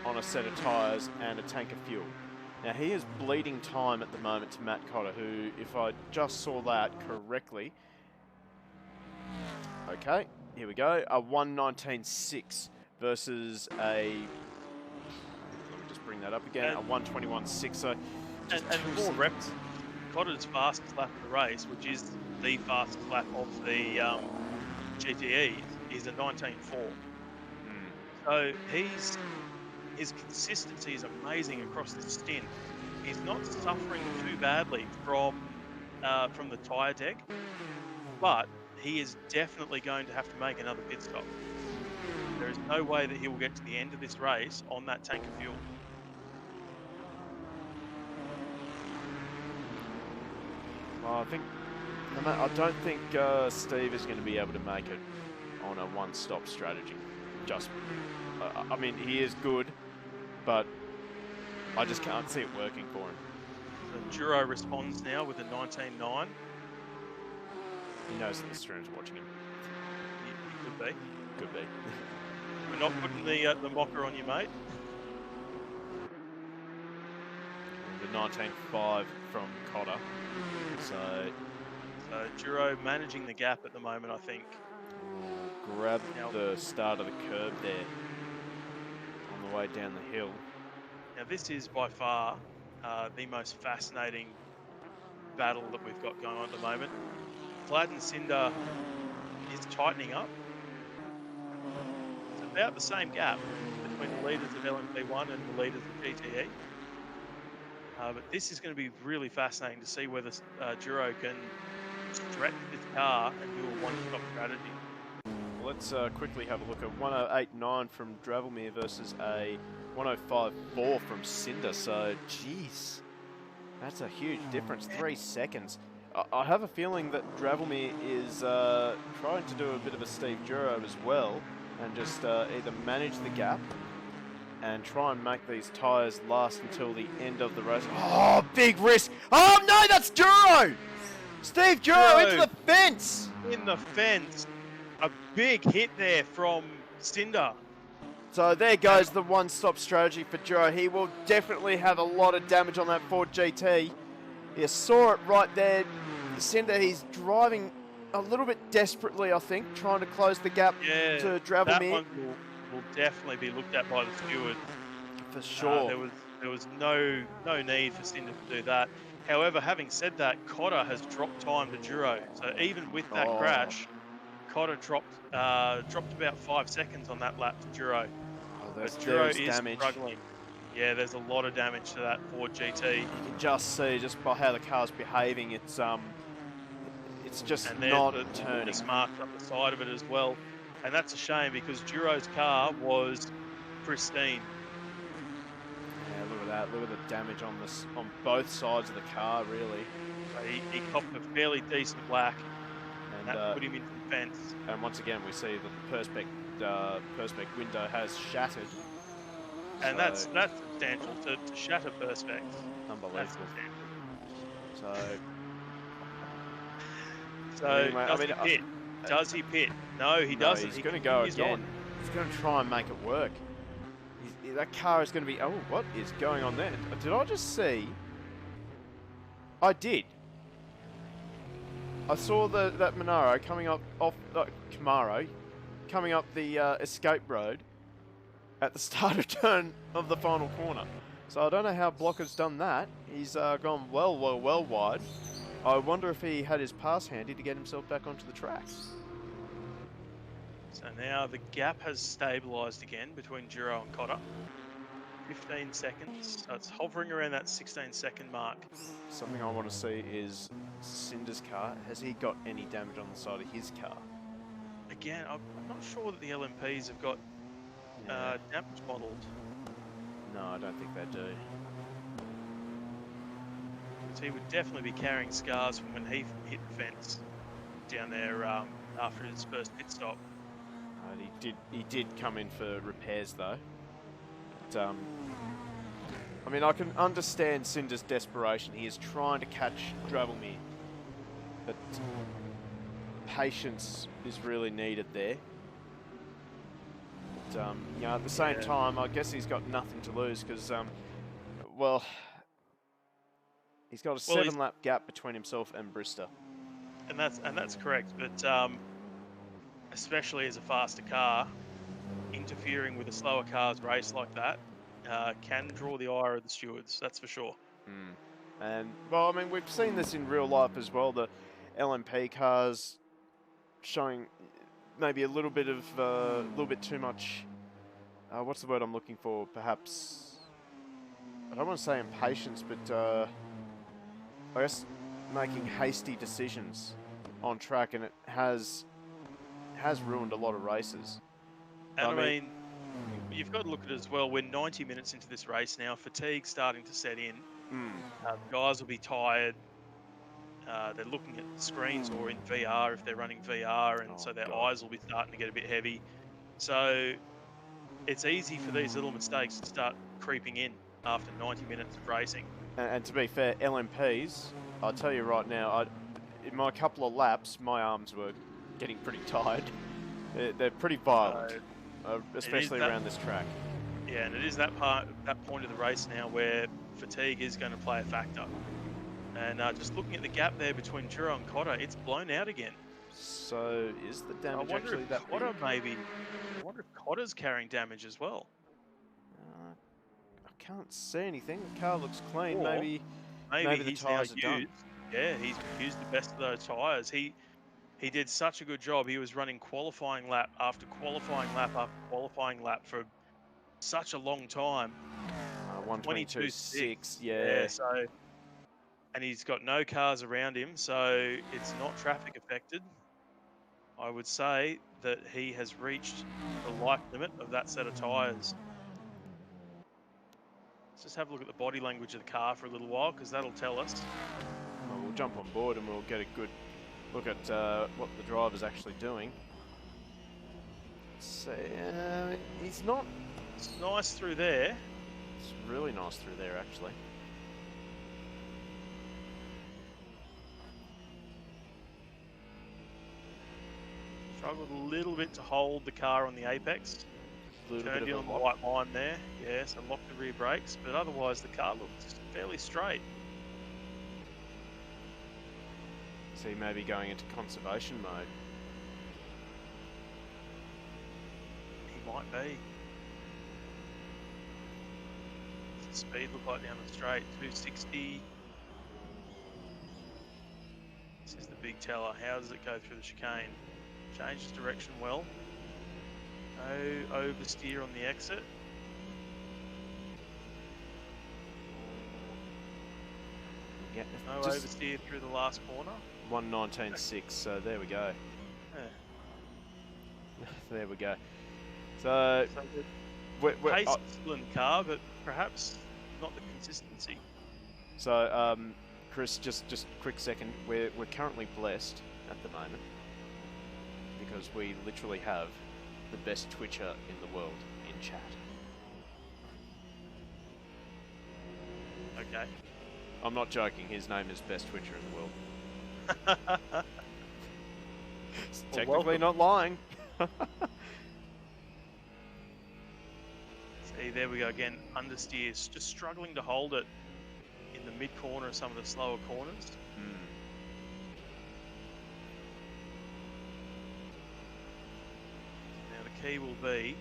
on a set of tyres and a tank of fuel. Now he is bleeding time at the moment to Matt Cotter, who, if I just saw that correctly, okay, here we go, a 119.6 versus a, let me just bring that up again, a 121.6. So and more reps. Cotter's fastest lap of the race, which is the fastest lap of the GTE, is a 19.4. So his consistency is amazing across the stint. He's not suffering too badly from the tyre deck, but he is definitely going to have to make another pit stop. There is no way that he will get to the end of this race on that tank of fuel. Well, I don't think Steve is going to be able to make it on a one-stop strategy. I mean, he is good, but I just can't see it working for him. So Duro responds now with a 19.9. He knows that the stream's watching him. He could be. Could be. We're not putting the mocker on you, mate. The 19.5 from Cotter. So Duro managing the gap at the moment, I think. Grab the start of the curb there on the way down the hill. Now this is by far the most fascinating battle that we've got going on at the moment. Vlad and Cinder is tightening up. It's about the same gap between the leaders of LMP1 and the leaders of GTE. But this is going to be really fascinating to see whether Duro can stretch this car and do a one-stop strategy. Let's quickly have a look at 108.9 from Dravelmere versus a 105.4 from Cinder. So, geez, that's a huge difference. 3 seconds. I have a feeling that Dravelmere is trying to do a bit of a Steve Duro as well, and just either manage the gap and try and make these tyres last until the end of the race. Oh, big risk. Oh, no, that's Duro! Steve Duro into the fence! In the fence. A big hit there from Cinder. So there goes the one-stop strategy for Duro. He will definitely have a lot of damage on that Ford GT. You saw it right there. Cinder, he's driving a little bit desperately, I think, trying to close the gap to Dravelmere. That one will definitely be looked at by the steward. For sure. There was no need for Cinder to do that. However, having said that, Cotter has dropped time to Duro. So even with that crash, Cotter dropped about 5 seconds on that lap to Duro. But Duro is damage. struggling. Yeah, there's a lot of damage to that Ford GT. You can just see, just by how the car's behaving, it's just not turning. There's marks up the side of it as well. And that's a shame because Duro's car was pristine. Yeah, look at that. Look at the damage on both sides of the car, really. So he copped a fairly decent whack, and that put him into the fence. And once again, we see that the Perspex window has shattered. And that's substantial to shatter Perspex. Unbelievable. So anyway, does he pit? No, he doesn't. He's going to go again. He's going to try and make it work. That car is going to be... Oh, what is going on there? Did I just see... I did. I saw that Monaro coming up off... Camaro coming up the escape road at the starter turn of the final corner. So I don't know how Blocker's done that. He's gone well wide. I wonder if he had his pass handy to get himself back onto the track. So now the gap has stabilised again between Duro and Cotter. 15 seconds. So it's hovering around that 16-second mark. Something I want to see is Cinder's car. Has he got any damage on the side of his car? Again, I'm not sure that the LMPs have got Yeah. damage modelled. No, I don't think they do. So he would definitely be carrying scars from when he hit the fence down there after his first pit stop. He did come in for repairs though. But, I mean, I can understand Cinder's desperation. He is trying to catch Dravelmere, but patience is really needed there. But, you know, at the same time, I guess he's got nothing to lose because, well, he's got a 7-lap gap between himself and Brister. And that's correct, but especially as a faster car, interfering with a slower car's race like that can draw the ire of the stewards. That's for sure. And well, I mean, we've seen this in real life as well. The LMP cars showing maybe a little bit too much. What's the word I'm looking for? Perhaps I don't want to say impatience, but I guess making hasty decisions on track, and it has ruined a lot of races. And I mean, you've got to look at it as well. We're 90 minutes into this race now. Fatigue's starting to set in. The guys will be tired. They're looking at screens or in VR if they're running VR, and so their eyes will be starting to get a bit heavy. So it's easy for these little mistakes to start creeping in after 90 minutes of racing. And to be fair, LMPs, I'll tell you right now, in my couple of laps, my arms were getting pretty tired. They're pretty violent, especially around this track. Yeah, and it is that point of the race now where fatigue is going to play a factor. And just looking at the gap there between Juro and Cotter, it's blown out again. So is the damage actually that Cotter big? maybe. I wonder if Cotter's carrying damage as well. I can't see anything. The car looks clean. Or maybe the tyres are done. Yeah, he's used the best of those tyres. He did such a good job. He was running qualifying lap after qualifying lap after qualifying lap for such a long time. 122.6, yeah. So, and he's got no cars around him, so it's not traffic affected. I would say that he has reached the life limit of that set of tyres. Let's just have a look at the body language of the car for a little while, because that'll tell us. Well, we'll jump on board and we'll get a good look at what the driver's actually doing. So, he's not... It's nice through there. It's really nice through there, actually. Struggled a little bit to hold the car on the apex. Turned in on the white line there, yes, and locked the rear brakes, but otherwise the car looks fairly straight. So he may be going into conservation mode. He might be. What's the speed look like down the straight? 260. This is the big teller. How does it go through the chicane? Changes direction well. No oversteer on the exit. Yeah, no oversteer through the last corner. 119.6, so there we go. Yeah. There we go. So pace excellent car, but perhaps not the consistency. So, Chris, just a quick second. We're currently blessed at the moment because we literally have the best Twitcher in the world in chat. Okay. I'm not joking. His name is best Twitcher in the world. It's technically not lying. See, there we go again. Understeers, just struggling to hold it in the mid corner of some of the slower corners. Now the key will be,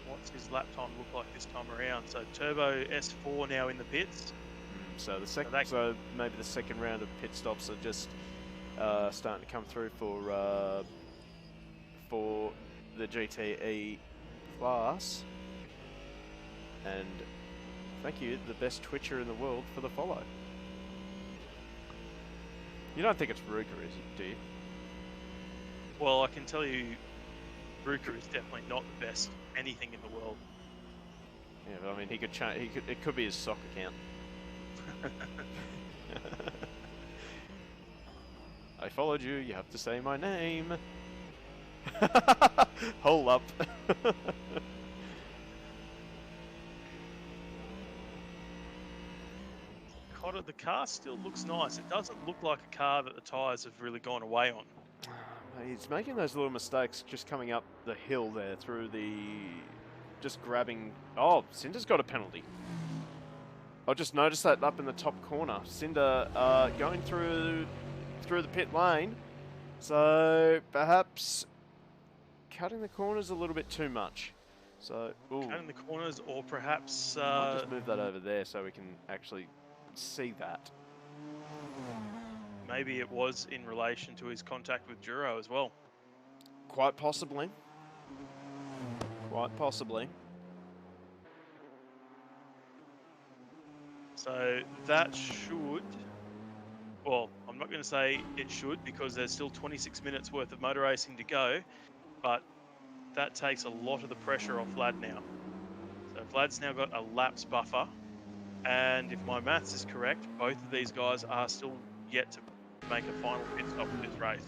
what's his lap time look like this time around? So Turbo S4 now in the pits. So the second, so maybe the second round of pit stops are just starting to come through for the GTE class. And thank you, the best Twitcher in the world, for the follow. You don't think it's Ruka, do you? Well, I can tell you, Ruka is definitely not the best anything in the world. Yeah, but I mean, he could change. It could be his sock account. I followed you. You have to say my name. Hold up. Cotter, the car still looks nice. It doesn't look like a car that the tyres have really gone away on. He's making those little mistakes just coming up the hill there through the... Just grabbing... Oh, Cinder's got a penalty. I just noticed that up in the top corner. Cinder going through the pit lane. So perhaps cutting the corners a little bit too much. So Cutting the corners, or perhaps... I'll just move that over there so we can actually see that. Maybe it was in relation to his contact with Duro as well. Quite possibly. Quite possibly. So that should... Well, I'm not going to say it should because there's still 26 minutes worth of motor racing to go, but that takes a lot of the pressure off Vlad now. So Vlad's now got a laps buffer, and if my maths is correct, both of these guys are still yet to make a final pit stop in this race.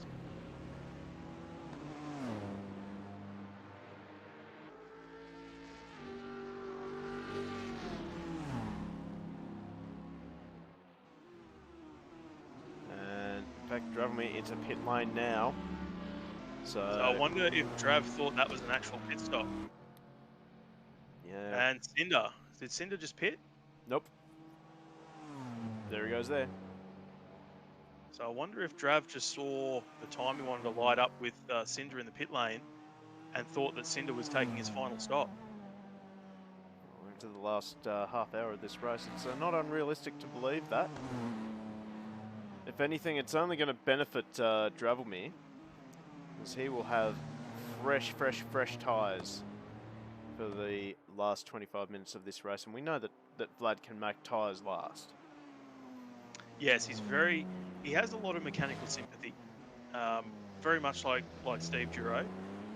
And in fact, driving me into pit lane now. So I wonder if Drav thought that was an actual pit stop. Yeah. And Cinder. Did Cinder just pit? Nope. There he goes there. So I wonder if Drav just saw the time he wanted to light up with Cinder in the pit lane and thought that Cinder was taking his final stop. Into the last half hour of this race. It's not unrealistic to believe that. If anything, it's only going to benefit Dravelmere, because he will have fresh tyres for the last 25 minutes of this race, and we know that Vlad can make tyres last. Yes, he has a lot of mechanical sympathy, very much like Steve Duro.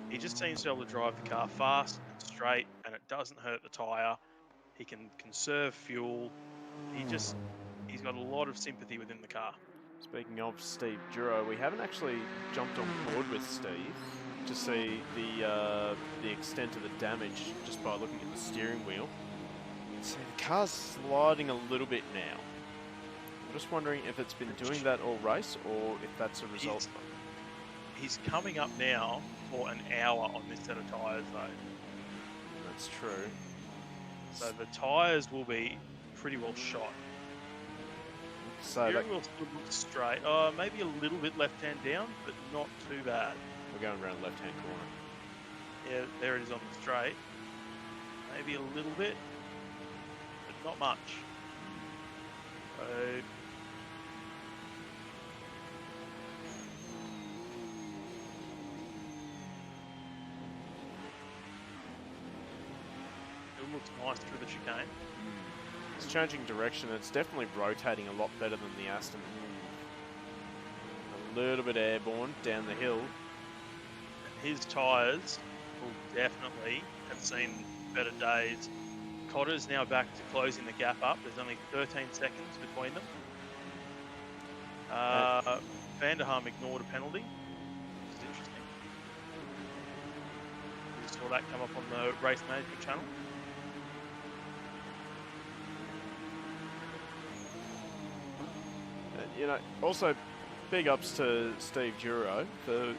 He just seems to be able to drive the car fast and straight, and it doesn't hurt the tyre. He can conserve fuel. He's got a lot of sympathy within the car. Speaking of Steve Duro, we haven't actually jumped on board with Steve to see the extent of the damage just by looking at the steering wheel. So the car's sliding a little bit now. I'm just wondering if it's been doing that all race or if that's a result. He's coming up now for an hour on this set of tyres though. That's true. So the tyres will be pretty well shot. So steering wheel still looks straight. Maybe a little bit left-hand down, but not too bad. We're going around left-hand corner. Yeah, there it is on the straight. Maybe a little bit, but not much. So it looks nice through the chicane. It's changing direction. It's definitely rotating a lot better than the Aston. A little bit airborne down the hill. His tyres will definitely have seen better days. Cotter's now back to closing the gap up. There's only 13 seconds between them. Vanderham ignored a penalty, which is interesting. We just saw that come up on the race management channel. You know, also big ups to Steve Duro for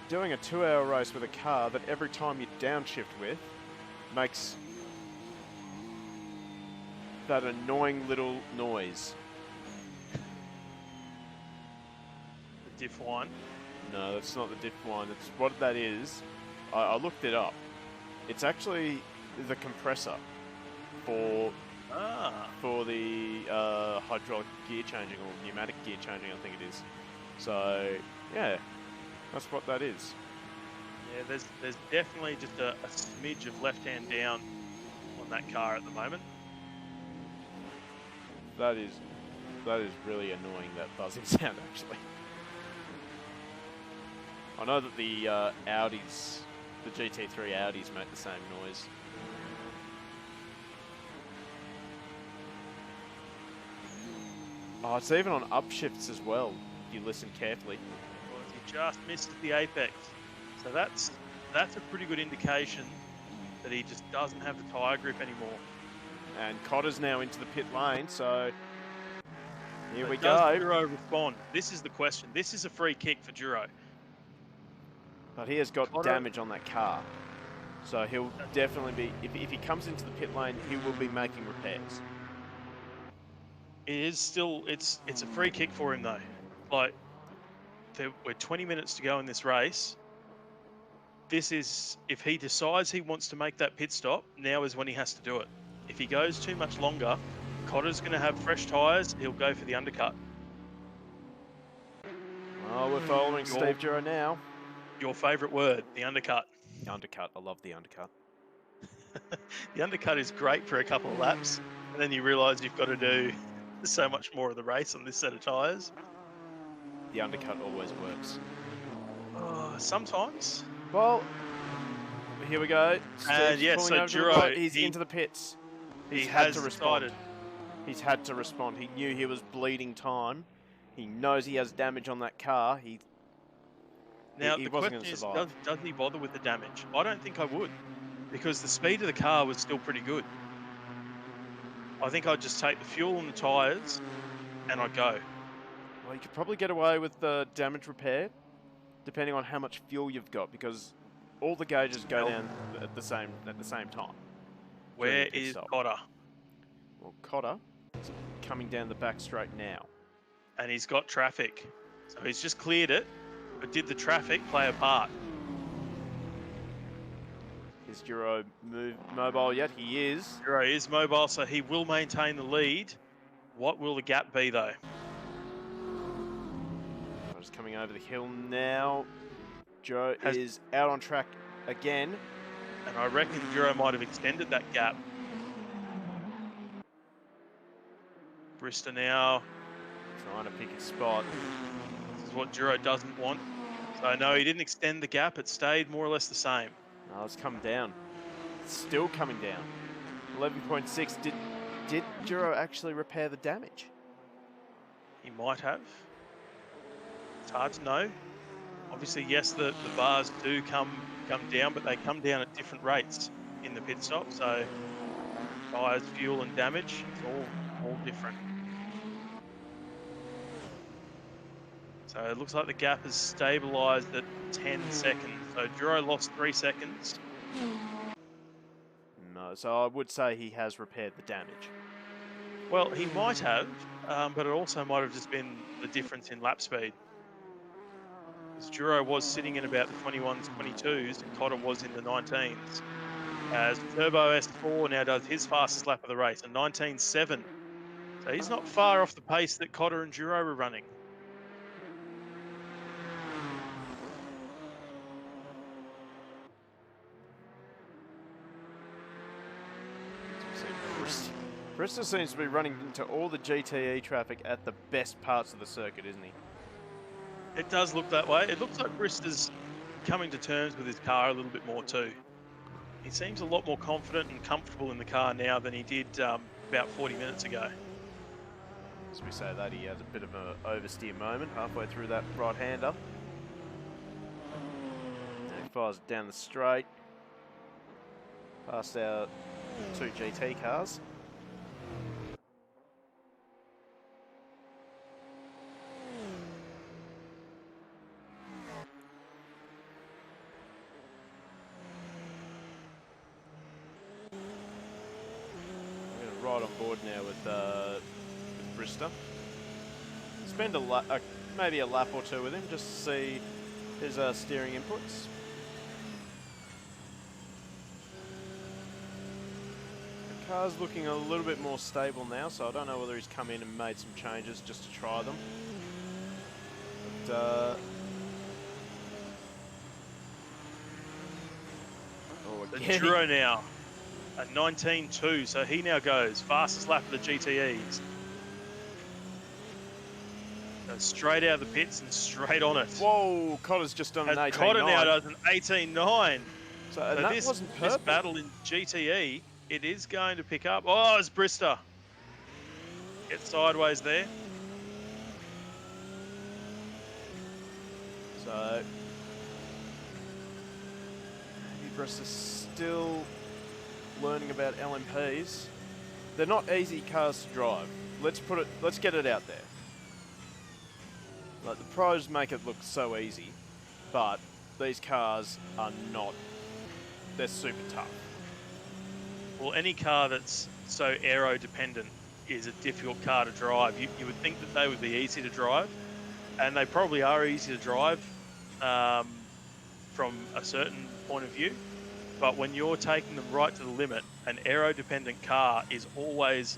doing a 2-hour race with a car that every time you downshift with makes that annoying little noise. The diff whine. No, that's not the diff whine. It's what that is. I looked it up. It's actually the compressor for the hydraulic gear changing or pneumatic gear changing, I think it is. So yeah, that's what that is. Yeah, there's definitely just a smidge of left hand down on that car at the moment. That is really annoying, that buzzing sound, actually. I know that the Audis, the GT3 Audis make the same noise. Oh, it's even on upshifts as well, if you listen carefully. Well, he just missed the apex. So that's a pretty good indication that he just doesn't have the tyre grip anymore. And Cotter's now into the pit lane, so here we Does go. Duro respond? This is the question. This is a free kick for Duro. But he has got Cotter, damage on that car. So he'll definitely be, if he comes into the pit lane, he will be making repairs. it is still, it's a free kick for him though. Like, we're 20 minutes to go in this race. This is, if he decides he wants to make that pit stop, now is when he has to do it. If he goes too much longer, Cotter's going to have fresh tyres. He'll go for the undercut. Oh, we're following Steve Duro now. Your favourite word, the undercut. Undercut. I love the undercut. The undercut is great for a couple of laps, and then you realise you've got to do so much more of the race on this set of tyres. The undercut always works. Sometimes. Well, here we go. And Steve's yeah, pulling so over to the Duro, right. He's into the pits. He's had to respond. He's had to respond. He knew he was bleeding time. He knows he has damage on that car. Now, he the wasn't question going to is, survive. does he bother with the damage? I don't think I would, because the speed of the car was still pretty good. I think I'd just take the fuel and the tyres, and I'd go. Well, you could probably get away with the damage repair, depending on how much fuel you've got, because all the gauges go down at the same time. Where is Cotter? Well, Cotter is coming down the back straight now. And he's got traffic. So he's just cleared it, but did the traffic play a part? Is Duro mobile yet? He is. Duro is mobile, so he will maintain the lead. What will the gap be, though? Just coming over the hill now. Duro is out on track again. And I reckon Duro might have extended that gap. Brista now trying to pick a spot. This is what Duro doesn't want. So no, he didn't extend the gap. It stayed more or less the same. No, it's come down. It's still coming down. 11.6. Did Duro actually repair the damage? He might have. It's hard to know. Obviously, yes, the bars do come down, but they come down at different rates in the pit stop. So tyres, fuel, and damage, it's all different. So it looks like the gap has stabilised at 10 seconds. So Duro lost 3 seconds. No, so I would say he has repaired the damage. Well, he might have, but it also might have just been the difference in lap speed. Because Duro was sitting in about the 21s, 22s, and Cotter was in the 19s. As Turbo S4 now does his fastest lap of the race, a 19.7. So he's not far off the pace that Cotter and Duro were running. Brista seems to be running into all the GTE traffic at the best parts of the circuit, isn't he? It does look that way. It looks like Brista's coming to terms with his car a little bit more too. He seems a lot more confident and comfortable in the car now than he did about 40 minutes ago. As we say that, he has a bit of an oversteer moment halfway through that right-hander. He fires down the straight, past our 2 GT cars. Right on board now with Brista. Spend maybe a lap or two with him just to see his steering inputs. The car's looking a little bit more stable now, so I don't know whether he's come in and made some changes just to try them. But, Duro now. A 19.2, so he now goes fastest lap of the GTEs. Goes straight out of the pits and straight on it. Whoa, Cotter's just done an As 18.9. Cotter now does an 18.9. So, and So that wasn't this purple. battle in GTE, it is going to pick up. Oh, it's Brister. Get sideways there. So, maybe Brister's still learning about LMPs. They're not easy cars to drive. Let's get it out there. Like, the pros make it look so easy, but these cars are not. They're super tough. Well, any car that's so aero dependent is a difficult car to drive. You would think that they would be easy to drive, and they probably are easy to drive from a certain point of view. But when you're taking them right to the limit, an aero dependent car is always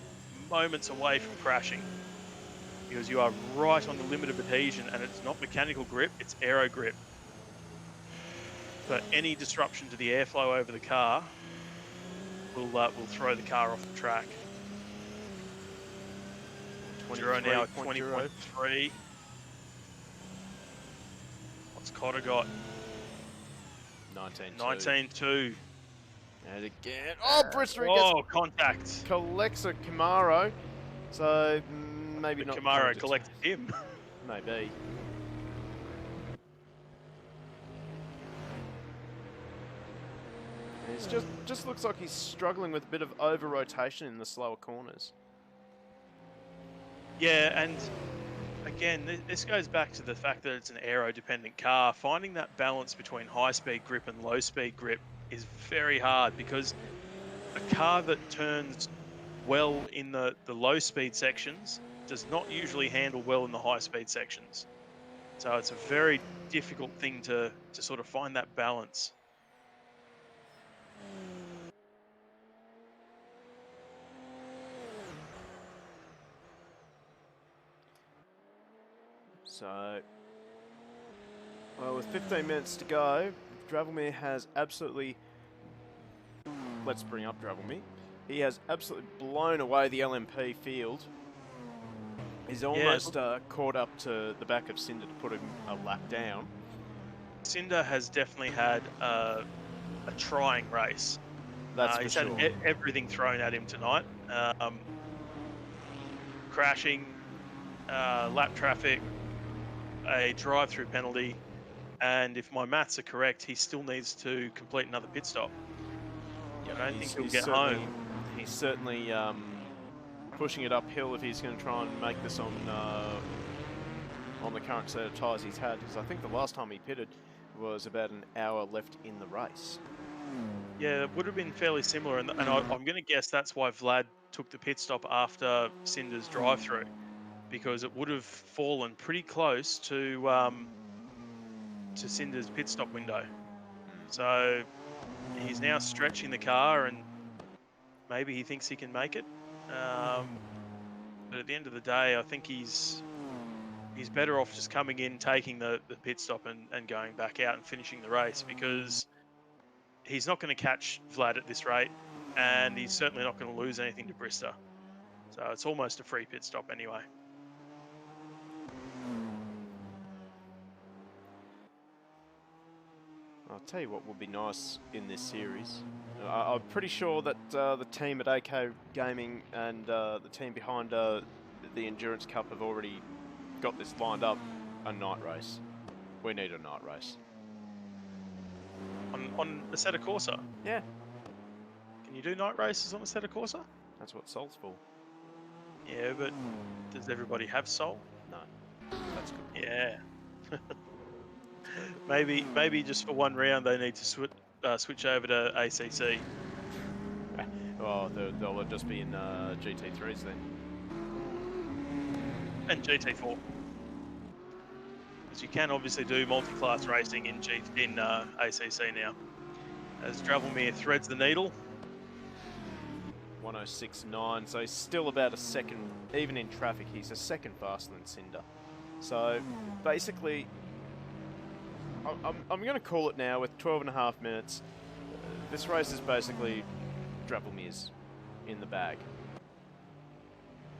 moments away from crashing, because you are right on the limit of adhesion, and it's not mechanical grip, it's aero grip. So any disruption to the airflow over the car will throw the car off the track. Zero now at 20.3. What's Cotter got? 19.2. 19.2. And again, oh, Brister Contact. collects a Camaro. So maybe The not. Camaro collected him. Maybe. It just looks like he's struggling with a bit of over rotation in the slower corners. Yeah, and again, this goes back to the fact that it's an aero-dependent car. Finding that balance between high-speed grip and low-speed grip is very hard, because a car that turns well in the low-speed sections does not usually handle well in the high-speed sections. So it's a very difficult thing to sort of find that balance. So, well, with 15 minutes to go, Dravelmere has absolutely... Let's bring up Dravelmere. He has absolutely blown away the LMP field. He's almost caught up to the back of Cinder to put him a lap down. Cinder has definitely had a trying race. That's for he's sure. had everything thrown at him tonight. Crashing, lap traffic, a drive-through penalty, and if my maths are correct, he still needs to complete another pit stop. Yeah, I don't think he'll get home. He's certainly pushing it uphill if he's going to try and make this on the current set of tyres he's had, because I think the last time he pitted was about an hour left in the race. Yeah, it would have been fairly similar, and I'm going to guess that's why Vlad took the pit stop after Cinder's drive-through, because it would have fallen pretty close to Cinder's pit stop window. So he's now stretching the car, and maybe he thinks he can make it. But at the end of the day, I think he's better off just coming in, taking the pit stop, and going back out and finishing the race, because he's not going to catch Vlad at this rate, and he's certainly not going to lose anything to Brister. So it's almost a free pit stop anyway. I'll tell you what would be nice in this series. I'm pretty sure that the team at AK Gaming and the team behind the Endurance Cup have already got this lined up. A night race. We need a night race. On Assetto Corsa? Yeah. Can you do night races on Assetto Corsa? That's what Soul's for. Yeah, but does everybody have Soul? No. That's good. Yeah. Maybe just for one round they need to switch over to ACC. Oh, they'll just be in GT3s then. And GT4. Because you can obviously do multi-class racing in ACC now. As Dravelmere threads the needle. 106.9, so he's still about a second, even in traffic, he's a second faster than Cinder. So basically, I'm going to call it now with 12.5 minutes. This race is basically Dravelmirs in the bag.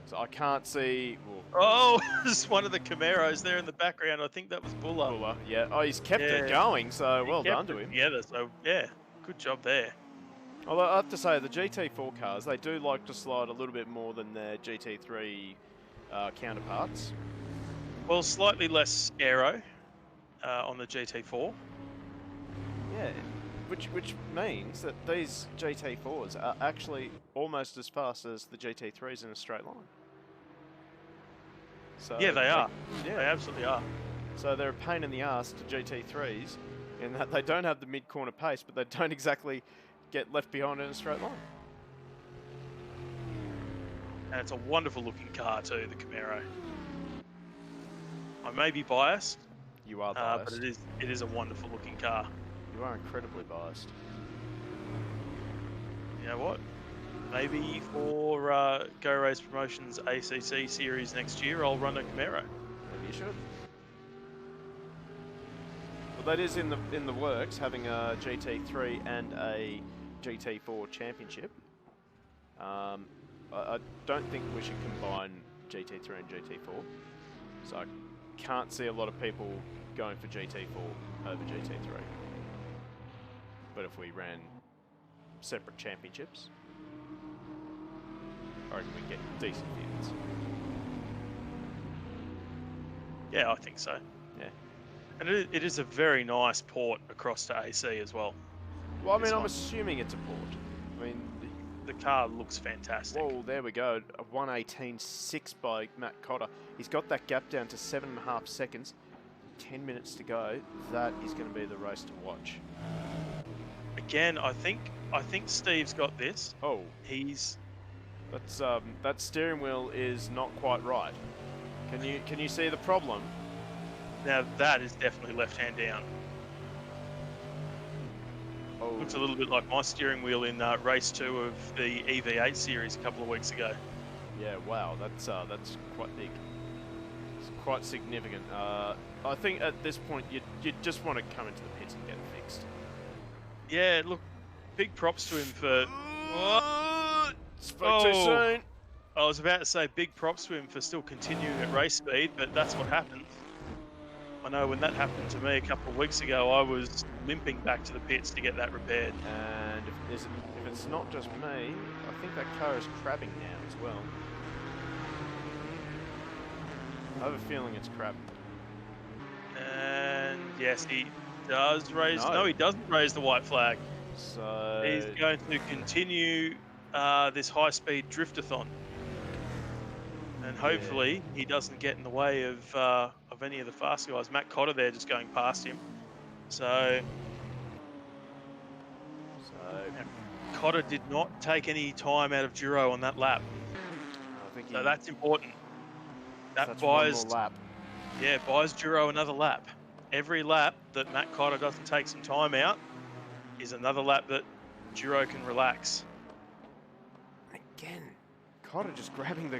So I can't see. Well, Oh, there's one of the Camaros there in the background. I think that was Buller. Buller, yeah. Oh, he's kept it Yeah. going, so He well done kept to it him. together, so yeah, good job there. Although I have to say, the GT4 cars, they do like to slide a little bit more than their GT3 counterparts. Well, slightly less aero on the GT4. Yeah, which means that these GT4s are actually almost as fast as the GT3s in a straight line. So Yeah, they are. Yeah, They absolutely are. so they're a pain in the ass to GT3s in that they don't have the mid-corner pace, but they don't exactly get left behind in a straight line. And it's a wonderful looking car too, the Camaro. I may be biased, You are biased. but it is a wonderful looking car. You are incredibly biased. You know what? Maybe for Go Race Promotions ACC series next year, I'll run a Camaro. Maybe you should. Well, that is in the works, having a GT3 and a GT4 championship. I don't think we should combine GT3 and GT4. So I can't see a lot of people going for GT4 over GT3. But if we ran separate championships, I reckon we get decent views. Yeah, I think so. Yeah. And it is a very nice port across to AC as well. Well, I mean, I'm assuming it's a port. I mean, the car looks fantastic. Whoa, there we go. A 1:18.6 by Matt Cotter. He's got that gap down to 7.5 seconds. 10 minutes to go. That is going to be the race to watch. Again, I think Steve's got this. Oh, He's that's that steering wheel is not quite right. Can you see the problem? now that is definitely left hand down. Oh, Looks a little bit like my steering wheel in race 2 of the EV8 series a couple of weeks ago. yeah. Wow, that's quite big. It's quite significant. I think at this point you just want to come into the pits and get it fixed. Yeah, look, big props to him for. Spoke too soon. I was about to say big props to him for still continuing at race speed, but that's what happens. I know when that happened to me a couple of weeks ago, I was limping back to the pits to get that repaired. And if it's not just me, I think that car is crabbing now as well. I have a feeling it's crabbing. And yes, he does raise. No, he doesn't raise the white flag. So he's going to continue this high-speed driftathon, and hopefully he doesn't get in the way of any of the fast guys. Matt Cotter there just going past him. So Cotter did not take any time out of Giro on that lap. So that's important. That buys one more lap. Yeah, buys Giro another lap. Every lap that Matt Cotter doesn't take some time out is another lap that Giro can relax. Again, Cotter just grabbing the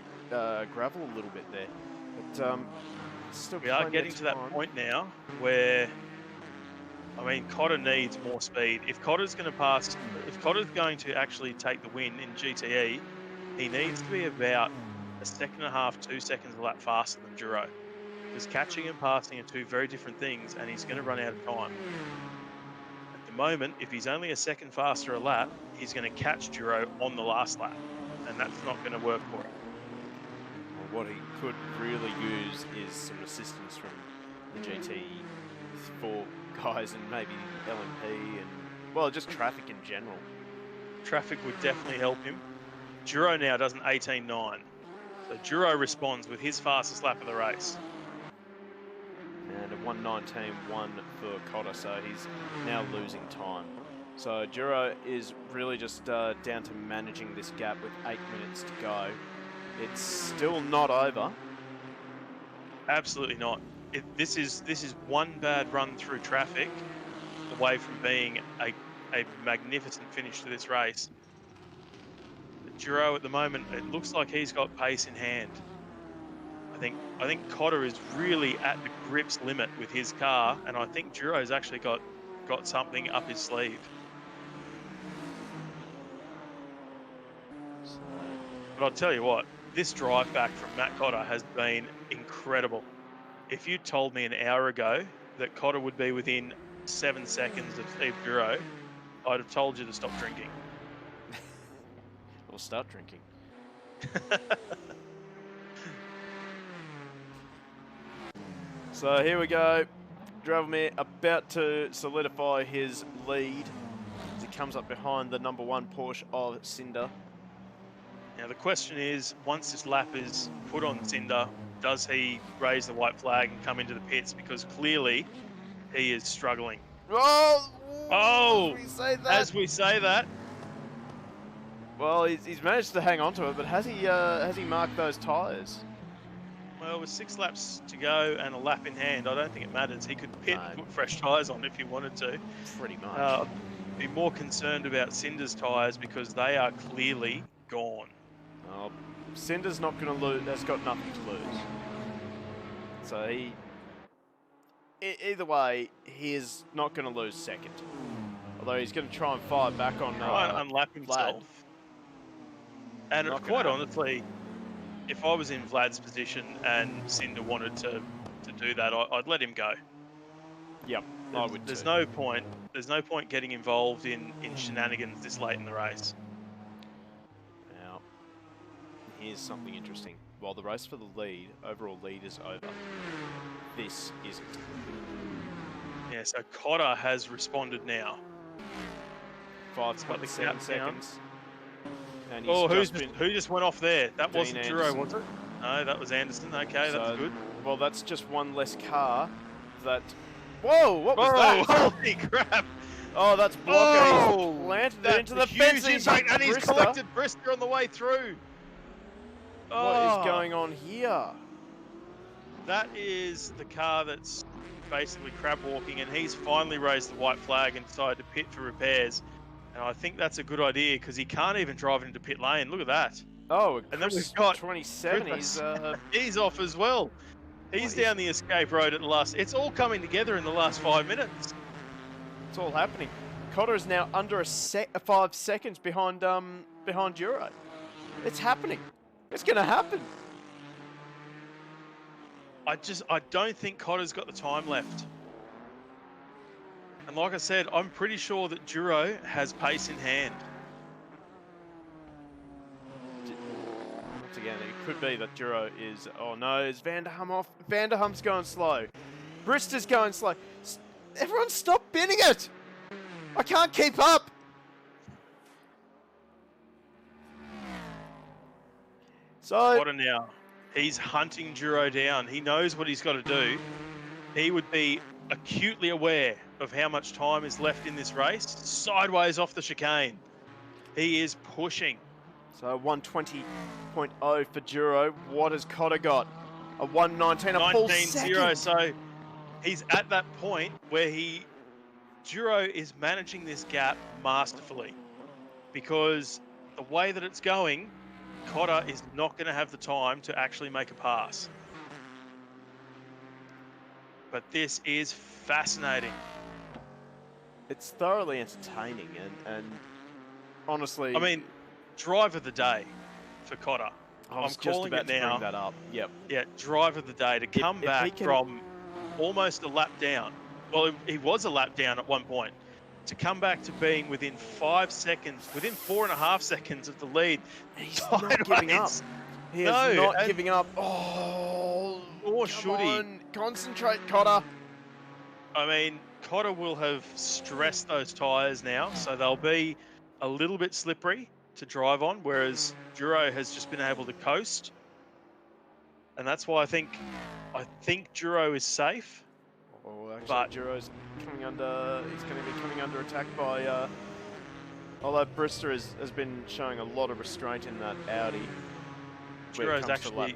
gravel a little bit there. But still we are getting to that point now where, I mean, Cotter needs more speed. If Cotter's going to actually take the win in GTE, he needs to be about 1.5 to 2 seconds a lap faster than Giro. Because catching and passing are two very different things, and he's going to run out of time. At the moment, if he's only a second faster a lap, he's going to catch Giro on the last lap, and that's not going to work for him. Well, what he could really use is some assistance from the GT4 guys and maybe LMP and, well, just traffic in general. Traffic would definitely help him. Giro now does an 18.9. So Giro responds with his fastest lap of the race. And a 1:19.1 for Cotter, so he's now losing time. So Giro is really just down to managing this gap with 8 minutes to go. It's still not over. Absolutely not. This is one bad run through traffic away from being a magnificent finish to this race. But Giro at the moment, it looks like he's got pace in hand. I think Cotter is really at the grips limit with his car, and I think Giro's actually got something up his sleeve. But I'll tell you what, this drive back from Matt Cotter has been incredible. If you told me an hour ago that Cotter would be within 7 seconds of Steve Duro, I'd have told you to stop drinking. Or start drinking. So here we go. Dravomir about to solidify his lead as he comes up behind the number 1 Porsche of Cinder. Now the question is, once this lap is put on Cinder, does he raise the white flag and come into the pits? Because clearly he is struggling. Oh, As we say that. Well, he's managed to hang on to it, but has he marked those tyres? Well, with 6 laps to go and a lap in hand, I don't think it matters. He could pit and put fresh tyres on if he wanted to. Pretty much. Be more concerned about Cinder's tyres because they are clearly gone. Oh, Cinder's not going to lose. Has got nothing to lose. So either way, he is not going to lose second. Although he's going to try and fire back on. Try and unlap himself. And quite honestly, if I was in Vlad's position and Cinder wanted to do that, I'd let him go. Yep, I would. There's no point. There's no point getting involved in shenanigans this late in the race. Now, here's something interesting. While the race for the overall lead is over, this isn't. Yeah, so Cotter has responded now. 5.7 seconds. And who just went off there? That wasn't Duro, was it? No, that was Anderson. Okay, so, that's good. Well, that's just one less car that... Whoa, what was that? Holy crap! Oh, that's blocked. He's planted it into the fence. And he's collected Brister on the way through. What is going on here? That is the car that's basically crab walking, and he's finally raised the white flag and decided to pit for repairs. And I think that's a good idea because he can't even drive into pit lane. Look at that. Oh, and then we've got 27. He's off as well. He's down the escape road at the last. It's all coming together in the last 5 minutes. It's all happening. Cotter is now under 5 seconds behind Duro. It's happening. It's going to happen. I don't think Cotter's got the time left. And like I said, I'm pretty sure that Duro has pace in hand. Once again, it could be that Duro is... Oh no, is Vanderham off? Vanderham's going slow. Brister's going slow. Everyone stop binning it! I can't keep up! So... Cotter now. He's hunting Duro down. He knows what he's got to do. He would be acutely aware of how much time is left in this race. Sideways off the chicane. He is pushing. So 120.0 for Duro. What has Cotter got? A 119, a full second. 19.0. So he's at that point where Duro is managing this gap masterfully. Because the way that it's going, Cotter is not going to have the time to actually make a pass. But this is fascinating. It's thoroughly entertaining and honestly... I mean, drive of the day for Cotter. I'm calling it now. Bring that up. Yep. Yeah, drive of the day to come back from almost a lap down. Well, he was a lap down at one point. To come back to being within 5 seconds, within 4.5 seconds of the lead. He's not giving up. He is not giving up. Oh, or should he? Concentrate, Cotter. I mean, Cotter will have stressed those tyres now, so they'll be a little bit slippery to drive on, whereas Duro has just been able to coast. And that's why I think Duro is safe. Oh, actually, Duro's coming under. He's going to be coming under attack by. Although Brister has been showing a lot of restraint in that Audi. Duro's actually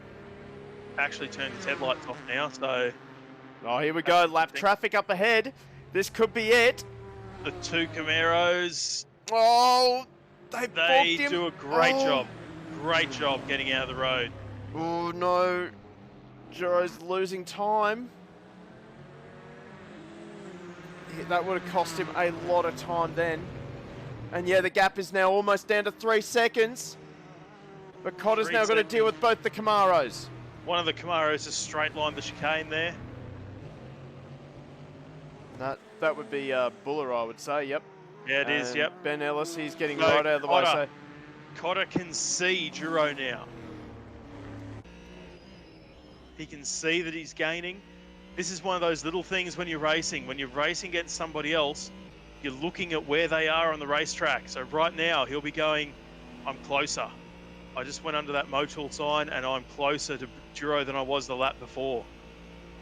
turned his headlights off now, so. Oh, here we go. Lap traffic up ahead. This could be it. The two Camaros. Oh, they do a great job. Great job getting out of the road. Oh no, Duro's losing time. That would have cost him a lot of time then. And yeah, the gap is now almost down to 3 seconds. But Cotter's 3 now got to deal seconds. with both the Camaros. One of the Camaros has straight lined the chicane there. That would be Buller, I would say, yep. Yeah, it is, yep. Ben Ellis, he's getting So, right out of the way. So Cotter can see Duro now. He can see that he's gaining. This is one of those little things when you're racing. When you're racing against somebody else, you're looking at where they are on the racetrack. So right now, he'll be going, I'm closer. I just went under that Motul sign and I'm closer to Duro than I was the lap before.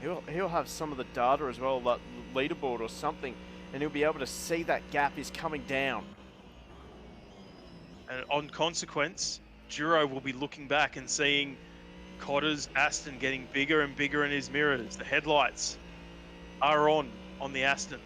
He'll have some of the data as well, like leaderboard or something, and he'll be able to see that gap is coming down. And on consequence, Duro will be looking back and seeing Cotter's Aston getting bigger and bigger in his mirrors. The headlights are on the Aston.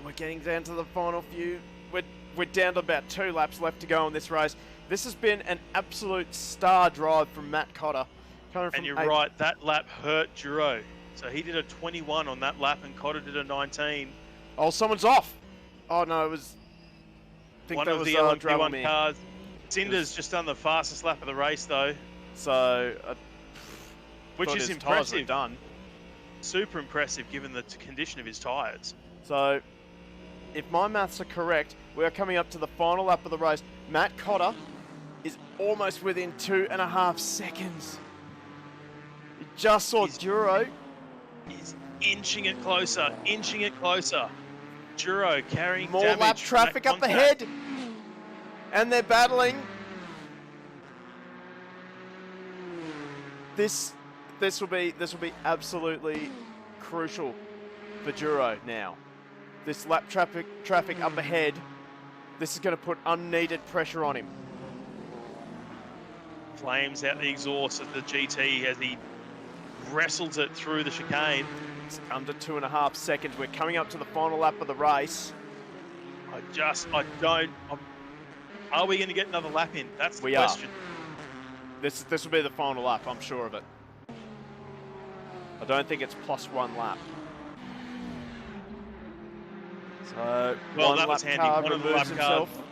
We're getting down to the final few. We're down to about 2 laps left to go on this race. This has been an absolute star drive from Matt Cotter. And you're right, that lap hurt Duro. So he did a 21 on that lap and Cotter did a 19. Oh, someone's off. Oh, no, it was... I think One that of was the LMP1 Dravelmere. cars. Cinder's just done the fastest lap of the race, though. So... which is his tyres were impressive. done. Super impressive given the condition of his tyres. So, if my maths are correct, we are coming up to the final lap of the race. Matt Cotter is almost within 2.5 seconds. You just saw Duro. He's inching it closer, inching it closer. Duro carrying More damage lap from traffic that up contact. ahead. And they're battling. This will be absolutely crucial for Duro now. This lap traffic up ahead, this is going to put unneeded pressure on him. Flames out the exhaust of the GT as he wrestles it through the chicane. It's under 2.5 seconds. We're coming up to the final lap of the race. Are we going to get another lap in? That's the We question. This will be the final lap, I'm sure of it. I don't think it's +1 lap. So, Well, one that lap was handy. card One of the removes lap himself. cards.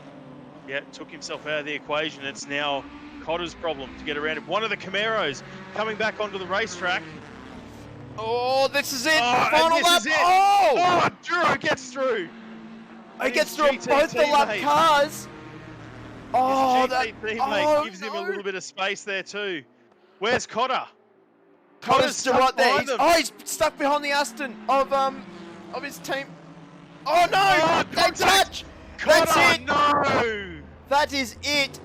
Yeah, took himself out of the equation. It's now Cotter's problem to get around him. One of the Camaros coming back onto the racetrack. Oh, this is it! Oh, Final and this lap! is it. Oh! Oh, Duro gets through. He gets his through on GT both the lap teammate. cars! Oh, His GT teammate oh, gives him no. a little bit of space there too. Where's Cotter? Cotter's still right there. behind them. He's stuck behind the Aston of his team. Oh no! Oh, They contact! touch! Cotter, That's it! no! That is it!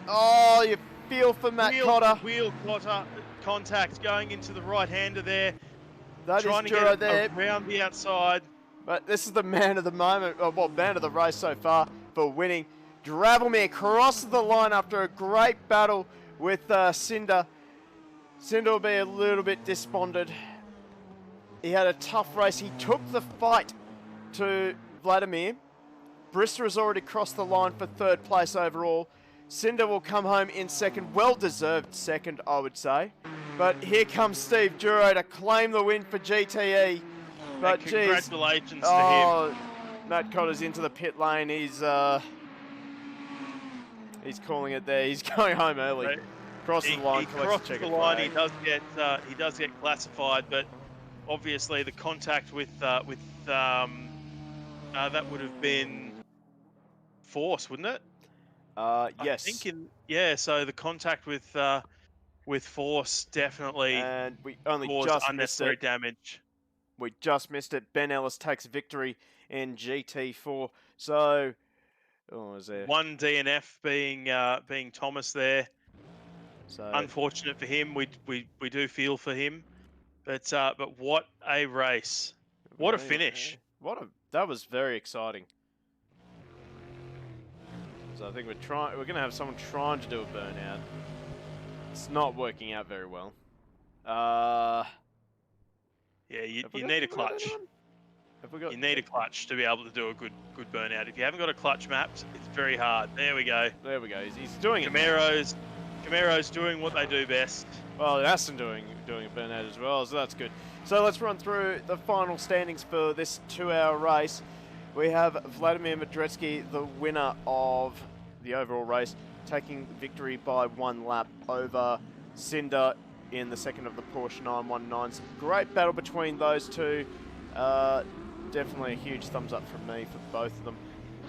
Oh, you feel for Matt Cotter. Wheel Cotter contact going into the right-hander there. That is trying to Duro get there. around the outside. But this is the man of the moment, well, man of the race so far for winning. Dravelmere crosses the line after a great battle with Cinder. Cinder will be a little bit despondent. He had a tough race. He took the fight to Vladimir. Brister has already crossed the line for 3rd place overall. Cinder will come home in 2nd. Well-deserved 2nd, I would say. But here comes Steve Duro to claim the win for GTE. But And congratulations to him. Matt Cotter's into the pit lane. He's calling it there. He's going home early. Right. Crosses the line, He collects crosses the the checkered line. flag. He does get classified, but obviously the contact with that would have been force, wouldn't it? Yes. I think so the contact with force definitely And we only caused just missed unnecessary it. damage. We just missed it. Ben Ellis takes victory in GT4. So, is there? One DNF being Thomas there. So, Unfortunate for him. We do feel for him, but what a race! What a finish! That was very exciting. So I think we're going to have someone trying to do a burnout. It's not working out very well. Yeah, you need a clutch. You need a clutch to be able to do a good burnout. If you haven't got a clutch mapped, it's very hard. There we go. There we go. He's doing it. Camaro's doing what they do best. Well, Aston doing a burnout as well, so that's good. So let's run through the final standings for this 2-hour race. We have Vladimir Medretsky, the winner of the overall race. taking the victory by 1 lap over Cinder in the second of the Porsche 919. Some great battle between those two. Definitely a huge thumbs up from me for both of them.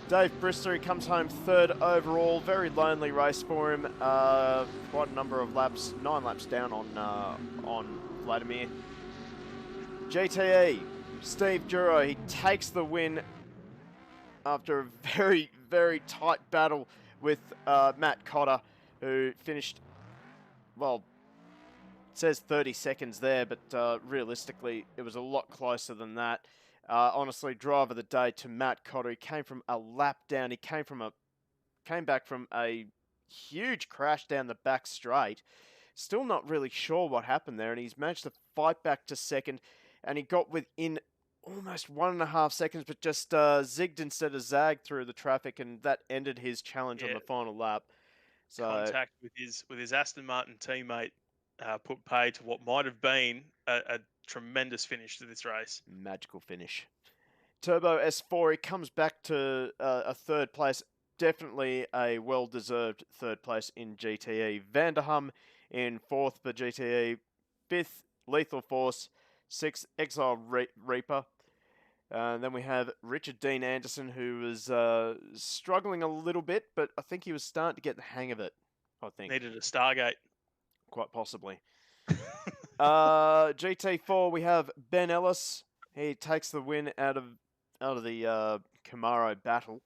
Dave Brister, he comes home third overall. Very lonely race for him. Quite a number of laps, 9 laps down on Vladimir. GTE, Steve Duro, he takes the win after a very, very tight battle with Matt Cotter, who finished, well, it says 30 seconds there, but realistically, it was a lot closer than that. Honestly, driver of the day to Matt Cotter. He came from a lap down. He came back from a huge crash down the back straight. Still not really sure what happened there, and he's managed to fight back to second, and he got within almost 1.5 seconds, but just zigged instead of zagged through the traffic, and that ended his challenge on the final lap. So contact with his Aston Martin teammate put pay to what might have been a tremendous finish to this race. Magical finish. Turbo S4, he comes back to a third place. Definitely a well-deserved third place in GTE. Vanderham in fourth for GTE. Fifth, Lethal Force. Sixth, Exile Reaper. Then we have Richard Dean Anderson, who was struggling a little bit, but I think he was starting to get the hang of it, I think. Needed a Stargate. Quite possibly. GT4, we have Ben Ellis. He takes the win out of the Camaro battle,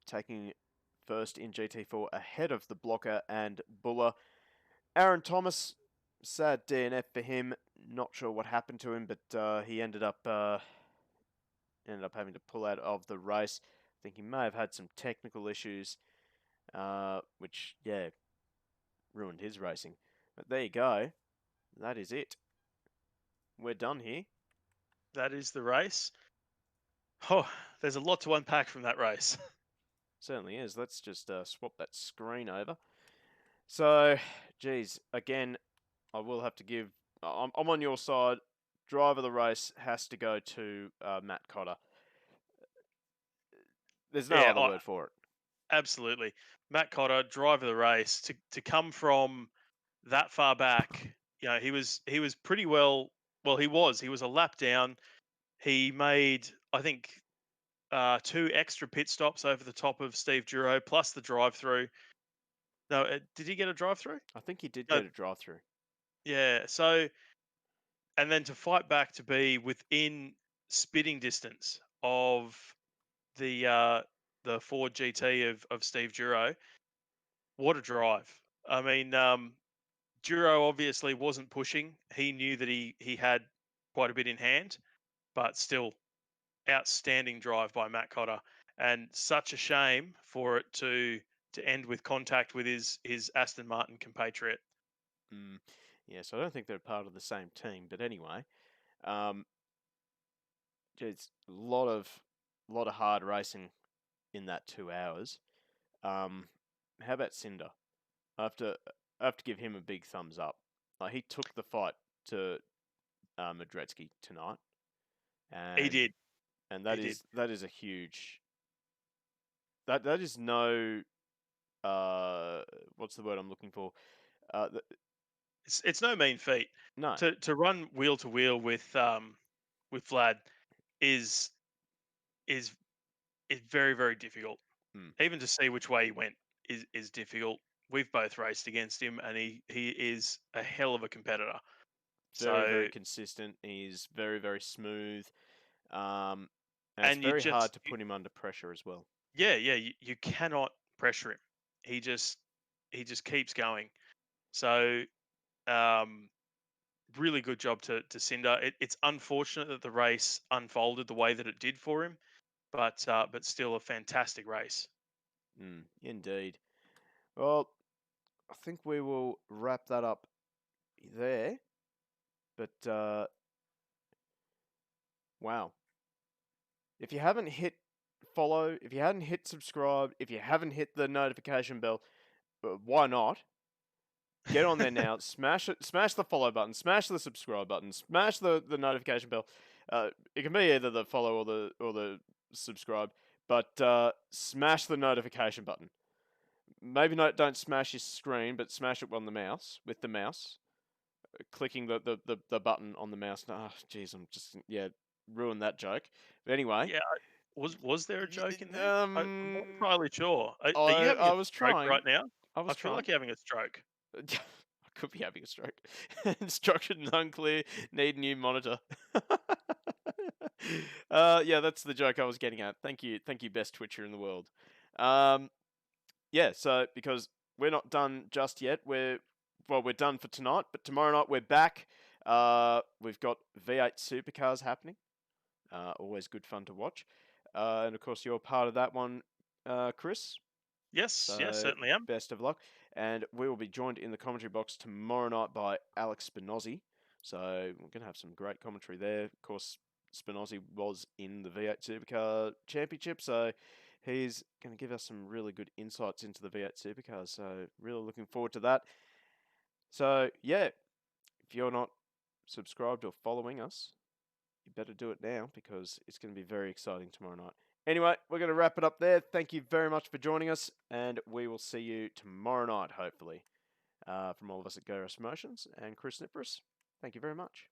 taking first in GT4 ahead of the Blocker and Buller. Aaron Thomas, sad DNF for him. Not sure what happened to him, but he ended up having to pull out of the race. I think he may have had some technical issues, which ruined his racing. But there you go. That is it. We're done here. That is the race. Oh, there's a lot to unpack from that race. Certainly is. Let's just swap that screen over. So, geez, again, I will have to give... I'm on your side. Driver of the race has to go to Matt Cotter. There's no other word for it. Absolutely. Matt Cotter, driver of the race, to come from that far back, he was pretty well he was a lap down. He made, I think, 2 extra pit stops over the top of Steve Duro, plus the drive-through. No, did he get a drive-through? I think he did get a drive-through. Yeah, so, and then to fight back to be within spitting distance of the Ford GT of Steve Duro, what a drive. I mean, Duro obviously wasn't pushing. He knew that he had quite a bit in hand, but still, outstanding drive by Matt Cotter, and such a shame for it to end with contact with his Aston Martin compatriot. Yes, I don't think they're part of the same team, but anyway, it's a lot of hard racing in that 2 hours. How about Cinder? I have to give him a big thumbs up. He took the fight to Madretsky tonight, and He did. And that is a huge. That is no. What's the word I'm looking for? It's no mean feat. No. To run wheel to wheel with Vlad is very, very difficult. Even to see which way he went is difficult. We've both raced against him, and he is a hell of a competitor. Very consistent. He's very, very smooth. And it's very hard to put him under pressure as well. Yeah, you cannot pressure him. He just keeps going. So, really good job to Cinder. It's unfortunate that the race unfolded the way that it did for him, but still a fantastic race. Indeed. Well, I think we will wrap that up there. But wow. If you haven't hit follow, if you hadn't hit subscribe, if you haven't hit the notification bell, why not? Get on there now. Smash it. Smash the follow button. Smash the subscribe button. Smash the notification bell. It can be either the follow or the subscribe, but smash the notification button. maybe don't smash your screen, but smash it on the mouse with the mouse, clicking the button on the mouse. Oh, jeez, I'm just ruined that joke. But anyway, Yeah. Was there a joke in there? I'm not um, entirely sure. Are you I having a was stroke trying. right now? I was I feel trying. like you're having a stroke. I could be having a stroke. Instructions unclear. Need new monitor. Yeah, that's the joke I was getting at. Thank you, best Twitcher in the world. Yeah, so because we're not done just yet, we're done for tonight, but tomorrow night we're back. We've got V8 supercars happening. Always good fun to watch. And of course, you're part of that one, Chris. Yes, yes, So certainly am. best of luck. And we will be joined in the commentary box tomorrow night by Alex Spinozzi. So we're going to have some great commentary there. Of course, Spinozzi was in the V8 Supercar Championship, so he's going to give us some really good insights into the V8 Supercars. So really looking forward to that. So yeah, if you're not subscribed or following us, you better do it now because it's going to be very exciting tomorrow night. Anyway, we're going to wrap it up there. Thank you very much for joining us, and we will see you tomorrow night, hopefully. From all of us at Go Motions and Chris Nipris, thank you very much.